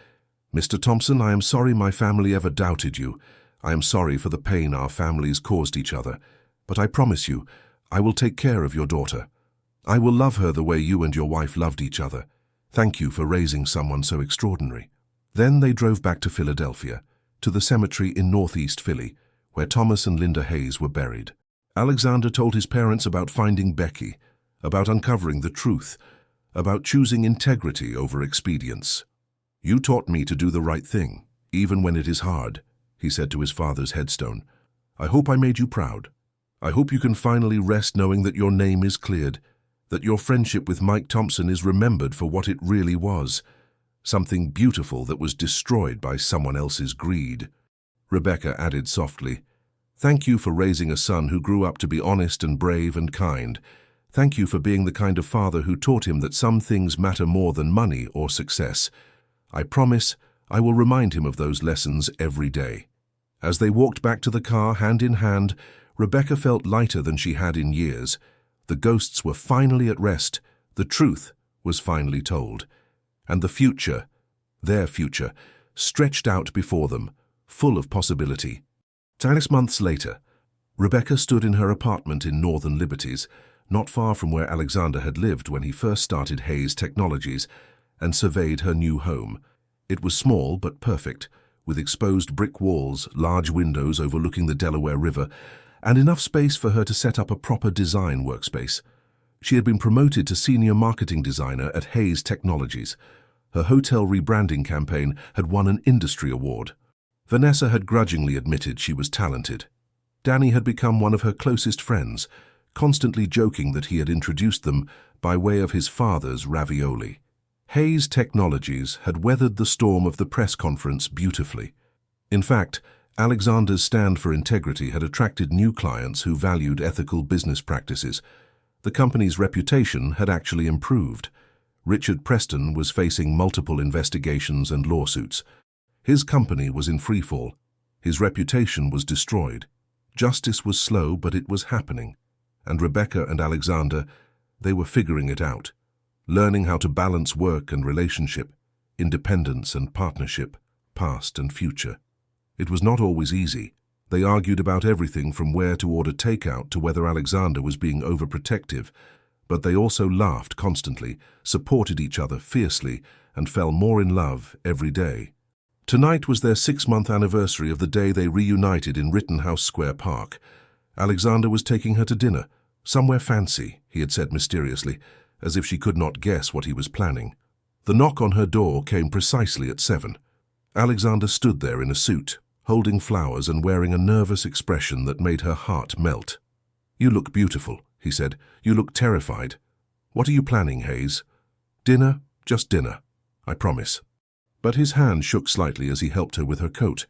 Mr. Thompson, I am sorry my family ever doubted you. I am sorry for the pain our families caused each other. But I promise you, I will take care of your daughter. I will love her the way you and your wife loved each other. Thank you for raising someone so extraordinary. Then they drove back to Philadelphia, to the cemetery in northeast Philly, where Thomas and Linda Hayes were buried. Alexander told his parents about finding Becky, about uncovering the truth, about choosing integrity over expedience. You taught me to do the right thing, even when it is hard, he said to his father's headstone. I hope I made you proud. I hope you can finally rest knowing that your name is cleared, that your friendship with Mike Thompson is remembered for what it really was, something beautiful that was destroyed by someone else's greed. Rebecca added softly, Thank you for raising a son who grew up to be honest and brave and kind. Thank you for being the kind of father who taught him that some things matter more than money or success. I promise I will remind him of those lessons every day. As they walked back to the car hand in hand, Rebecca felt lighter than she had in years. The ghosts were finally at rest, the truth was finally told, and the future, their future, stretched out before them, full of possibility. 6 months later, Rebecca stood in her apartment in Northern Liberties, not far from where Alexander had lived when he first started Hayes Technologies, and surveyed her new home. It was small but perfect, with exposed brick walls, large windows overlooking the Delaware River, and enough space for her to set up a proper design workspace. She had been promoted to senior marketing designer at Hayes Technologies. Her hotel rebranding campaign had won an industry award. Vanessa had grudgingly admitted she was talented. Danny had become one of her closest friends, constantly joking that he had introduced them by way of his father's ravioli. Hayes Technologies had weathered the storm of the press conference beautifully. In fact, Alexander's stand for integrity had attracted new clients who valued ethical business practices. The company's reputation had actually improved. Richard Preston was facing multiple investigations and lawsuits. His company was in freefall. His reputation was destroyed. Justice was slow, but it was happening. And Rebecca and Alexander, they were figuring it out, learning how to balance work and relationship, independence and partnership, past and future. It was not always easy. They argued about everything from where to order takeout to whether Alexander was being overprotective, but they also laughed constantly, supported each other fiercely, and fell more in love every day. Tonight was their 6-month anniversary of the day they reunited in Rittenhouse Square Park. Alexander was taking her to dinner, somewhere fancy, he had said mysteriously, as if she could not guess what he was planning. The knock on her door came precisely at 7. Alexander stood there in a suit, holding flowers and wearing a nervous expression that made her heart melt. "You look beautiful," he said. "You look terrified. What are you planning, Hayes?" "Dinner, just dinner, I promise." But his hand shook slightly as he helped her with her coat.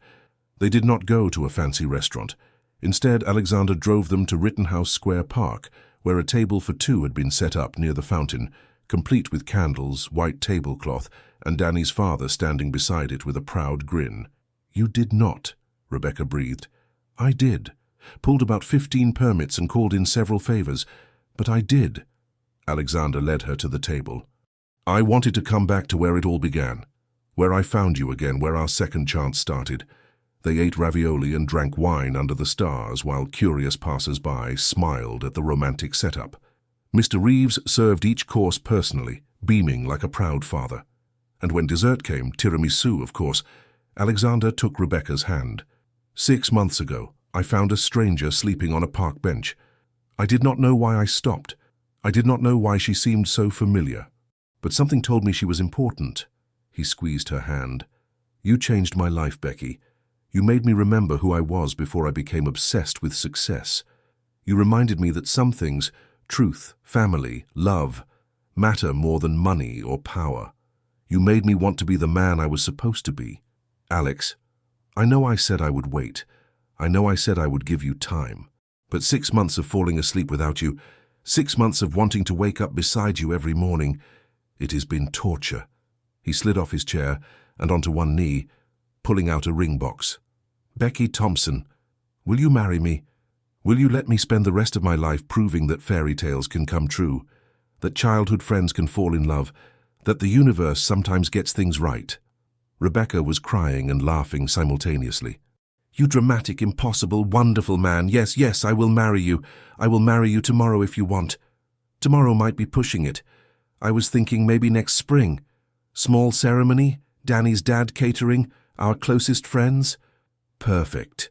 They did not go to a fancy restaurant. Instead, Alexander drove them to Rittenhouse Square Park, where a table for two had been set up near the fountain, complete with candles, white tablecloth, and Danny's father standing beside it with a proud grin. "You did not," Rebecca breathed. "I did. Pulled about 15 permits and called in several favors. But I did." Alexander led her to the table. "I wanted to come back to where it all began, where I found you again, where our second chance started." They ate ravioli and drank wine under the stars while curious passers-by smiled at the romantic setup. Mr. Reeves served each course personally, beaming like a proud father. And when dessert came, tiramisu, of course, Alexander took Rebecca's hand. "6 months ago, I found a stranger sleeping on a park bench. I did not know why I stopped. I did not know why she seemed so familiar. But something told me she was important." He squeezed her hand. "You changed my life, Becky. You made me remember who I was before I became obsessed with success. You reminded me that some things, truth, family, love, matter more than money or power. You made me want to be the man I was supposed to be. Alex, I know I said I would wait. I know I said I would give you time. But 6 months of falling asleep without you, 6 months of wanting to wake up beside you every morning, it has been torture." He slid off his chair and onto one knee, pulling out a ring box. "Becky Thompson, will you marry me? Will you let me spend the rest of my life proving that fairy tales can come true, that childhood friends can fall in love, that the universe sometimes gets things right?" Rebecca was crying and laughing simultaneously. "You dramatic, impossible, wonderful man. Yes, yes, I will marry you. I will marry you tomorrow if you want. Tomorrow might be pushing it. I was thinking maybe next spring. Small ceremony, Danny's dad catering, our closest friends." "Perfect."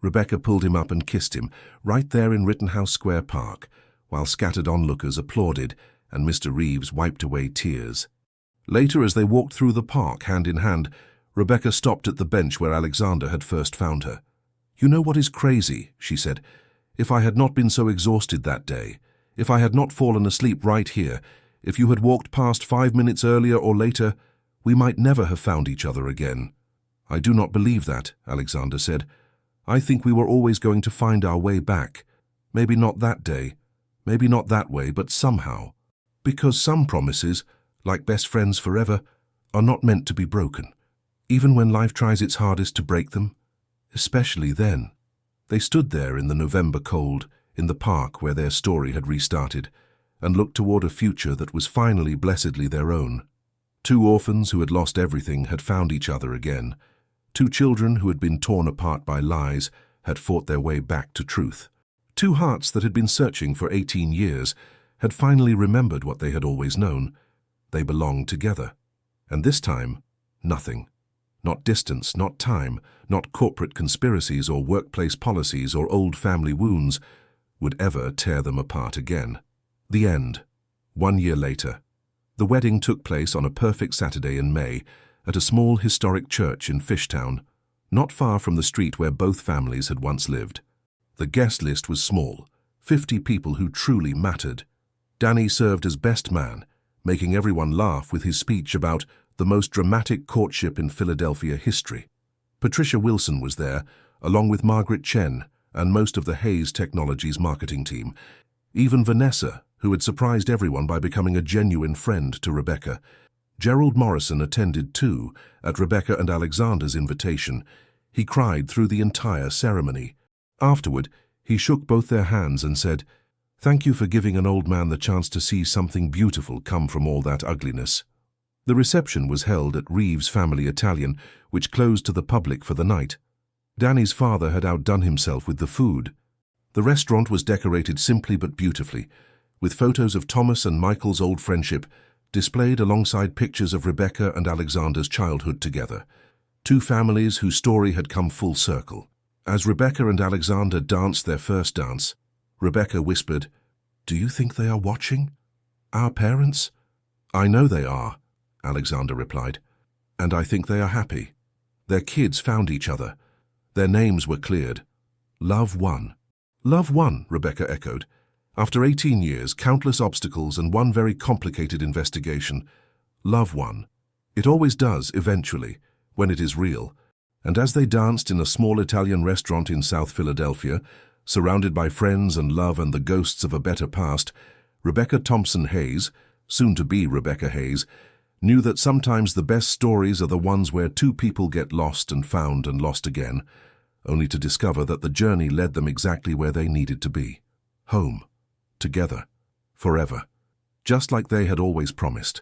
Rebecca pulled him up and kissed him, right there in Rittenhouse Square Park, while scattered onlookers applauded and Mr. Reeves wiped away tears. Later, as they walked through the park hand in hand, Rebecca stopped at the bench where Alexander had first found her. "You know what is crazy?" she said. "If I had not been so exhausted that day, if I had not fallen asleep right here, if you had walked past 5 minutes earlier or later, we might never have found each other again." "I do not believe that," Alexander said. "I think we were always going to find our way back. Maybe not that day, maybe not that way, but somehow. Because some promises, like best friends forever, are not meant to be broken, even when life tries its hardest to break them. Especially then." They stood there in the November cold, in the park where their story had restarted, and looked toward a future that was finally blessedly their own. Two orphans who had lost everything had found each other again. Two children who had been torn apart by lies had fought their way back to truth. Two hearts that had been searching for 18 years had finally remembered what they had always known. They belonged together. And this time, nothing. Not distance, not time, not corporate conspiracies or workplace policies or old family wounds would ever tear them apart again. The end. 1 year later. The wedding took place on a perfect Saturday in May at a small historic church in Fishtown, not far from the street where both families had once lived. The guest list was small, 50 people who truly mattered. Danny served as best man, making everyone laugh with his speech about the most dramatic courtship in Philadelphia history. Patricia Wilson was there, along with Margaret Chen and most of the Hayes Technologies marketing team. Even Vanessa, who had surprised everyone by becoming a genuine friend to Rebecca. Gerald Morrison attended too, at Rebecca and Alexander's invitation. He cried through the entire ceremony. Afterward, he shook both their hands and said, "Thank you for giving an old man the chance to see something beautiful come from all that ugliness." The reception was held at Reeves Family Italian, which closed to the public for the night. Danny's father had outdone himself with the food. The restaurant was decorated simply but beautifully, with photos of Thomas and Michael's old friendship displayed alongside pictures of Rebecca and Alexander's childhood together. Two families whose story had come full circle. As Rebecca and Alexander danced their first dance, Rebecca whispered, "Do you think they are watching? Our parents?" "I know they are," Alexander replied, "and I think they are happy. Their kids found each other. Their names were cleared. Love won." "Love won," Rebecca echoed. "After 18 years, countless obstacles and one very complicated investigation, love won. It always does, eventually, when it is real." And as they danced in a small Italian restaurant in South Philadelphia, surrounded by friends and love and the ghosts of a better past, Rebecca Thompson Hayes, soon to be Rebecca Hayes, knew that sometimes the best stories are the ones where two people get lost and found and lost again, only to discover that the journey led them exactly where they needed to be. Home. Together. Forever. Just like they had always promised.